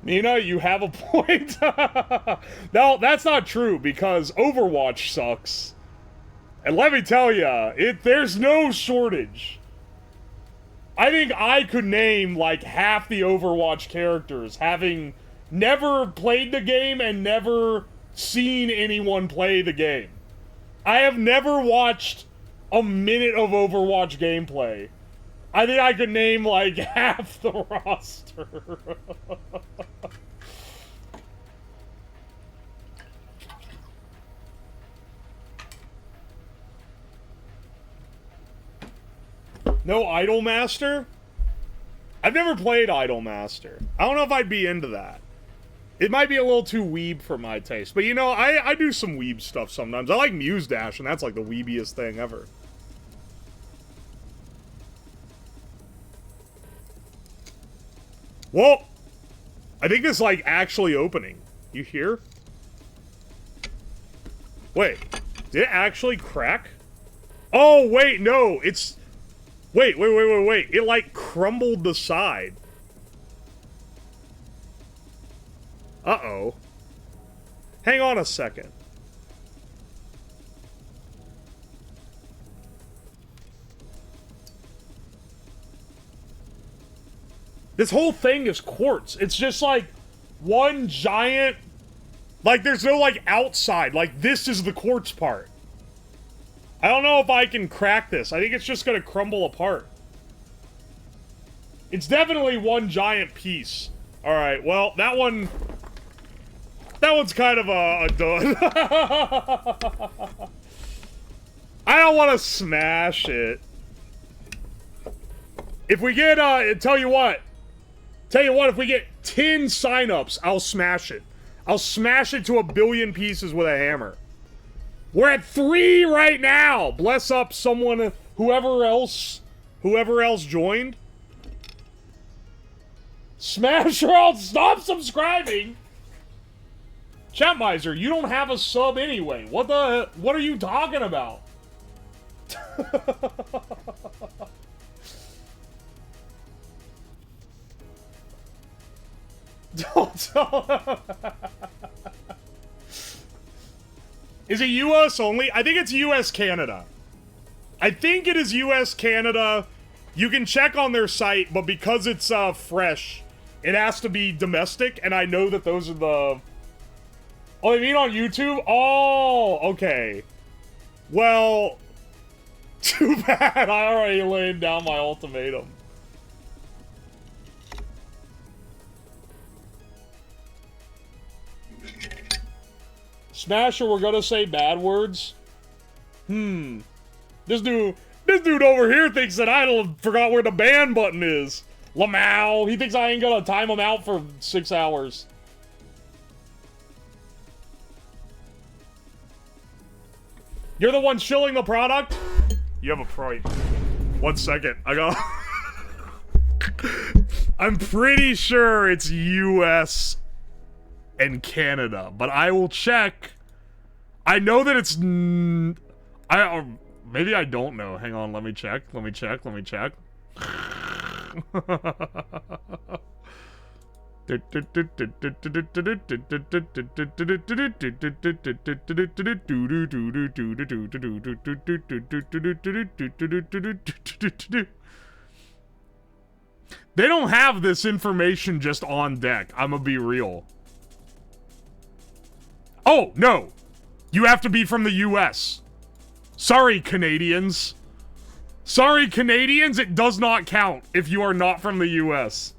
Nina, you have a point. No, that's not true, because Overwatch sucks. And let me tell ya, there's no shortage. I think I could name, like, half the Overwatch characters, having never played the game and never seen anyone play the game. I have never watched a minute of Overwatch gameplay. I think I could name, like, half the roster. No Idolmaster? I've never played Idolmaster. I don't know if I'd be into that. It might be a little too weeb for my taste. But, you know, I do some weeb stuff sometimes. I like Muse Dash, and that's, like, the weebiest thing ever. Whoa! I think it's, like, actually opening. You hear? Wait. Did it actually crack? Oh, wait, no. It's... Wait. It, like, crumbled the side. Uh-oh. Hang on a second. This whole thing is quartz. It's just, like, one giant... Like, there's no, like, outside. Like, this is the quartz part. I don't know if I can crack this. I think it's just gonna crumble apart. It's definitely one giant piece. Alright, well, that one's kind of a dud. I don't want to smash it. If we get, tell you what, if we get 10 signups, I'll smash it. I'll smash it to 1 billion pieces with a hammer. We're at 3 right now. Bless up someone, whoever else joined. Smash or else stop subscribing. Chat Miser, you don't have a sub anyway. What are you talking about? Don't. Is it US only? I think it's US Canada. I think it is US Canada You can check on their site, but because it's fresh, it has to be domestic, and I know that those are the... Oh, you mean on YouTube? Oh, okay. Well, too bad. I already laid down my ultimatum. Smasher, we're gonna say bad words? This dude over here thinks that I forgot where the ban button is. Lamau, he thinks I ain't gonna time him out for 6 hours. You're the one shilling the product? You have a point. 1 second, I got... I'm pretty sure it's US and Canada, but I will check. I know that it's... maybe I don't know. Hang on, let me check. Let me check. They don't have this information just on deck. I'm gonna be real. Oh, no. You have to be from the US. Sorry, Canadians. Sorry, Canadians, it does not count if you are not from the US.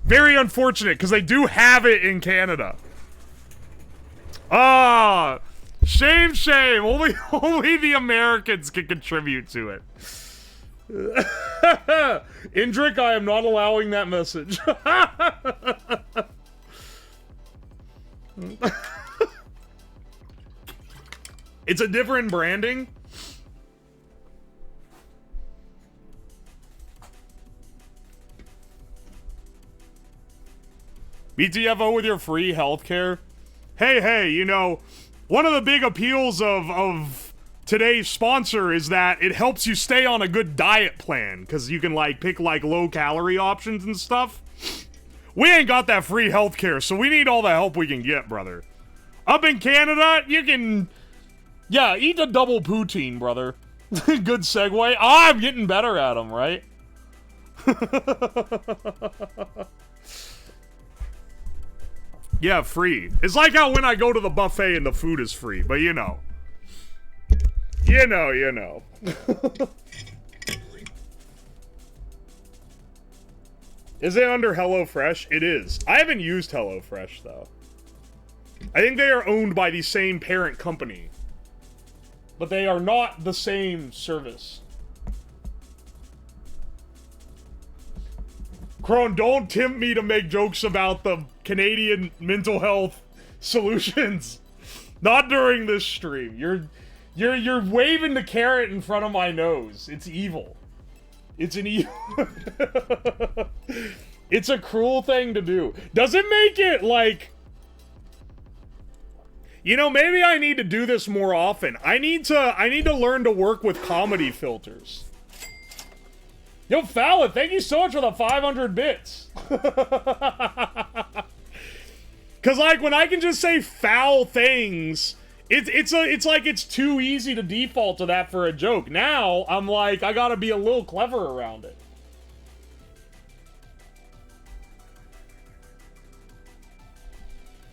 Very unfortunate, because they do have it in Canada. Ah, shame, shame. Only the Americans can contribute to it. Indrik, I am not allowing that message. It's a different branding. BTFO with your free healthcare. Hey, you know, one of the big appeals of today's sponsor is that it helps you stay on a good diet plan, because you can, like, pick, like, low-calorie options and stuff. We ain't got that free healthcare, so we need all the help we can get, brother. Up in Canada, you can... Yeah, eat a double poutine, brother. Good segue. Oh, I'm getting better at them, right? Yeah, free. It's like how when I go to the buffet and the food is free, but you know. You know. Is it under HelloFresh? It is. I haven't used HelloFresh, though. I think they are owned by the same parent company. But they are not the same service. Crone, don't tempt me to make jokes about the Canadian mental health solutions. Not during this stream. You're waving the carrot in front of my nose. It's evil. It's an evil... It's a cruel thing to do. Does it make it, like... You know, maybe I need to do this more often. I need to learn to work with comedy filters. Yo, Fallon, thank you so much for the 500 bits. Cause like when I can just say foul things, it's like it's too easy to default to that for a joke. Now I'm like, I gotta be a little clever around it.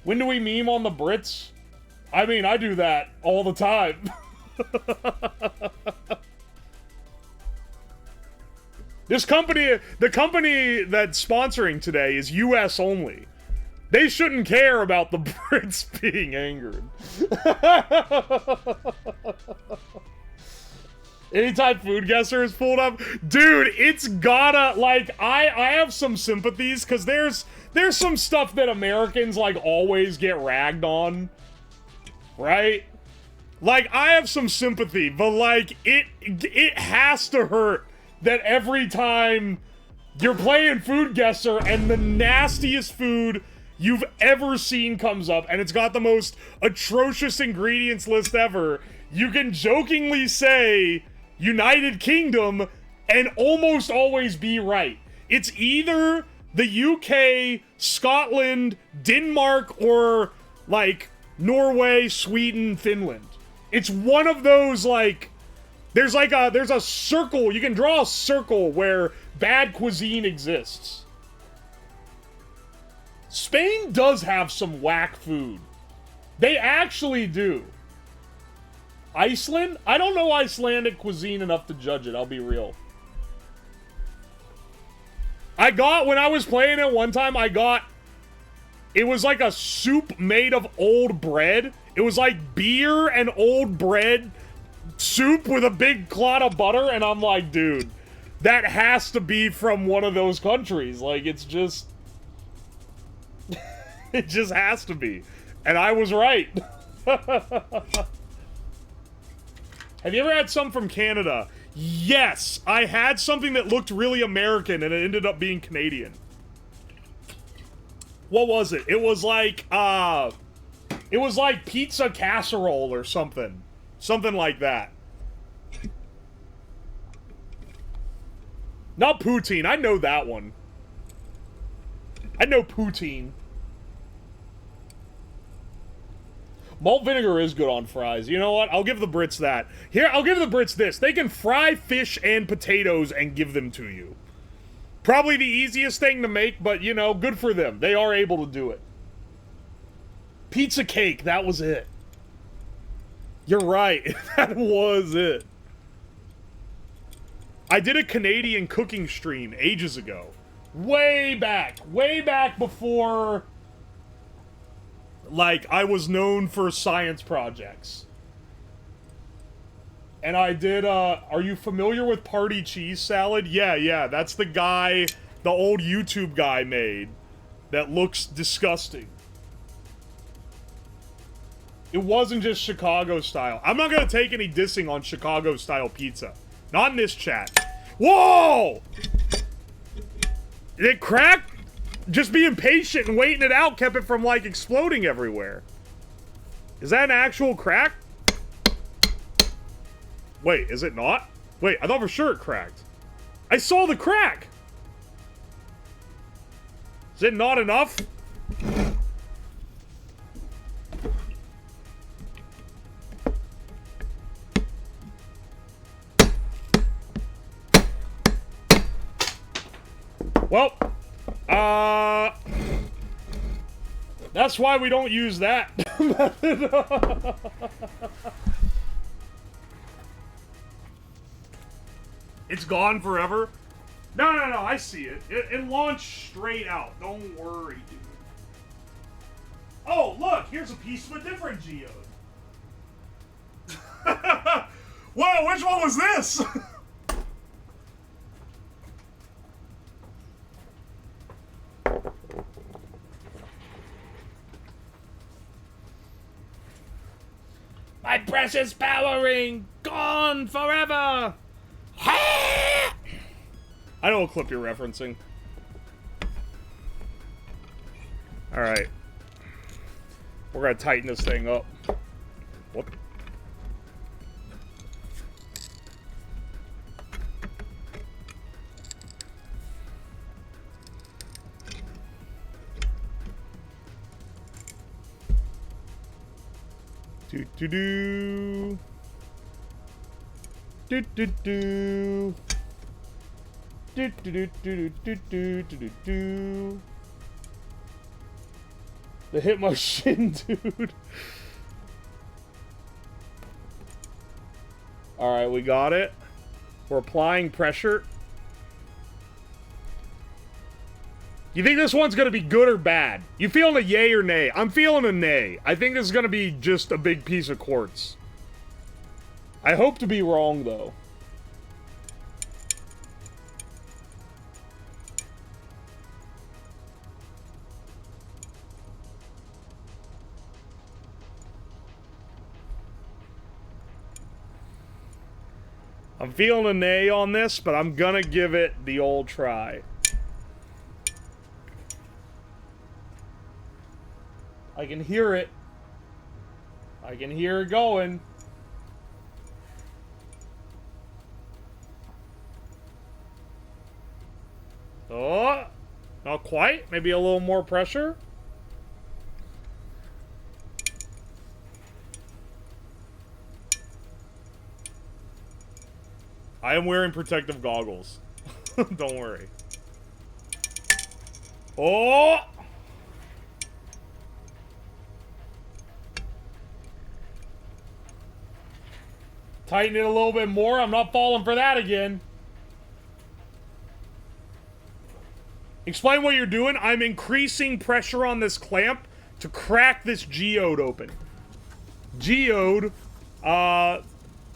When do we meme on the Brits? I mean, I do that all the time. This company, the company that's sponsoring today is US only. They shouldn't care about the Brits being angered. Anytime Food Guesser is pulled up, dude, it's gotta, like, I have some sympathies, because there's some stuff that Americans, like, always get ragged on. Right? Like, I have some sympathy, but, like, it has to hurt that every time you're playing Food Guesser and the nastiest food you've ever seen comes up, and it's got the most atrocious ingredients list ever, you can jokingly say United Kingdom and almost always be right. It's either the UK, Scotland, Denmark, or, like, Norway, Sweden, Finland. It's one of those, like, There's like there's a circle. You can draw a circle where bad cuisine exists. Spain does have some whack food. They actually do. Iceland? I don't know Icelandic cuisine enough to judge it, I'll be real. When I was playing it one time, it was like a soup made of old bread. It was like beer and old bread soup with a big clot of butter, and I'm like, dude, that has to be from one of those countries. Like, it's just... it just has to be. And I was right. Have you ever had some from Canada? Yes, I had something that looked really American and it ended up being Canadian. What was it? It was like pizza casserole or something. Something like that. Not poutine, I know that one. I know poutine. Malt vinegar is good on fries. You know what? I'll give the Brits that. Here, I'll give the Brits this. They can fry fish and potatoes and give them to you. Probably the easiest thing to make, but, you know, good for them. They are able to do it. Pizza cake, that was it. You're right. That was it. I did a Canadian cooking stream ages ago. Way back before... like, I was known for science projects. And I did, are you familiar with party cheese salad? Yeah, that's the guy, the old YouTube guy made. That looks disgusting. It wasn't just Chicago style. I'm not gonna take any dissing on Chicago style pizza. Not in this chat. Whoa! It cracked? Just being patient and waiting it out kept it from, like, exploding everywhere. Is that an actual crack? Wait, is it not? Wait, I thought for sure it cracked. I saw the crack! Is it not enough? Well... that's why we don't use that method. It's gone forever? No, I see it. It launched straight out. Don't worry, dude. Oh, look, here's a piece of a different geode. Whoa, which one was this? My precious power ring, gone forever! I know what clip you're referencing. Alright. We're gonna tighten this thing up. Whoop. Do do do. Do do do. Do do do do do do do do. They hit my shin, dude. Alright, we got it. We're applying pressure. You think this one's gonna be good or bad? You feeling a yay or nay? I'm feeling a nay. I think this is gonna be just a big piece of quartz. I hope to be wrong, though. I'm feeling a nay on this, but I'm gonna give it the old try. I can hear it. I can hear it going. Oh, not quite. Maybe a little more pressure. I am wearing protective goggles. Don't worry. Oh! Tighten it a little bit more. I'm not falling for that again. Explain what you're doing. I'm increasing pressure on this clamp to crack this geode open. Geode,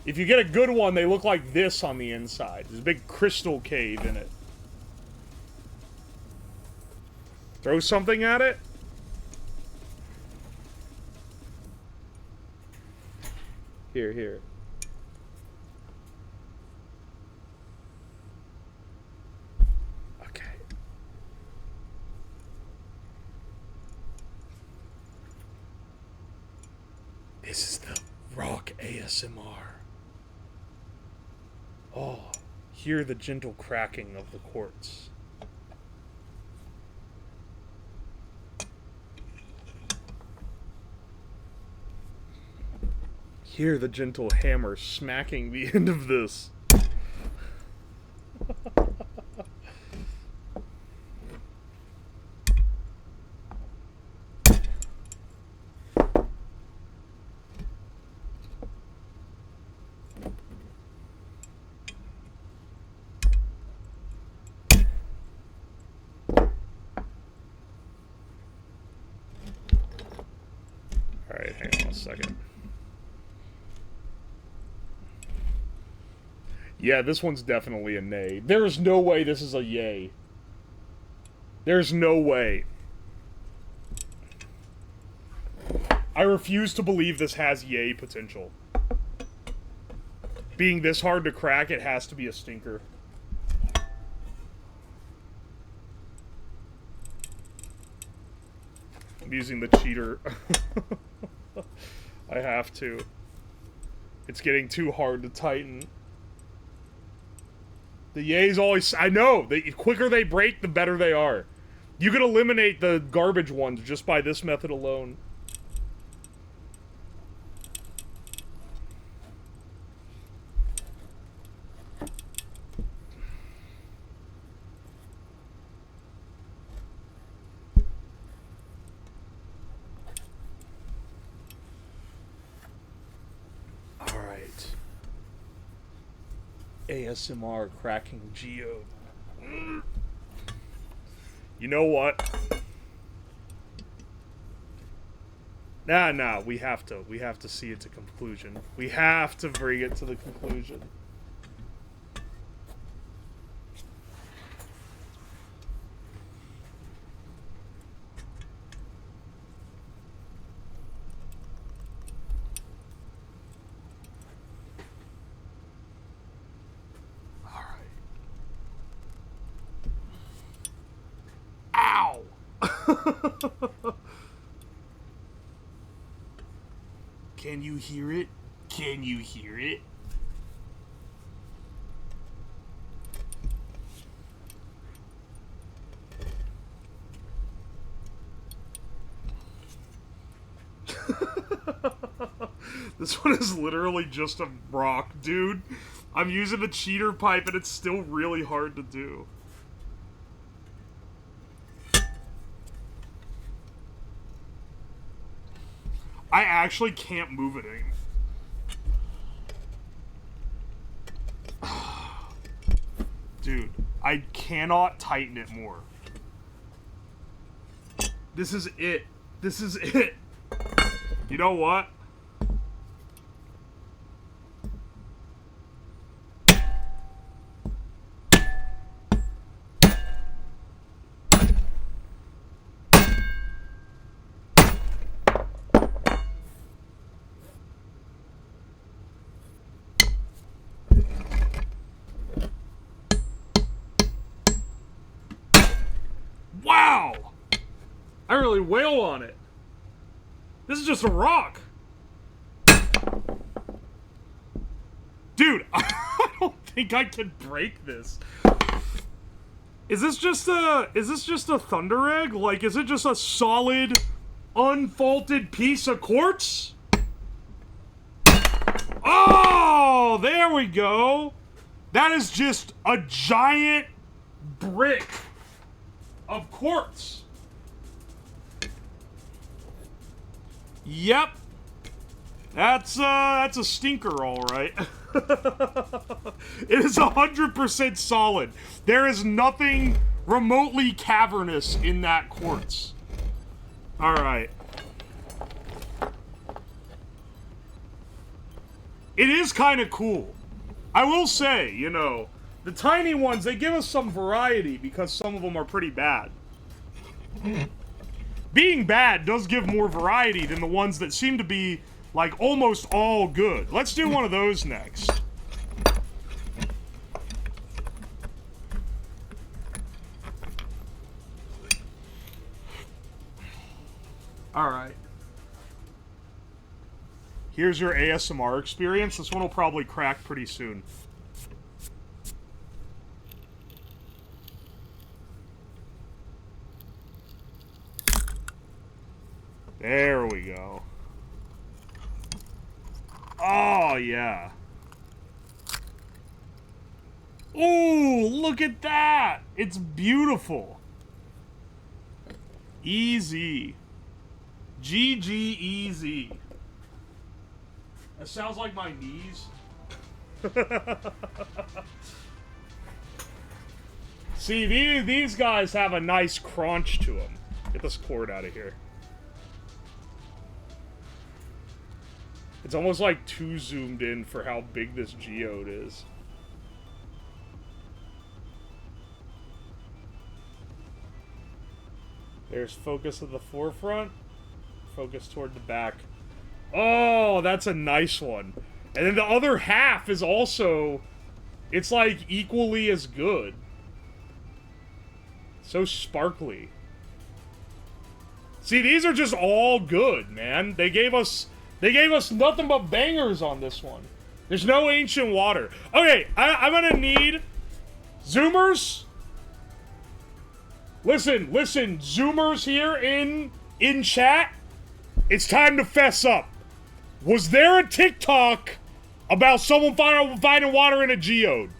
if you get a good one, they look like this on the inside. There's a big crystal cave in it. Throw something at it? Here. Okay. This is the rock ASMR. Oh, hear the gentle cracking of the quartz. Hear the gentle hammer smacking the end of this. Alright, hang on a second. Yeah, this one's definitely a nay. There's no way this is a yay. There's no way. I refuse to believe this has yay potential. Being this hard to crack, it has to be a stinker. I'm using the cheater. I have to. It's getting too hard to tighten. The yays always... I know! The quicker they break, the better they are. You can eliminate the garbage ones just by this method alone. ASMR cracking geode. You know what? Nah, we have to see it to conclusion. We have to bring it to the conclusion. Can you hear it? Can you hear it? This one is literally just a rock, dude. I'm using the cheater pipe and it's still really hard to do. I actually can't move it anymore. Dude, I cannot tighten it more. This is it. This is it. You know what? Wow! I really wail on it. This is just a rock. Dude, I don't think I can break this. Is this just a thunder egg? Like, is it just a solid, unfaulted piece of quartz? Oh, there we go. That is just a giant brick of quartz. Yep. That's a stinker, all right. It is 100% solid. There is nothing remotely cavernous in that quartz. All right. It is kind of cool. I will say, you know, the tiny ones, they give us some variety because some of them are pretty bad. Being bad does give more variety than the ones that seem to be, like, almost all good. Let's do one of those next. Alright. Here's your ASMR experience. This one will probably crack pretty soon. There we go. Oh, yeah. Ooh, look at that! It's beautiful. Easy. GG easy. That sounds like my knees. See, these guys have a nice crunch to them. Get this cord out of here. It's almost like too zoomed in for how big this geode is. There's focus at the forefront. Focus toward the back. Oh, that's a nice one. And then the other half is also... It's like equally as good. So sparkly. See, these are just all good, man. They gave us nothing but bangers on this one. There's no ancient water. Okay, I'm gonna need zoomers. Listen, zoomers here in chat. It's time to fess up. Was there a TikTok about someone finding water in a geode?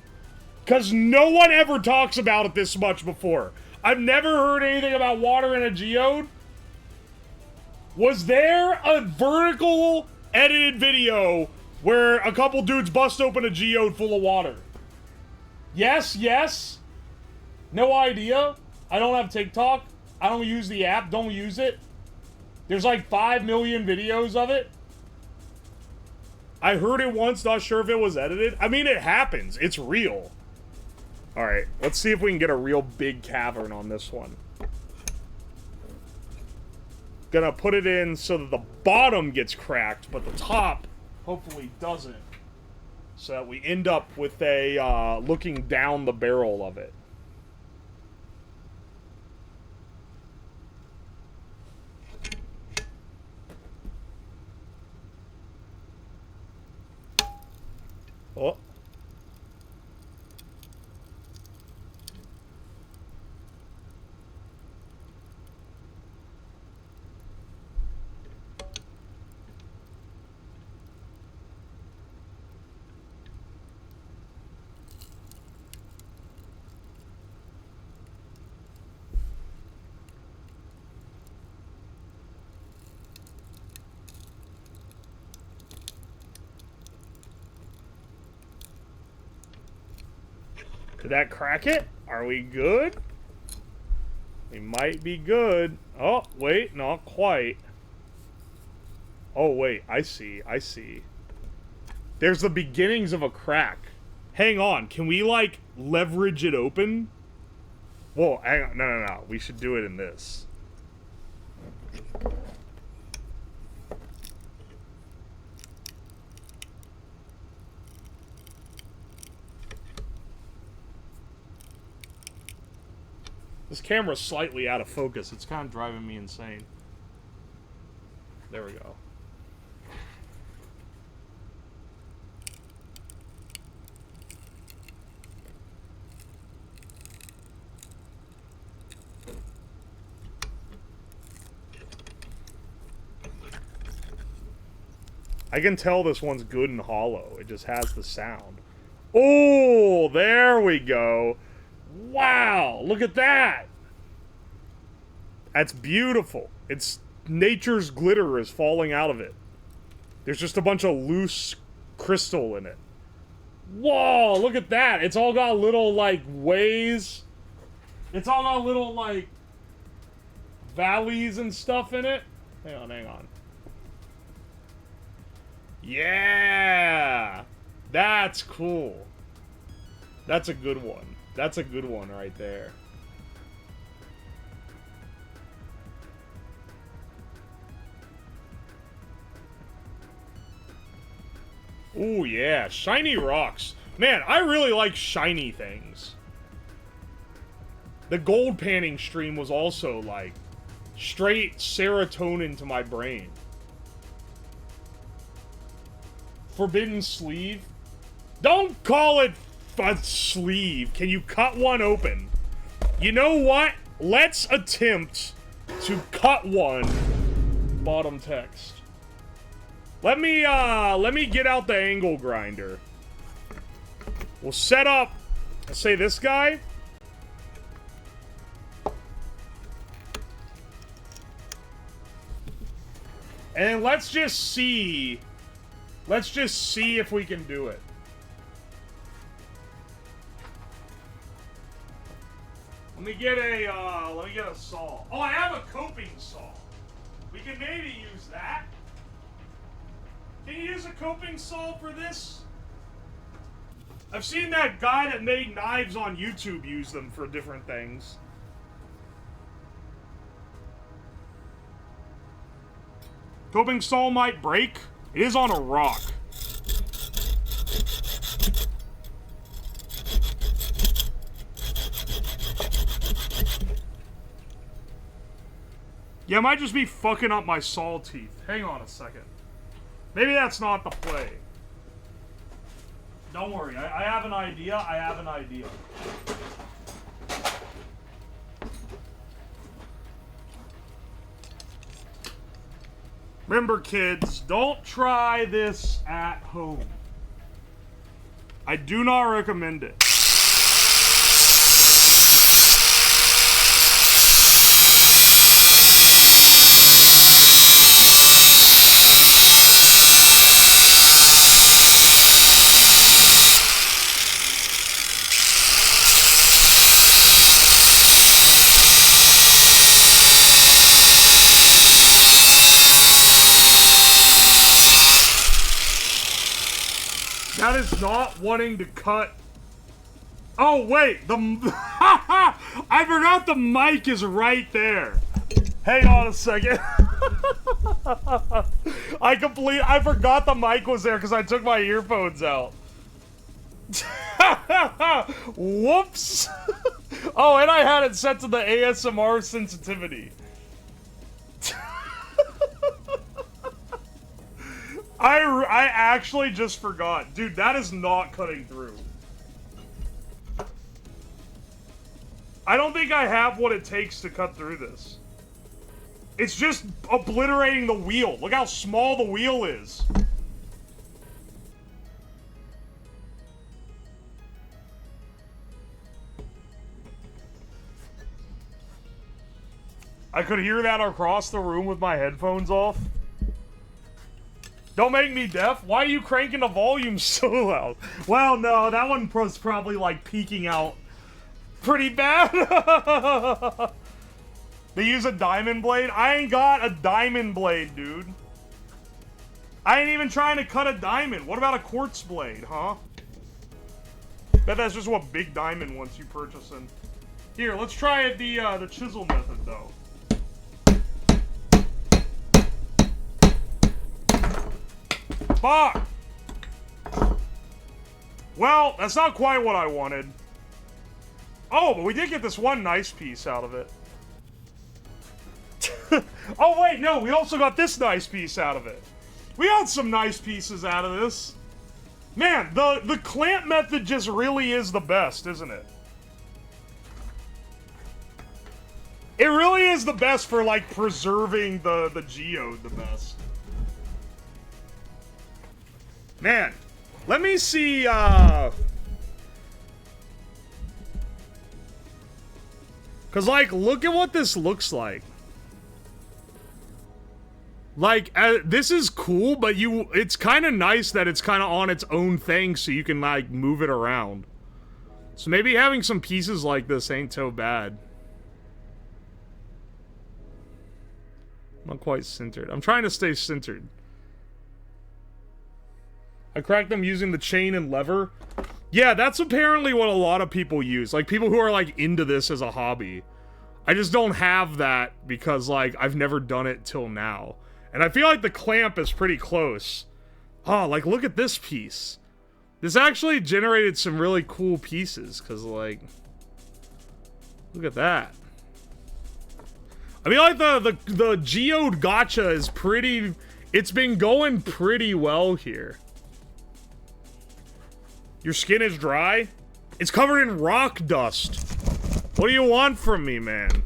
Because no one ever talks about it this much before. I've never heard anything about water in a geode. Was there a vertical edited video where a couple dudes bust open a geode full of water? Yes. No idea. I don't have TikTok. I don't use the app. Don't use it. There's like 5 million videos of it. I heard it once, not sure if it was edited. I mean, it happens. It's real. Alright, let's see if we can get a real big cavern on this one. Gonna put it in so that the bottom gets cracked, but the top hopefully doesn't. So that we end up with a, looking down the barrel of it. Oh. Did that crack it? Are we good? We might be good. Oh, wait, not quite. Oh, wait, I see. There's the beginnings of a crack. Hang on, can we, like, leverage it open? Whoa, hang on. No. We should do it in this. This camera's slightly out of focus. It's kind of driving me insane. There we go. I can tell this one's good and hollow. It just has the sound. Oh, there we go. Wow, look at that. That's beautiful. It's nature's glitter is falling out of it. There's just a bunch of loose crystal in it. Whoa, look at that. It's all got little, like, ways. It's all got little, like, valleys and stuff in it. Hang on, hang on. Yeah! That's cool. That's a good one. That's a good one right there. Ooh, yeah. Shiny rocks. Man, I really like shiny things. The gold panning stream was also, like, straight serotonin to my brain. Forbidden sleeve? Don't call it a sleeve. Can you cut one open? You know what? Let's attempt to cut one. Bottom text. Let me get out the angle grinder. We'll set up, let's say this guy. And let's just see if we can do it. Let me get a saw. Oh, I have a coping saw. We can maybe use that. Can you use a coping saw for this? I've seen that guy that made knives on YouTube use them for different things. Coping saw might break. It is on a rock. Yeah, it might just be fucking up my saw teeth. Hang on a second. Maybe that's not the play. Don't worry, I have an idea. I have an idea. Remember, kids, don't try this at home. I do not recommend it. That is not wanting to cut. Oh, wait. I forgot the mic is right there. Hang on a second. I forgot the mic was there because I took my earphones out. Whoops. Oh, and I had it set to the ASMR sensitivity. I actually just forgot. Dude, that is not cutting through. I don't think I have what it takes to cut through this. It's just obliterating the wheel. Look how small the wheel is. I could hear that across the room with my headphones off. Don't make me deaf. Why are you cranking the volume so loud? Well, no, that one was probably, like, peeking out pretty bad. They use a diamond blade? I ain't got a diamond blade, dude. I ain't even trying to cut a diamond. What about a quartz blade, huh? Bet that's just what big diamond wants you purchasing. Here, let's try the chisel method, though. Fuck! Well, that's not quite what I wanted. Oh, but we did get this one nice piece out of it. Oh, wait, no, we also got this nice piece out of it. We got some nice pieces out of this. Man, the clamp method just really is the best, isn't it? It really is the best for, like, preserving the geode the best. Man, let me see, Because, like, look at what this looks like. Like, this is cool, but it's kind of nice that it's kind of on its own thing so you can, like, move it around. So maybe having some pieces like this ain't so bad. Not quite centered. I'm trying to stay centered. I cracked them using the chain and lever. Yeah, that's apparently what a lot of people use. Like, people who are, like, into this as a hobby. I just don't have that because, like, I've never done it till now. And I feel like the clamp is pretty close. Oh, like, look at this piece. This actually generated some really cool pieces, because, like... Look at that. I mean, like, the Geode gacha is pretty... It's been going pretty well here. Your skin is dry? It's covered in rock dust. What do you want from me, man?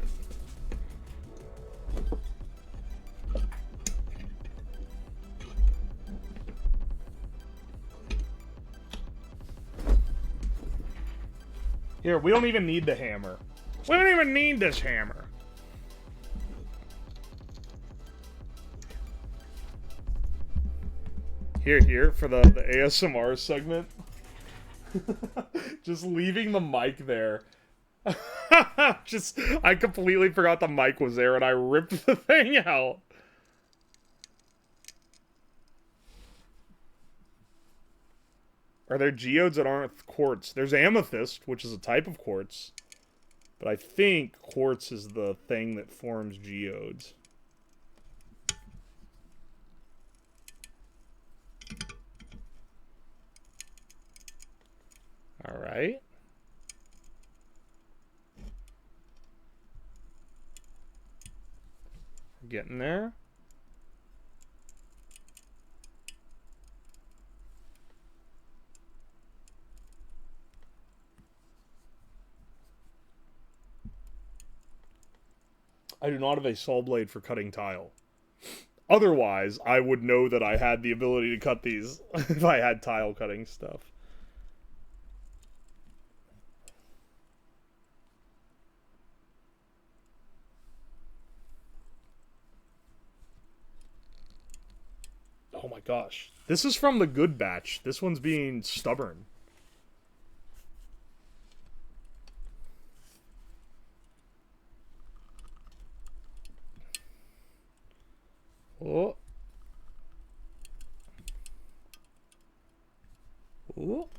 Here, we don't even need the hammer. We don't even need this hammer. Here, for the ASMR segment. Just leaving the mic there. I completely forgot the mic was there and I ripped the thing out. Are there geodes that aren't quartz? There's amethyst, which is a type of quartz. But I think quartz is the thing that forms geodes. Alright. Getting there. I do not have a saw blade for cutting tile. Otherwise, I would know that I had the ability to cut these if I had tile cutting stuff. Oh my gosh. This is from the good batch. This one's being stubborn. Oh. Oh.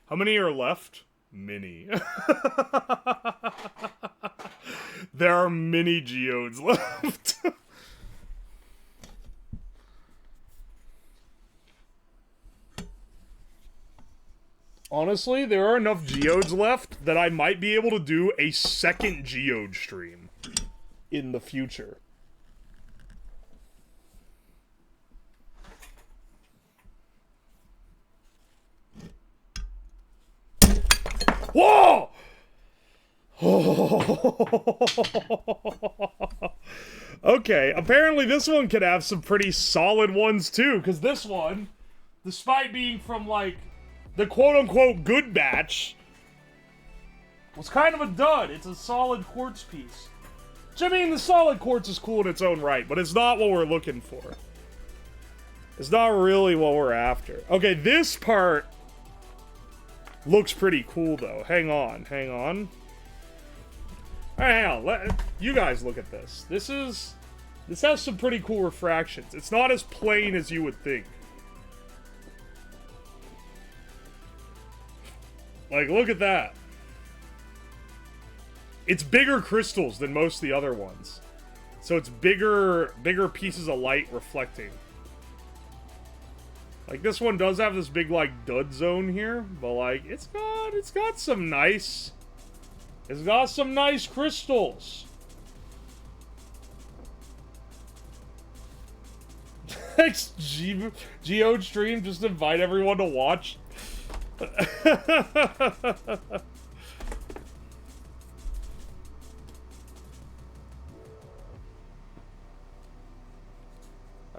How many are left? Many. There are many geodes left. Honestly, there are enough geodes left that I might be able to do a second geode stream in the future. Whoa! Okay, apparently this one could have some pretty solid ones too, because this one, despite being from, like, the quote-unquote good batch, was kind of a dud. It's a solid quartz piece. Which, I mean, the solid quartz is cool in its own right, but it's not what we're looking for. It's not really what we're after. Okay, this part looks pretty cool, though. Hang on, hang on. Alright, hang on. You guys look at this. This has some pretty cool refractions. It's not as plain as you would think. Like, look at that. It's bigger crystals than most of the other ones. So it's bigger pieces of light reflecting. Like, this one does have this big, like, dud zone here, but, like, it's got some nice It's got some nice crystals. Thanks, Geode stream. Just invite everyone to watch.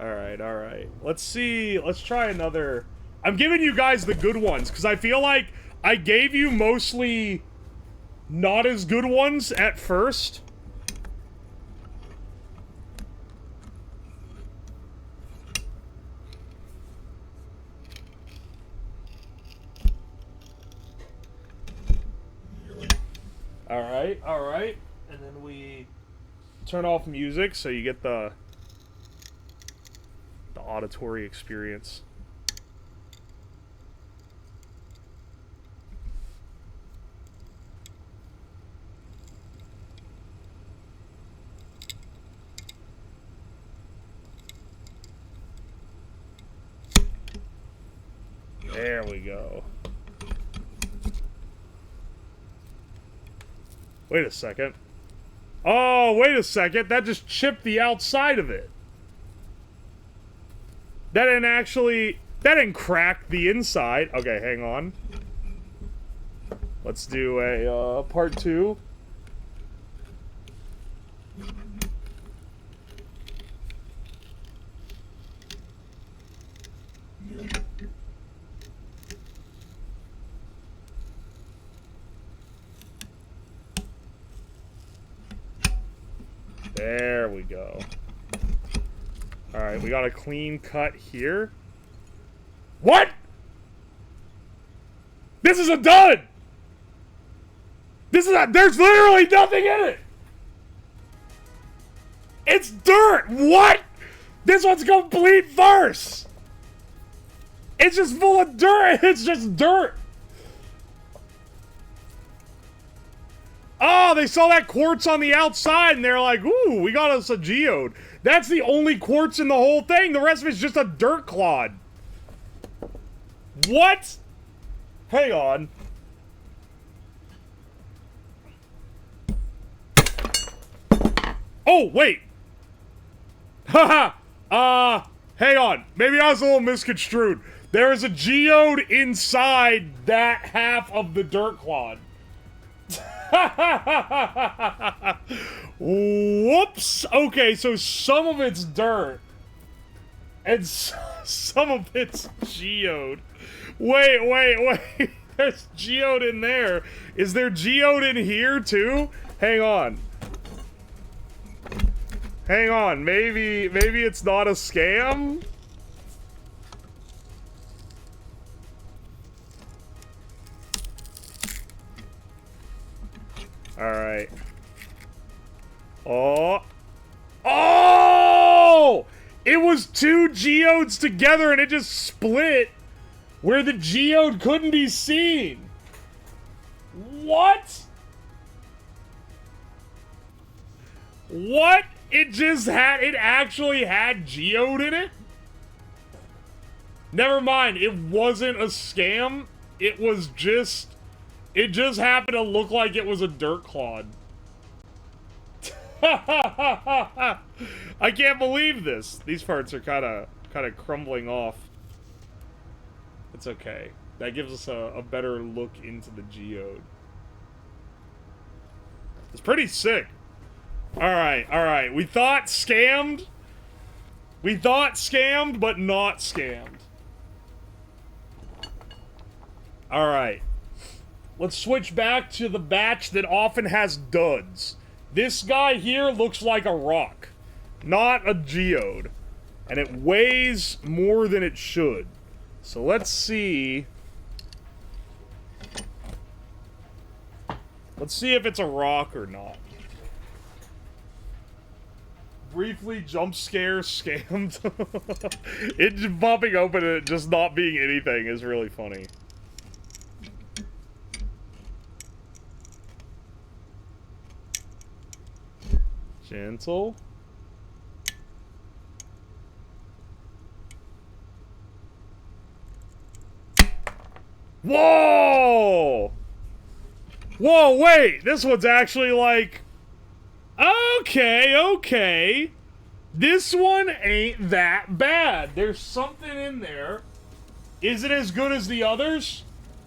Alright, alright. Let's see. Let's try another. I'm giving you guys the good ones, because I feel like I gave you mostly not as good ones at first. Alright, alright. And then we turn off music so you get the auditory experience. There we go. Wait a second. Oh, wait a second. That just chipped the outside of it. That didn't crack the inside. Okay, hang on. Let's do a part 2. There we go. Alright, we got a clean cut here. What?! This is a dud! There's literally nothing in it! It's dirt! What?! This one's complete farce! It's just full of dirt! It's just dirt! Oh, they saw that quartz on the outside and they're like, ooh, we got us a geode. That's the only quartz in the whole thing. The rest of it's just a dirt clod. What? Hang on. Oh, wait. Haha. Hang on. Maybe I was a little misconstrued. There is a geode inside that half of the dirt clod. Whoops. Okay, so some of it's dirt. And some of it's geode. Wait. There's geode in there. Is there geode in here, too? Hang on. Hang on. Maybe it's not a scam? Alright. Oh! It was 2 geodes together and it just split where the geode couldn't be seen. What? What? It actually had geode in it? Never mind, it wasn't a scam. It just happened to look like it was a dirt clod. I can't believe this. These parts are kind of crumbling off. It's okay. That gives us a better look into the geode. It's pretty sick. Alright. We thought scammed. But not scammed. Alright. Let's switch back to the batch that often has duds. This guy here looks like a rock, not a geode. And it weighs more than it should. So let's see. Let's see if it's a rock or not. Briefly jump scare scammed. It just popping open and it just not being anything is really funny. Gentle. Whoa! Whoa, wait! This one's actually like... Okay, okay. This one ain't that bad. There's something in there. Is it as good as the others?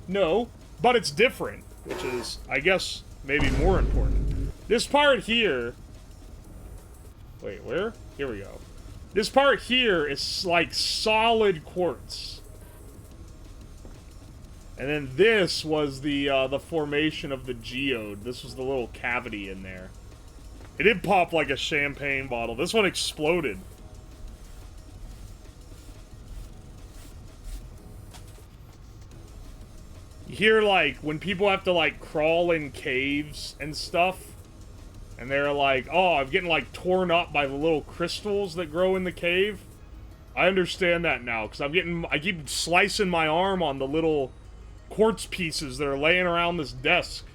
No, but it's different, which is, I guess, maybe more important. This part here... Wait, where? Here we go. This part here is like solid quartz. And then this was the formation of the geode. This was the little cavity in there. It did pop like a champagne bottle. This one exploded. You hear, like, when people have to, like, crawl in caves and stuff, and they're like, oh, I'm getting, like, torn up by the little crystals that grow in the cave. I understand that now, because I keep slicing my arm on the little quartz pieces that are laying around this desk.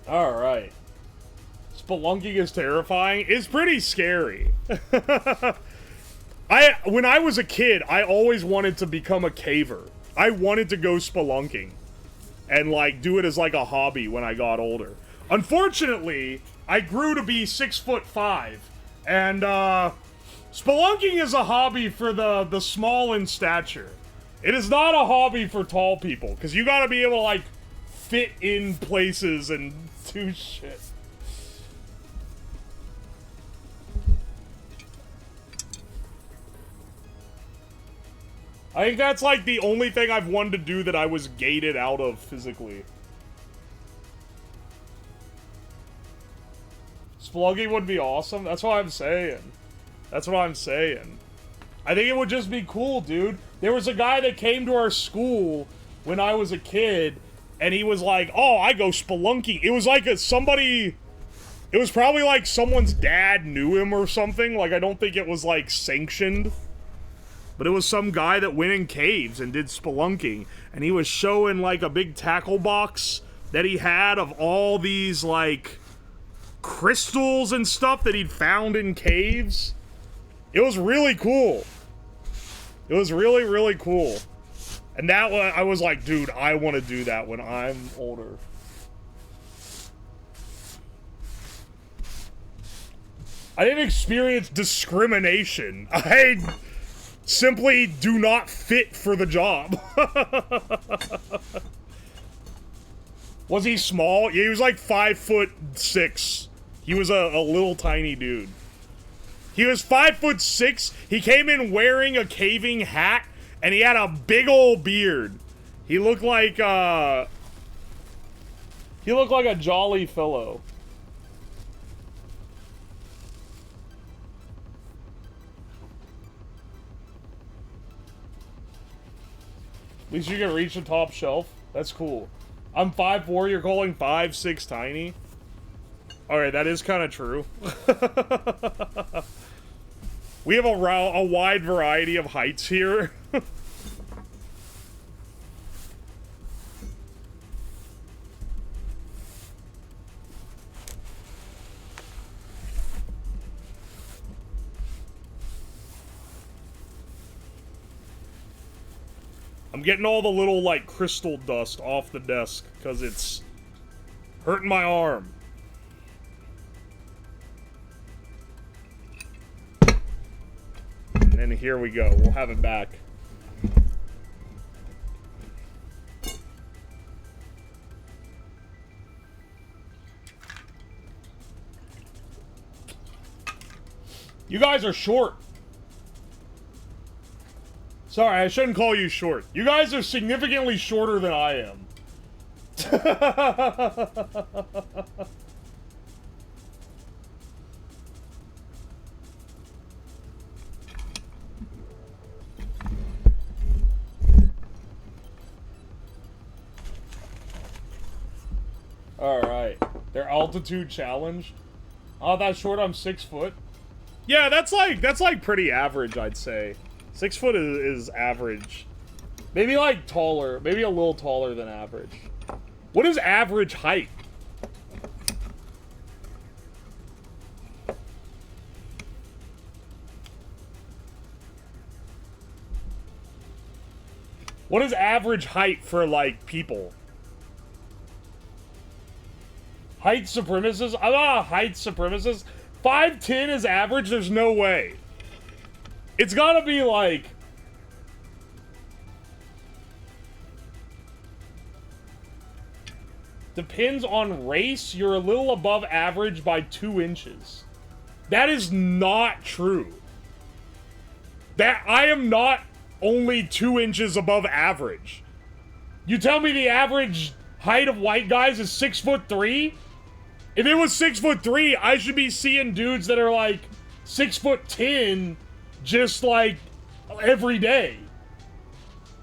Alright. Spelunking is terrifying. It's pretty scary. When I was a kid, I always wanted to become a caver. I wanted to go spelunking. And, like, do it as, like, a hobby when I got older. Unfortunately, I grew to be 6'5". And, spelunking is a hobby for the small in stature. It is not a hobby for tall people. Because you gotta be able to, like, fit in places and do shit. I think that's, like, the only thing I've wanted to do that I was gated out of physically. Spelunking would be awesome. That's what I'm saying. That's what I'm saying. I think it would just be cool, dude. There was a guy that came to our school when I was a kid, and he was like, oh, I go spelunking. It was like somebody... It was probably like someone's dad knew him or something. Like, I don't think it was, like, sanctioned. But it was some guy that went in caves and did spelunking. And he was showing, like, a big tackle box that he had of all these, like, crystals and stuff that he'd found in caves. It was really cool. It was really, really cool. And that one, I was like, dude, I want to do that when I'm older. I didn't experience discrimination. I simply do not fit for the job. Was he small? Yeah, he was like 5'6". He was a little tiny dude. He was 5'6". He came in wearing a caving hat, and he had a big old beard. He looked like a jolly fellow. At least you can reach the top shelf. That's cool. I'm 5'4", you're calling 5'6" tiny? Alright, that is kind of true. We have a wide variety of heights here. I'm getting all the little, like, crystal dust off the desk, because it's hurting my arm. And then here we go. We'll have it back. You guys are short. Sorry, I shouldn't call you short. You guys are significantly shorter than I am. Alright. They're altitude challenged. Oh, that short, I'm 6 foot. Yeah, that's like pretty average, I'd say. 6 foot is average. Maybe like taller. Maybe a little taller than average. What is average height? What is average height for, like, people? Height supremacist? I'm not a height supremacist. 5'10" is average? There's no way. It's gotta be, like... Depends on race. You're a little above average by 2 inches. That is not true. That I am not only 2 inches above average. You tell me the average height of white guys is 6'3"? If it was 6'3", I should be seeing dudes that are like 6'10", just like every day.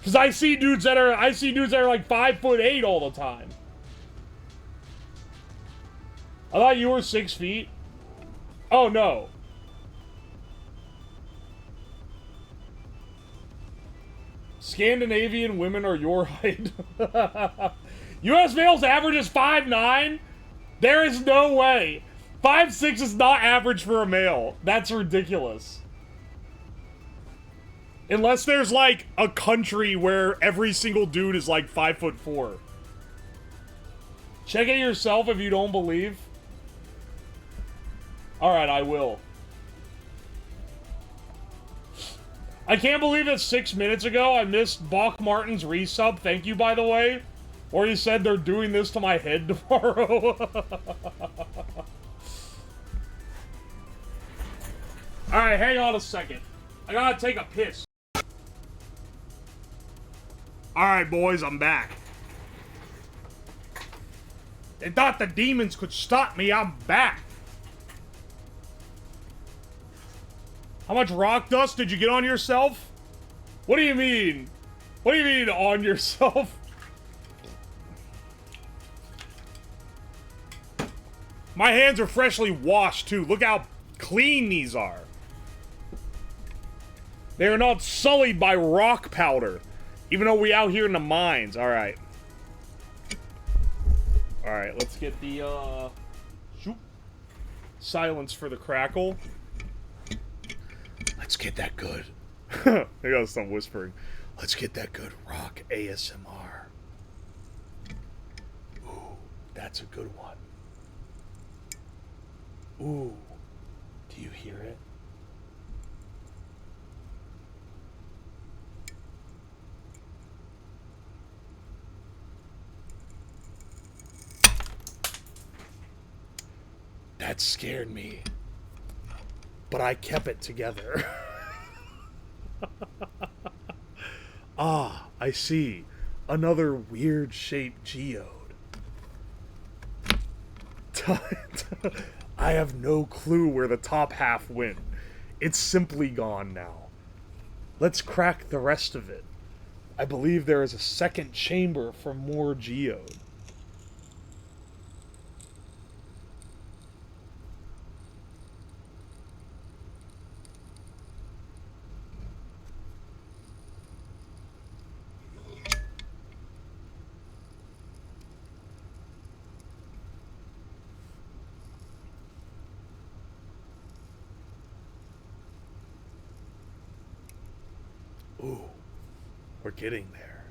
Cause I see dudes that are like 5'8" all the time. I thought you were 6 feet. Oh no. Scandinavian women are your height. US males average is 5'9"? There is no way. 5'6" is not average for a male. That's ridiculous. Unless there's like a country where every single dude is like 5'4". Check it yourself if you don't believe. Alright, I will. I can't believe that 6 minutes ago I missed Bach Martin's resub. Thank you, by the way. Or he said they're doing this to my head tomorrow. Alright, hang on a second. I gotta take a piss. Alright, boys, I'm back. They thought the demons could stop me. I'm back. How much rock dust did you get on yourself? What do you mean? What do you mean on yourself? My hands are freshly washed too. Look how clean these are. They are not sullied by rock powder. Even though we out here in the mines. Alright. Alright, let's get the shoop. Silence for the crackle. Let's get that good. I gotta stop whispering. Let's get that good rock ASMR. Ooh, that's a good one. Ooh, do you hear it? That scared me. But I kept it together. Ah, I see. Another weird-shaped geode. I have no clue where the top half went. It's simply gone now. Let's crack the rest of it. I believe there is a second chamber for more geode. Ooh, we're getting there.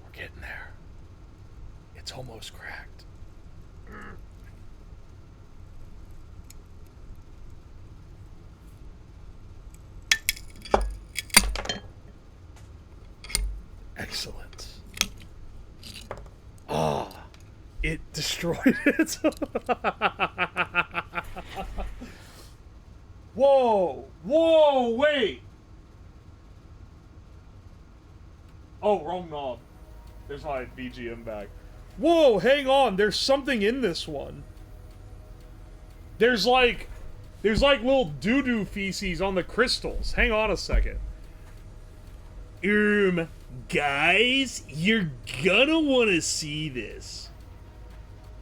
We're getting there. It's almost cracked. Excellent. Ah, it destroyed it. Whoa, whoa, wait. Oh, wrong knob. There's my BGM back. Whoa, hang on. There's something in this one. There's like little doo-doo feces on the crystals. Hang on a second. Guys, you're gonna want to see this.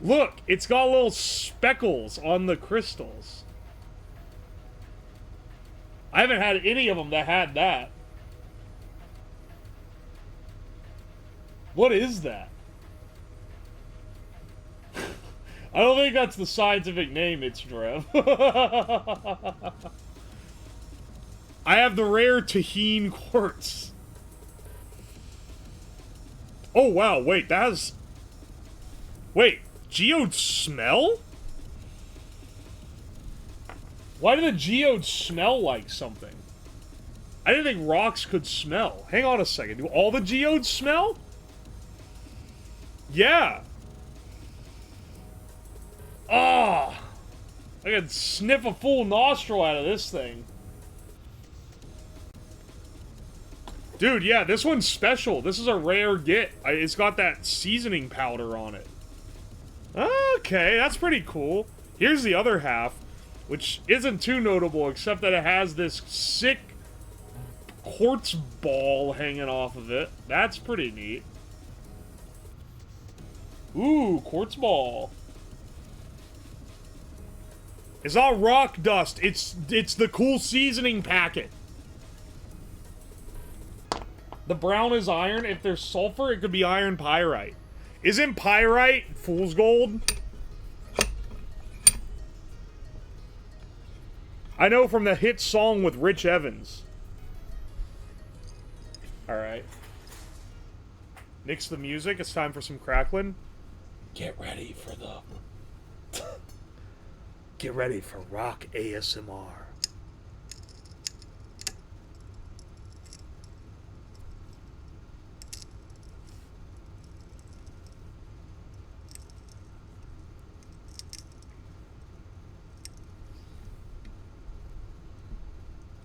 Look, it's got little speckles on the crystals. I haven't had any of them that had that. What is that? I don't think that's the scientific name, it's Drev. I have the rare Tahine quartz. Oh, wow, wait, that has... Wait, geodes smell? Why do the geodes smell like something? I didn't think rocks could smell. Hang on a second, do all the geodes smell? Yeah. Ah, I could sniff a full nostril out of this thing. Dude, yeah, this one's special. This is a rare get. It's got that seasoning powder on it. Okay, that's pretty cool. Here's the other half, which isn't too notable, except that it has this sick quartz ball hanging off of it. That's pretty neat. Ooh, quartz ball. It's all rock dust. It's the cool seasoning packet. The brown is iron. If there's sulfur, it could be iron pyrite. Isn't pyrite fool's gold? I know from the hit song with Rich Evans. Alright. Nix the music. It's time for some crackling. Get ready for the... Get ready for rock ASMR.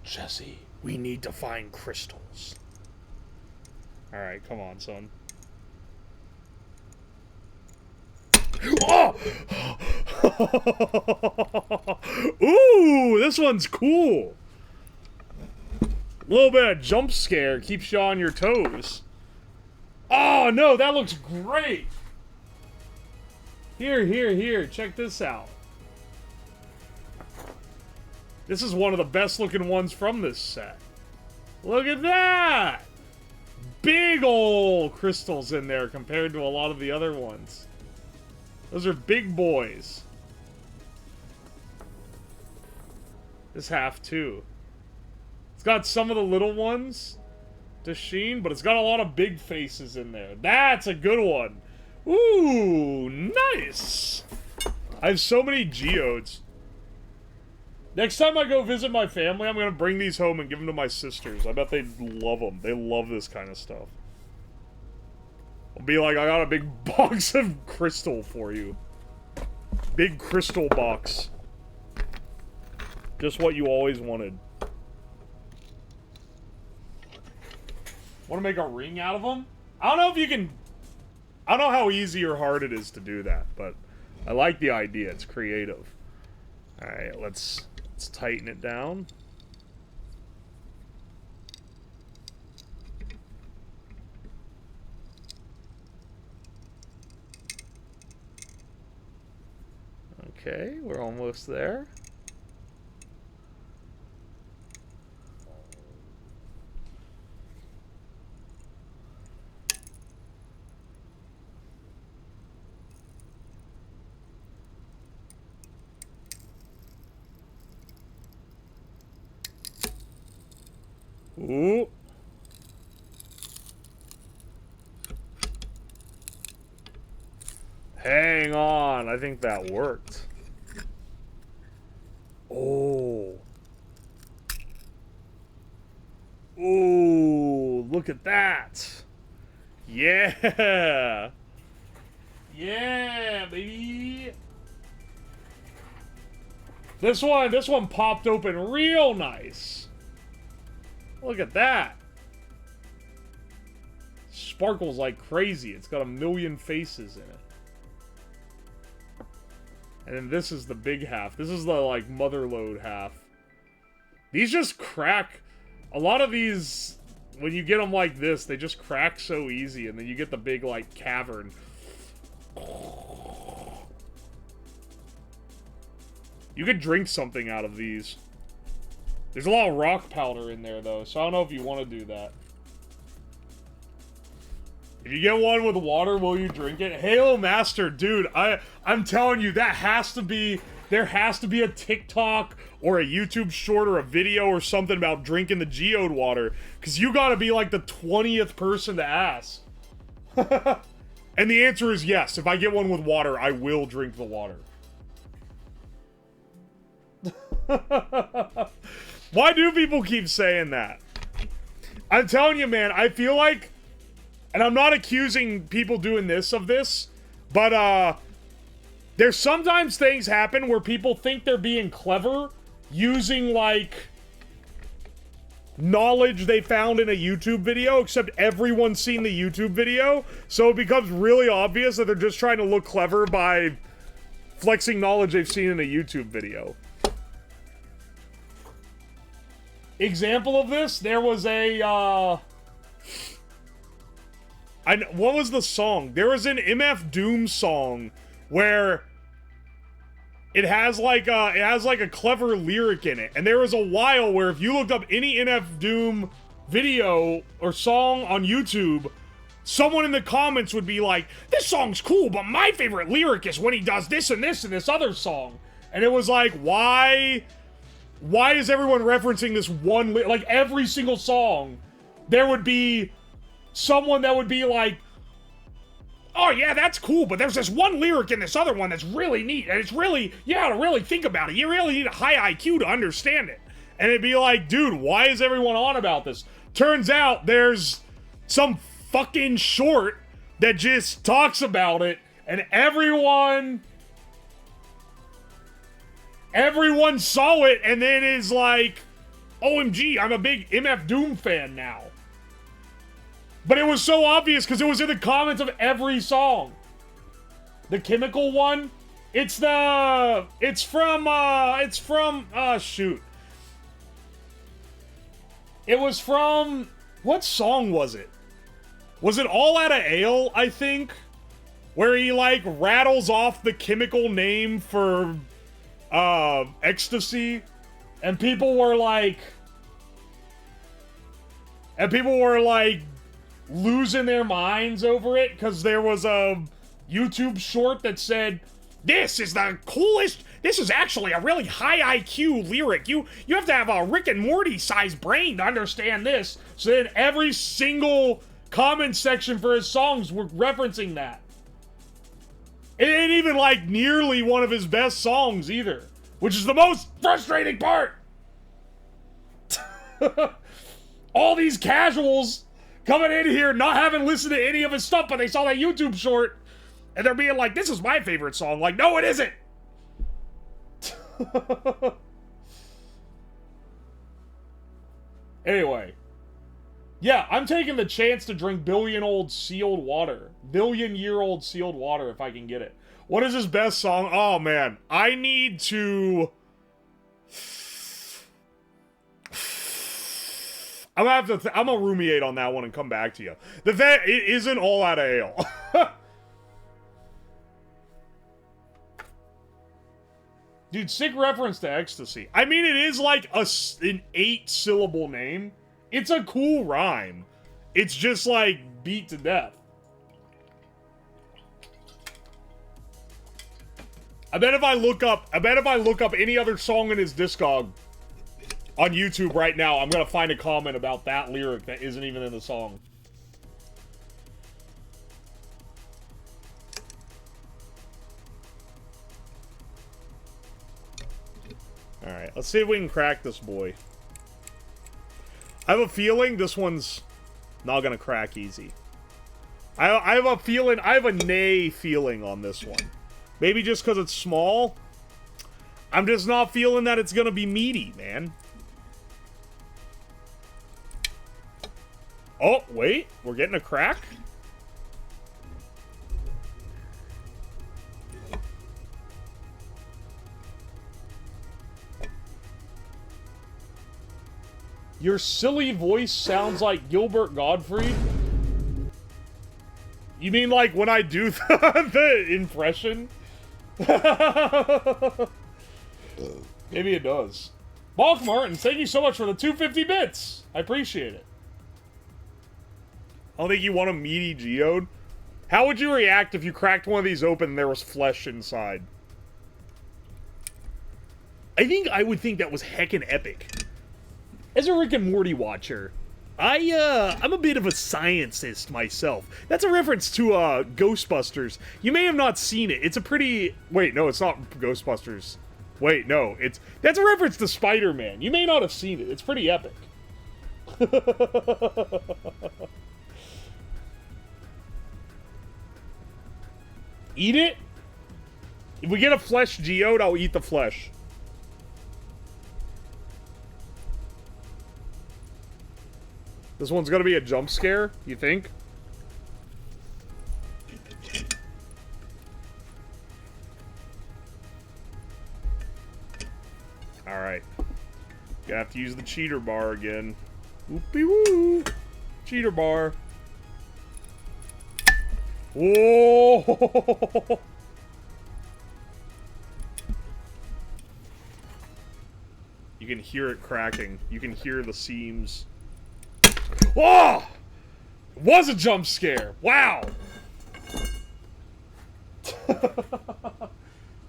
Jesse, we need to find crystals. Alright, come on, son. Oh! Ooh, this one's cool. A little bit of jump scare keeps you on your toes. Oh, no, that looks great. Here, check this out. This is one of the best looking ones from this set. Look at that! Big ol' crystals in there compared to a lot of the other ones. Those are big boys. This half, too. It's got some of the little ones to sheen, but it's got a lot of big faces in there. That's a good one. Ooh, nice! I have so many geodes. Next time I go visit my family, I'm going to bring these home and give them to my sisters. I bet they'd love them. They love this kind of stuff. I'll be like, I got a big box of crystal for you. Big crystal box. Just what you always wanted. Want to make a ring out of them? I don't know if you can... I don't know how easy or hard it is to do that, but I like the idea. It's creative. Alright, let's tighten it down. Okay, we're almost there. Ooh. Hang on, I think that worked. Oh. Ooh, look at that. Yeah. Yeah, baby. This one popped open real nice. Look at that. Sparkles like crazy. It's got a million faces in it. And then this is the big half. This is the, like, mother lode half. These just crack. A lot of these when you get them like this, they just crack so easy, and then you get the big, like, cavern. You could drink something out of these. There's a lot of rock powder in there, though, so I don't know if you want to do that. If you get one with water, will you drink it? Halo Master, dude, I'm telling you, that has to be... There has to be a TikTok or a YouTube short or a video or something about drinking the Geode water. Because you gotta be like the 20th person to ask. And the answer is yes. If I get one with water, I will drink the water. Why do people keep saying that? I'm telling you, man, I feel like... And I'm not accusing people doing this of this, but, there's sometimes things happen where people think they're being clever using, like, knowledge they found in a YouTube video, except everyone's seen the YouTube video, so it becomes really obvious that they're just trying to look clever by flexing knowledge they've seen in a YouTube video. Example of this, there was a, what was the song? There was an MF Doom song where it has like a clever lyric in it. And there was a while where if you looked up any MF Doom video or song on YouTube, someone in the comments would be like, this song's cool, but my favorite lyric is when he does this and this and this other song. And it was like, why is everyone referencing this one, like every single song, there would be someone that would be like, oh yeah, that's cool, but there's this one lyric in this other one that's really neat, and it's really, you gotta really think about it. You really need a high IQ to understand it. And it'd be like, dude, why is everyone on about this? Turns out there's some fucking short that just talks about it, and everyone saw it, and then is like, OMG, I'm a big MF Doom fan now. But it was so obvious because it was in the comments of every song. The chemical one, it's from, shoot. It was from, what song was it? Was it All Outta Ale, I think? Where he, like, rattles off the chemical name for, ecstasy. And people were like, losing their minds over it because there was a YouTube short that said, this is the coolest, this is actually a really high IQ lyric. You have to have a Rick and Morty sized brain to understand this. So then every single comment section for his songs were referencing that. It ain't even like nearly one of his best songs either, which is the most frustrating part. All these casuals coming in here, not having listened to any of his stuff, but they saw that YouTube short, and they're being like, this is my favorite song. Like, no, it isn't! Anyway. Yeah, I'm taking the chance to drink billion-year-old sealed water if I can get it. What is his best song? Oh, man. I need to... I'm gonna ruminate on that one and come back to you. It isn't All Outta Ale. Dude, sick reference to ecstasy. I mean, it is like an 8-syllable name. It's a cool rhyme. It's just like beat to death. I bet if I look up any other song in his discog on YouTube right now, I'm gonna find a comment about that lyric that isn't even in the song. Alright, let's see if we can crack this boy. I have a feeling this one's not gonna crack easy. I have a feeling, I have a nay feeling on this one. Maybe just because it's small. I'm just not feeling that it's gonna be meaty, man. Oh, wait. We're getting a crack? Your silly voice sounds like Gilbert Gottfried? You mean like when I do the impression? Maybe it does. Balk Martin, thank you so much for the 250 bits. I appreciate it. I don't think you want a meaty geode. How would you react if you cracked one of these open and there was flesh inside? I think I would think that was heckin' epic. As a Rick and Morty watcher, I'm a bit of a scientist myself. That's a reference to Ghostbusters. You may have not seen it. It's a pretty... Wait, no, it's not Ghostbusters. Wait, no, that's a reference to Spider-Man. You may not have seen it. It's pretty epic. Eat it? If we get a flesh geode, I'll eat the flesh. This one's gonna be a jump scare, you think? Alright. Gonna have to use the cheater bar again. Whoopie woo! Cheater bar. Whoa! You can hear it cracking. You can hear the seams. Oh! It was a jump scare. Wow!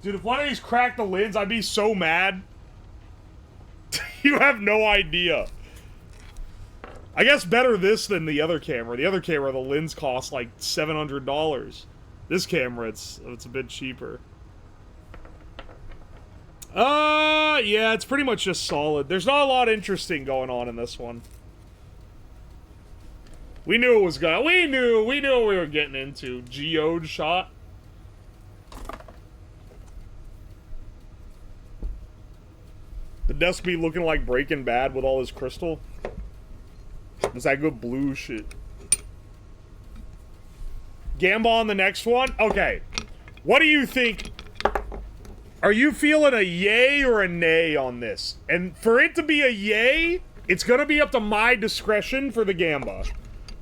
Dude, if one of these cracked the lids, I'd be so mad. You have no idea. I guess better this than the other camera. The other camera, the lens cost like $700. This camera, it's a bit cheaper. Yeah, it's pretty much just solid. There's not a lot interesting going on in this one. We knew it was gonna. We knew what we were getting into. Geode shot. The desk be looking like Breaking Bad with all his crystal. It's that good blue shit. Gamba on the next one? Okay. What do you think? Are you feeling a yay or a nay on this? And for it to be a yay, it's gonna be up to my discretion for the Gamba.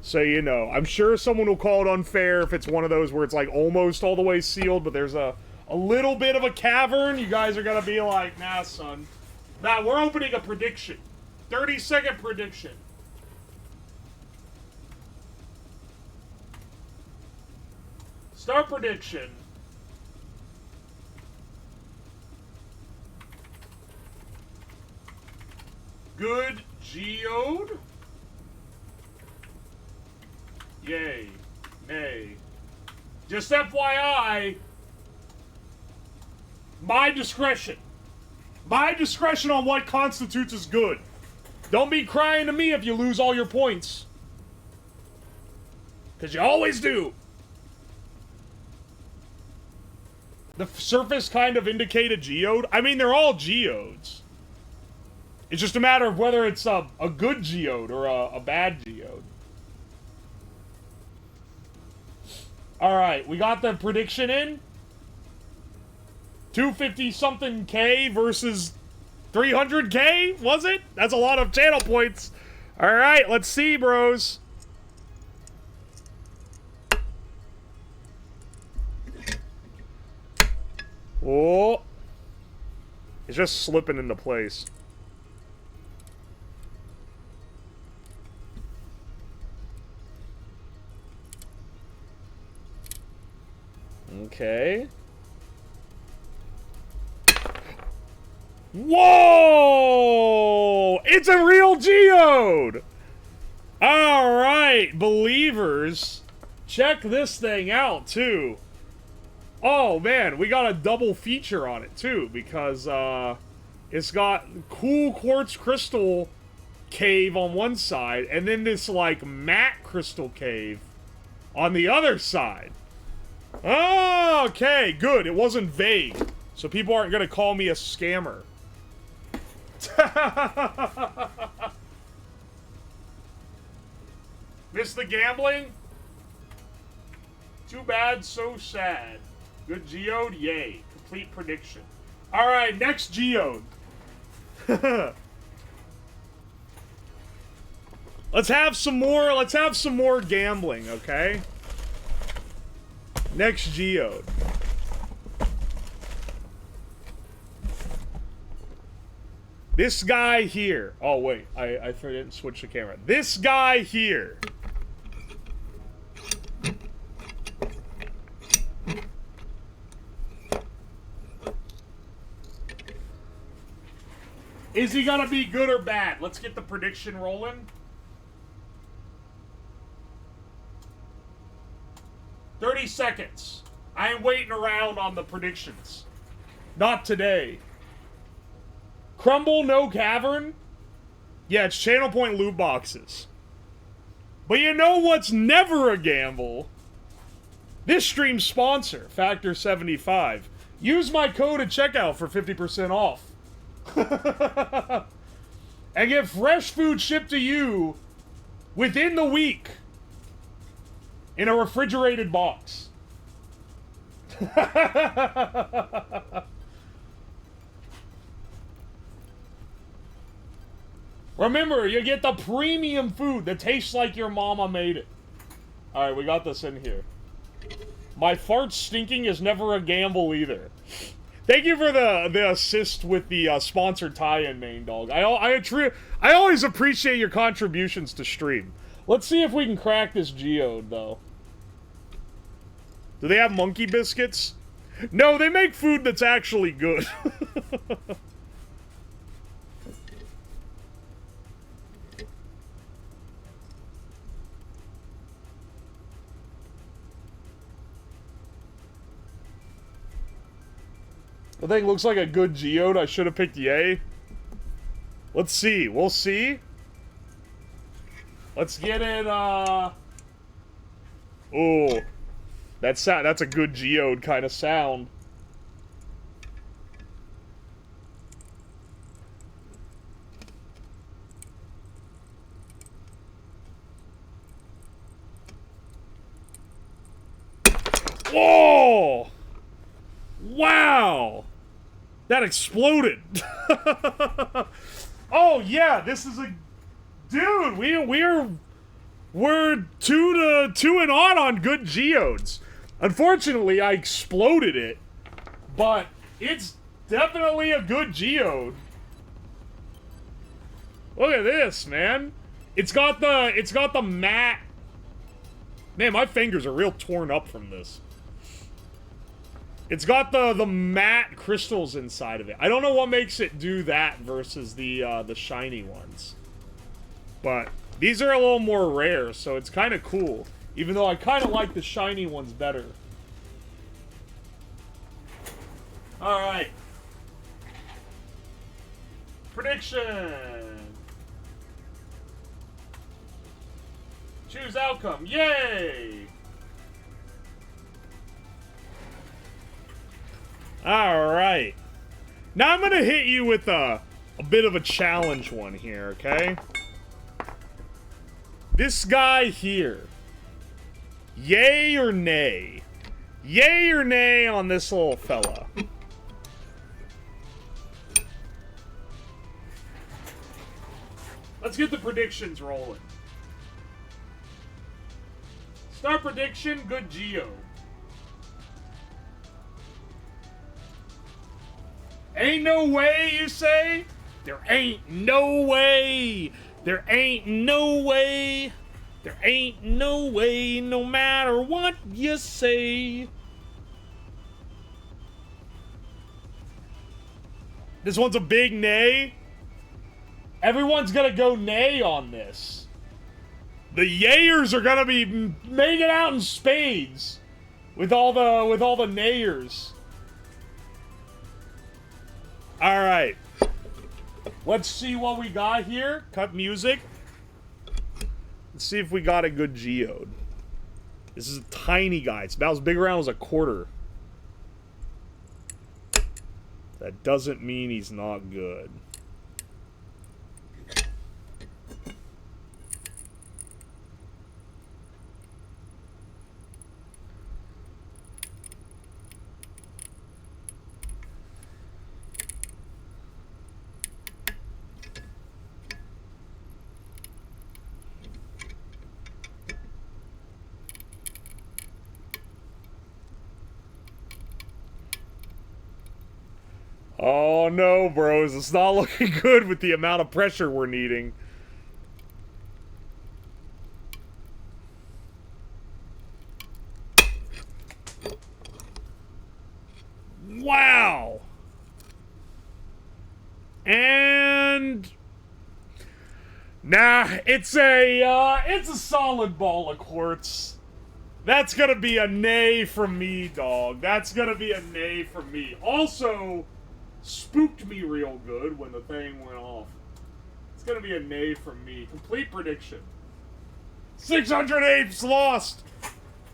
So you know. I'm sure someone will call it unfair if it's one of those where it's like almost all the way sealed, but there's a little bit of a cavern. You guys are gonna be like, nah, son. Nah, we're opening a prediction. 30-second prediction. Start prediction. Good geode? Yay. Nay. Just FYI, my discretion. My discretion on what constitutes as good. Don't be crying to me if you lose all your points. Because you always do. The surface kind of indicate a geode. I mean, they're all geodes. It's just a matter of whether it's a good geode or a bad geode. Alright, we got the prediction in. 250-something K versus 300K, was it? That's a lot of channel points. Alright, let's see, bros. Oh. It's just slipping into place. Okay. Whoa! It's a real geode! Alright, believers. Check this thing out, too. Oh, man, we got a double feature on it, too, because, it's got cool quartz crystal cave on one side, and then this, like, matte crystal cave on the other side. Oh, okay, good. It wasn't vague, so people aren't gonna call me a scammer. Miss the gambling? Too bad, so sad. Good geode? Yay. Complete prediction. Alright, next geode. Let's have some more gambling, okay? Next geode. This guy here. Oh, wait. I didn't switch the camera. This guy here. Is he gonna be good or bad? Let's get the prediction rolling. 30 seconds. I ain't waiting around on the predictions. Not today. Crumble, no cavern? Yeah, it's channel point loot boxes. But you know what's never a gamble? This stream's sponsor, Factor75. Use my code at checkout for 50% off. And get fresh food shipped to you within the week in a refrigerated box. Remember, you get the premium food that tastes like your mama made it. Alright, we got this in here. My fart stinking is never a gamble either. Thank you for the assist with the sponsored tie-in, main dog. I always appreciate your contributions to stream. Let's see if we can crack this geode, though. Do they have monkey biscuits? No, they make food that's actually good. The thing looks like a good geode. I should have picked yay. Let's see. We'll see. Let's get it, Oh. That's a good geode kind of sound. Whoa! Wow! That exploded. Oh yeah, this is a dude. We're 2 and on good geodes. Unfortunately, I exploded it, but it's definitely a good geode. Look at this, man. It's got the matte. Man, my fingers are real torn up from this. It's got the matte crystals inside of it. I don't know what makes it do that versus the shiny ones. But these are a little more rare, so it's kind of cool. Even though I kind of like the shiny ones better. Alright. Prediction. Choose outcome. Yay! Alright. Now I'm gonna hit you with a bit of a challenge one here, okay? This guy here. Yay or nay? Yay or nay on this little fella? Let's get the predictions rolling. Start prediction, good geo. Ain't no way, you say? There ain't no way. There ain't no way. There ain't no way, no matter what you say. This one's a big nay. Everyone's gonna go nay on this. The yayers are gonna be making out in spades with all the nayers. All right. Let's see what we got here. Cut music. Let's see if we got a good geode. This is a tiny guy. It's about as big around as a quarter. That doesn't mean he's not good. Oh no, bros. It's not looking good with the amount of pressure we're needing. Wow. And nah, it's a solid ball of quartz. That's gonna be a nay from me, dog. That's gonna be a nay from me. Also, spooked me real good when the thing went off. It's gonna be a nay from me. Complete prediction. 600 apes lost.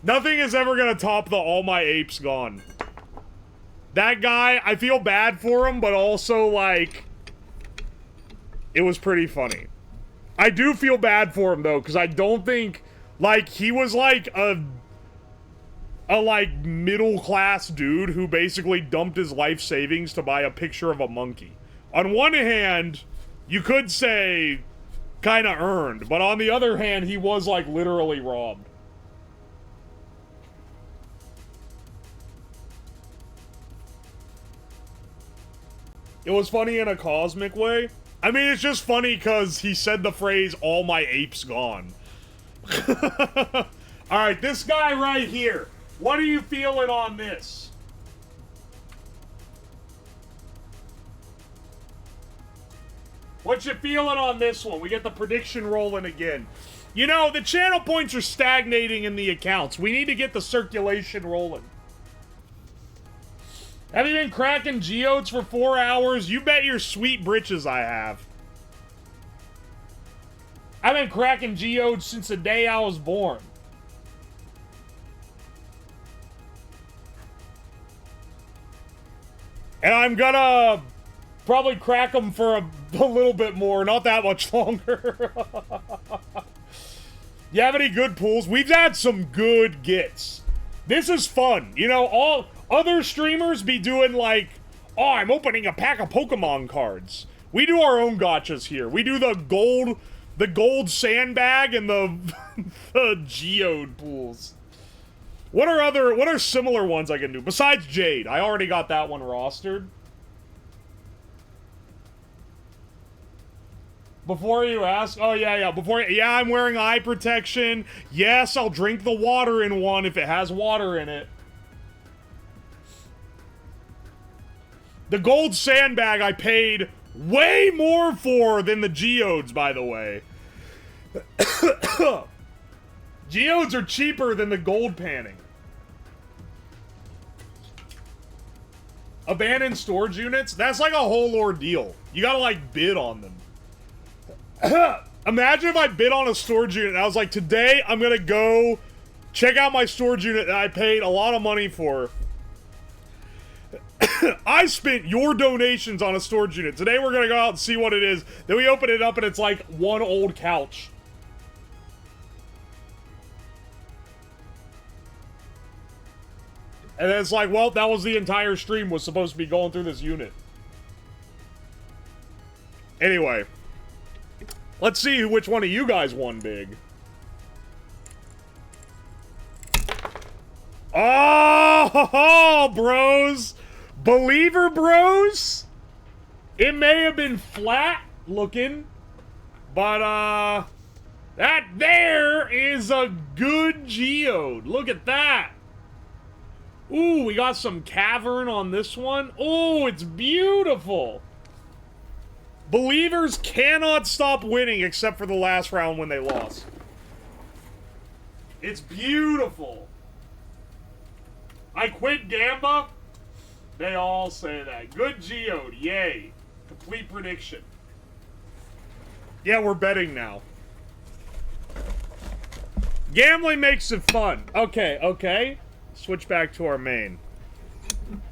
Nothing is ever gonna top the all my apes gone. That guy, I feel bad for him, but also, like, it was pretty funny. I do feel bad for him, though, because I don't think, like, he was, like, a like, middle-class dude who basically dumped his life savings to buy a picture of a monkey. On one hand, you could say, kinda earned, but on the other hand, he was, like, literally robbed. It was funny in a cosmic way. I mean, it's just funny because he said the phrase, all my apes gone. Alright, this guy right here. What are you feeling on this? What you feeling on this one? We get the prediction rolling again. You know, the channel points are stagnating in the accounts. We need to get the circulation rolling. Have you been cracking geodes for 4 hours? You bet your sweet britches I have. I've been cracking geodes since the day I was born. And I'm gonna probably crack them for a little bit more, not that much longer. You have any good pulls? We've had some good gets. This is fun. You know, all other streamers be doing like, oh, I'm opening a pack of Pokemon cards. We do our own gachas here. We do the gold sandbag and the, the geode pools. What are similar ones I can do? Besides Jade, I already got that one rostered. Before you ask, oh yeah, yeah, I'm wearing eye protection. Yes, I'll drink the water in one if it has water in it. The gold sandbag I paid way more for than the geodes, by the way. Geodes are cheaper than the gold panning. Abandoned storage units? That's like a whole ordeal. You gotta, like, bid on them. Imagine if I bid on a storage unit and I was like, today I'm gonna go check out my storage unit that I paid a lot of money for. I spent your donations on a storage unit. Today we're gonna go out and see what it is. Then we open it up and it's like one old couch. And then it's like, well, that was the entire stream was supposed to be going through this unit. Anyway. Let's see which one of you guys won big. Oh, bros. Believer bros. It may have been flat looking, but, that there is a good geode. Look at that. Ooh, we got some cavern on this one. Oh, it's beautiful. Believers cannot stop winning except for the last round when they lost. It's beautiful. I quit Gamba. They all say that. Good geode, yay. Complete prediction. Yeah, we're betting now. Gambling makes it fun. Okay, okay. Switch back to our main.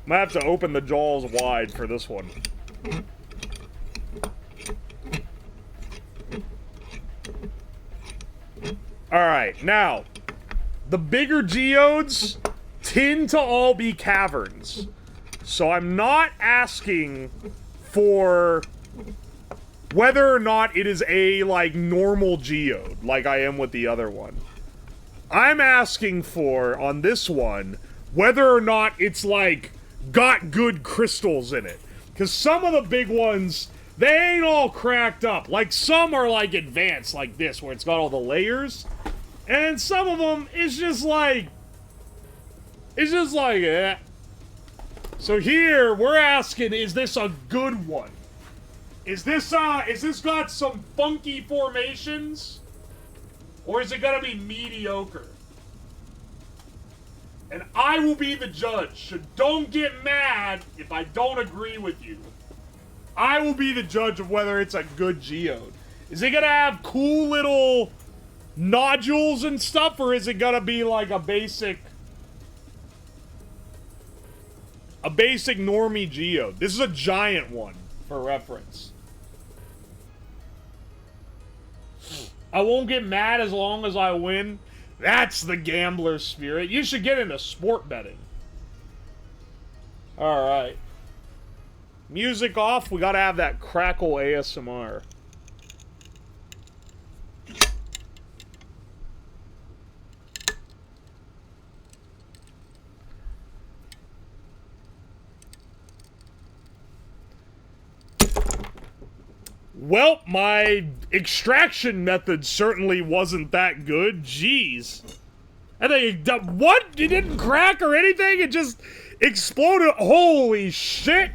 Might have to open the jaws wide for this one. Alright, now, the bigger geodes tend to all be caverns. So I'm not asking for whether or not it is a, like, normal geode, like I am with the other one. I'm asking for, on this one, whether or not it's, like, got good crystals in it. Because some of the big ones, they ain't all cracked up. Like, some are, like, advanced, like this, where it's got all the layers. And some of them, it's just like, eh. So here, we're asking, is this a good one? Is this got some funky formations? Or is it gonna be mediocre? And I will be the judge, so don't get mad if I don't agree with you. I will be the judge of whether it's a good geode. Is it gonna have cool little nodules and stuff, or is it gonna be like a basic normie geode? This is a giant one, for reference. I won't get mad as long as I win. That's the gambler spirit. You should get into sport betting. Alright. Music off. We gotta have that crackle ASMR. Well, my extraction method certainly wasn't that good. Jeez. I think, what? It didn't crack or anything? It just exploded? Holy shit.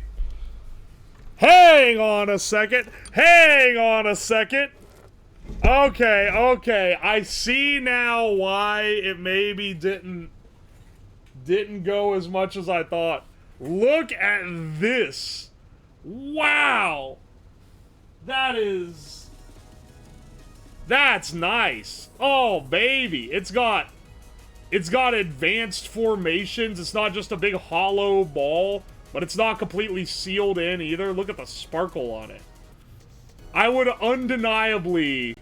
Hang on a second. Hang on a second. Okay, okay. I see now why it maybe didn't go as much as I thought. Look at this. Wow. That's nice. Oh, baby. It's got advanced formations. It's not just a big hollow ball, but it's not completely sealed in either. Look at the sparkle on it. I would undeniably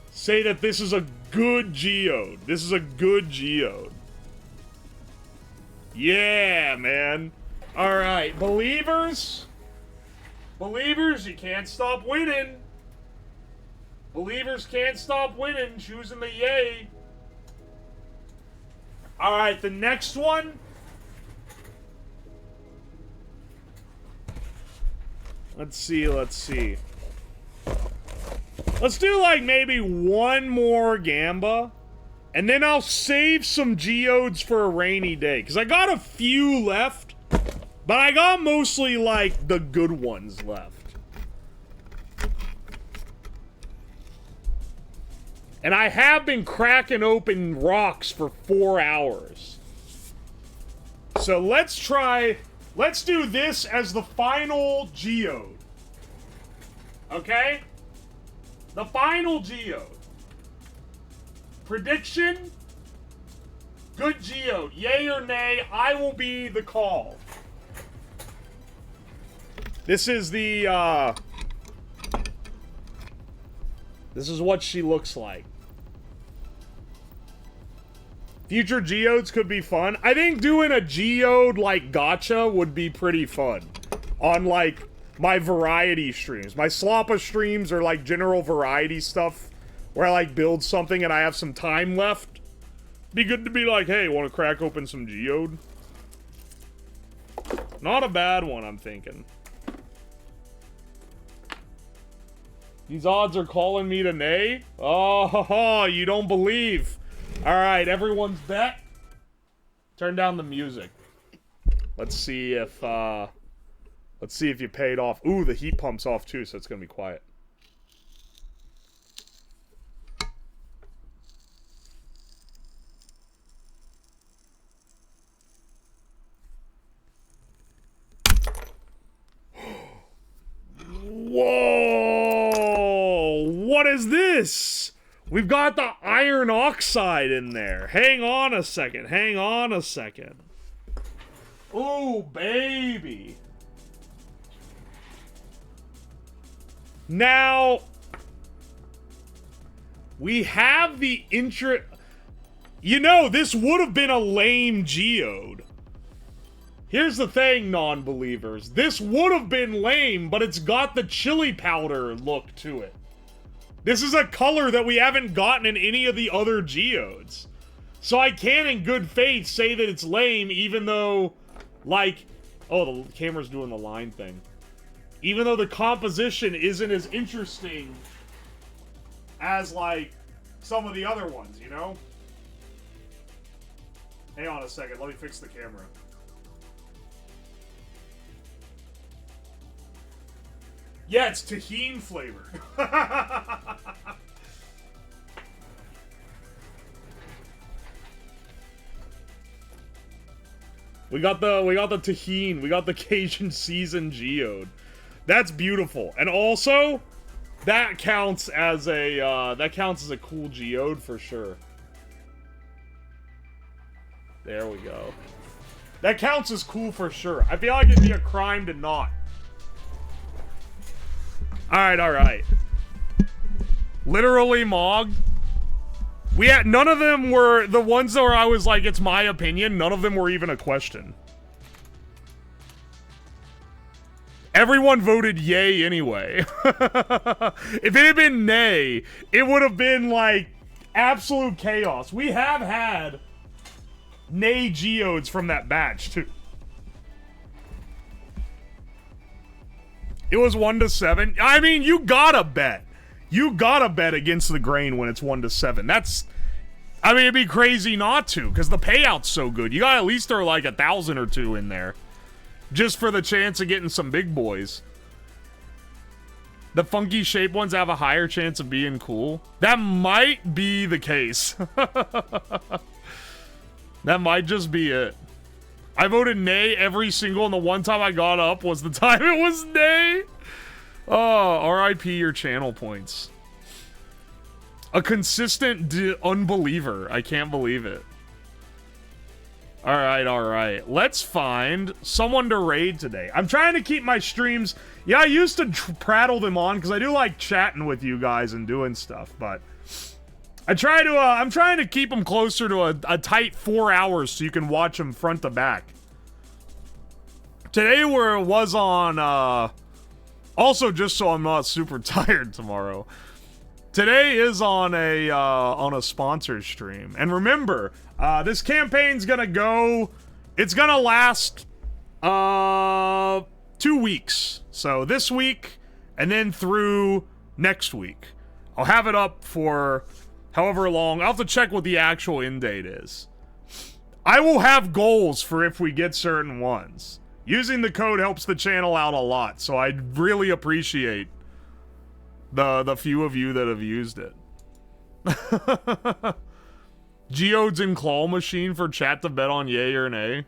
say that this is a good geode. This is a good geode. Yeah, man. All right, believers. Believers, you can't stop winning. Believers can't stop winning. Choosing the yay. Alright, the next one. Let's see, let's see. Let's do, like, maybe one more gamba. And then I'll save some geodes for a rainy day. Because I got a few left. But I got mostly, like, the good ones left. And I have been cracking open rocks for 4 hours. So let's do this as the final geode. Okay? The final geode. Prediction? Good geode. Yay or nay, I will be the call. This is the, this is what she looks like. Future geodes could be fun. I think doing a geode, like, gacha would be pretty fun. On, like, my variety streams. My sloppa streams are, like, general variety stuff. Where I, like, build something and I have some time left. Be good to be like, hey, want to crack open some geode? Not a bad one, I'm thinking. These odds are calling me to nay? Oh, you don't believe. Alright, everyone's bet. Turn down the music. Let's see if you paid off. Ooh, the heat pump's off too, so it's gonna be quiet. Whoa! What is this? We've got the iron oxide in there. Hang on a second. Hang on a second. Ooh, baby. Now, we have the You know, this would have been a lame geode. Here's the thing, non-believers. This would have been lame, but it's got the chili powder look to it. This is a color that we haven't gotten in any of the other geodes. So I can, in good faith, say that it's lame, even though, like, Oh, the camera's doing the line thing. Even though the composition isn't as interesting as, like, some of the other ones, you know? Hang on a second, let me fix the camera. Yeah, it's tahini flavored. We got the tahini, we got the Cajun seasoned geode. That's beautiful. And also, that counts as a cool geode for sure. There we go. That counts as cool for sure. I feel like it'd be a crime to not. Alright, alright. Literally Mog. We had, none of them were, the ones where I was like, it's my opinion, none of them were even a question. Everyone voted yay anyway. If it had been nay, it would have been like absolute chaos. We have had nay geodes from that batch too. It was 1 to 7. I mean, you gotta bet. You gotta bet against the grain when it's 1 to 7. That's, I mean, it'd be crazy not to, because the payout's so good. You gotta at least throw like 1,000 or 2 in there, just for the chance of getting some big boys. The funky shape ones have a higher chance of being cool. That might be the case. That might just be it. I voted nay every single, and the one time I got up was the time it was nay. Oh, RIP your channel points. A consistent unbeliever. I can't believe it. Alright, alright. Let's find someone to raid today. I'm trying to keep my streams... Yeah, I used to prattle them on, because I do like chatting with you guys and doing stuff, but... I'm trying to keep them closer to a tight 4 hours so you can watch them front to back. Today was on, also just so I'm not super tired tomorrow. Today is on a sponsor stream. And remember, this campaign's gonna go, it's gonna last, 2 weeks. So this week, and then through next week. I'll have it up for however long. I'll have to check what the actual end date is. I will have goals for if we get certain ones. Using the code helps the channel out a lot, so I really appreciate the few of you that have used it. Geodes and claw machine for chat to bet on yay or nay.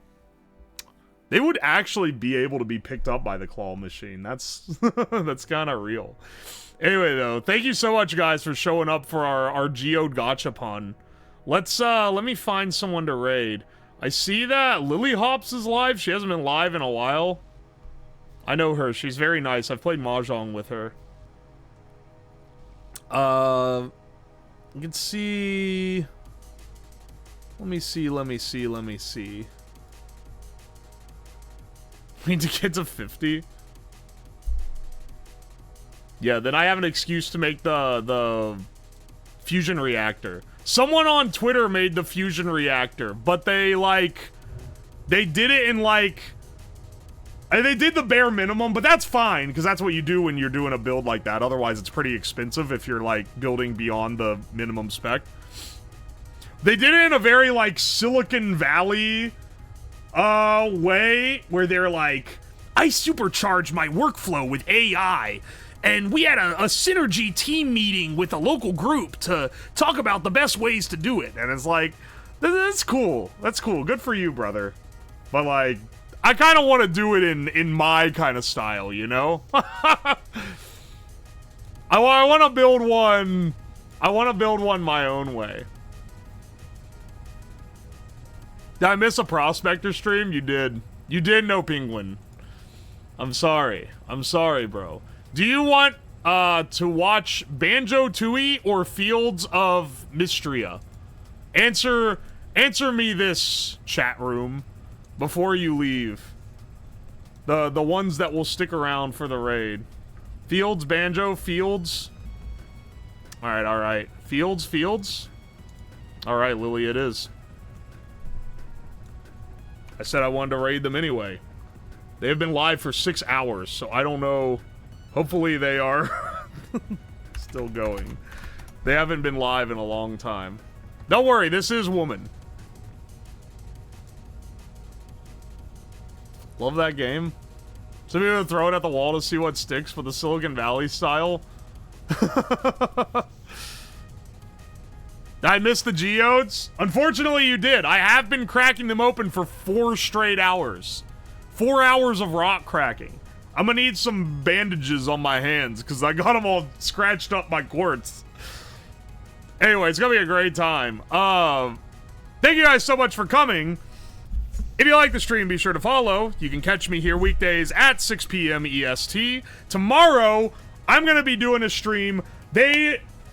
They would actually be able to be picked up by the claw machine. That's that's kind of real. Anyway, though, thank you so much, guys, for showing up for our Geode Gachapon. Let me find someone to raid. I see that Lily Hops is live. She hasn't been live in a while. I know her. She's very nice. I've played Mahjong with her. You can see... Let me see. We need to get to 50. Yeah, then I have an excuse to make the fusion reactor. Someone on Twitter made the fusion reactor, but they did it in they did the bare minimum, but that's fine, because that's what you do when you're doing a build like that. Otherwise, it's pretty expensive if you're, building beyond the minimum spec. They did it in a very, Silicon Valley, way, where they're like, I supercharged my workflow with AI, and we had a synergy team meeting with a local group to talk about the best ways to do it. And it's like, that's cool. That's cool. Good for you, brother. But, I kind of want to do it in my kind of style, you know? I want to build one. I want to build one my own way. Did I miss a Prospector stream? You did. You did, No Penguin. I'm sorry. I'm sorry, bro. Do you want to watch Banjo-Tooie or Fields of Mystria? Answer me this, chat room, before you leave. The ones that will stick around for the raid. Fields, Banjo, Fields. Alright, alright. Fields? Alright, Lily, it is. I said I wanted to raid them anyway. They have been live for 6 hours, so I don't know. Hopefully they are still going. They haven't been live in a long time. Don't worry, this is woman. Love that game. So maybe we'll throw it at the wall to see what sticks for the Silicon Valley style. I missed the geodes? Unfortunately, you did. I have been cracking them open for 4 straight hours. 4 hours of rock cracking. I'm gonna need some bandages on my hands because I got them all scratched up by quartz. Anyway, it's gonna be a great time. Thank you guys so much for coming. If you like the stream, be sure to follow. You can catch me here weekdays at 6 p.m. EST. Tomorrow, I'm gonna be doing a stream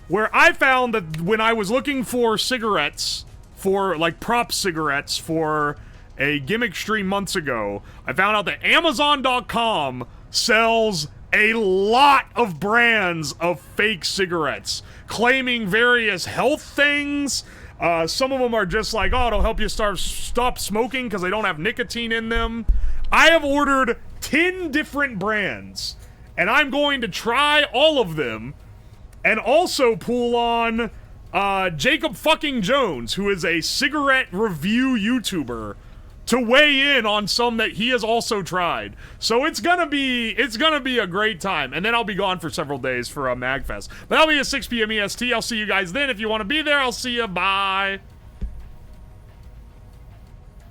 where I found that when I was looking for cigarettes, for like prop cigarettes for a gimmick stream months ago, I found out that Amazon.com sells a lot of brands of fake cigarettes, claiming various health things. Some of them are just like, oh, it'll help you stop smoking because they don't have nicotine in them. I have ordered 10 different brands, and I'm going to try all of them, and also pull on Jacob fucking Jones, who is a cigarette review YouTuber, to weigh in on some that he has also tried. So it's gonna be a great time. And then I'll be gone for several days for a MagFest. But that'll be at 6 p.m. EST. I'll see you guys then. If you want to be there, I'll see you. Bye.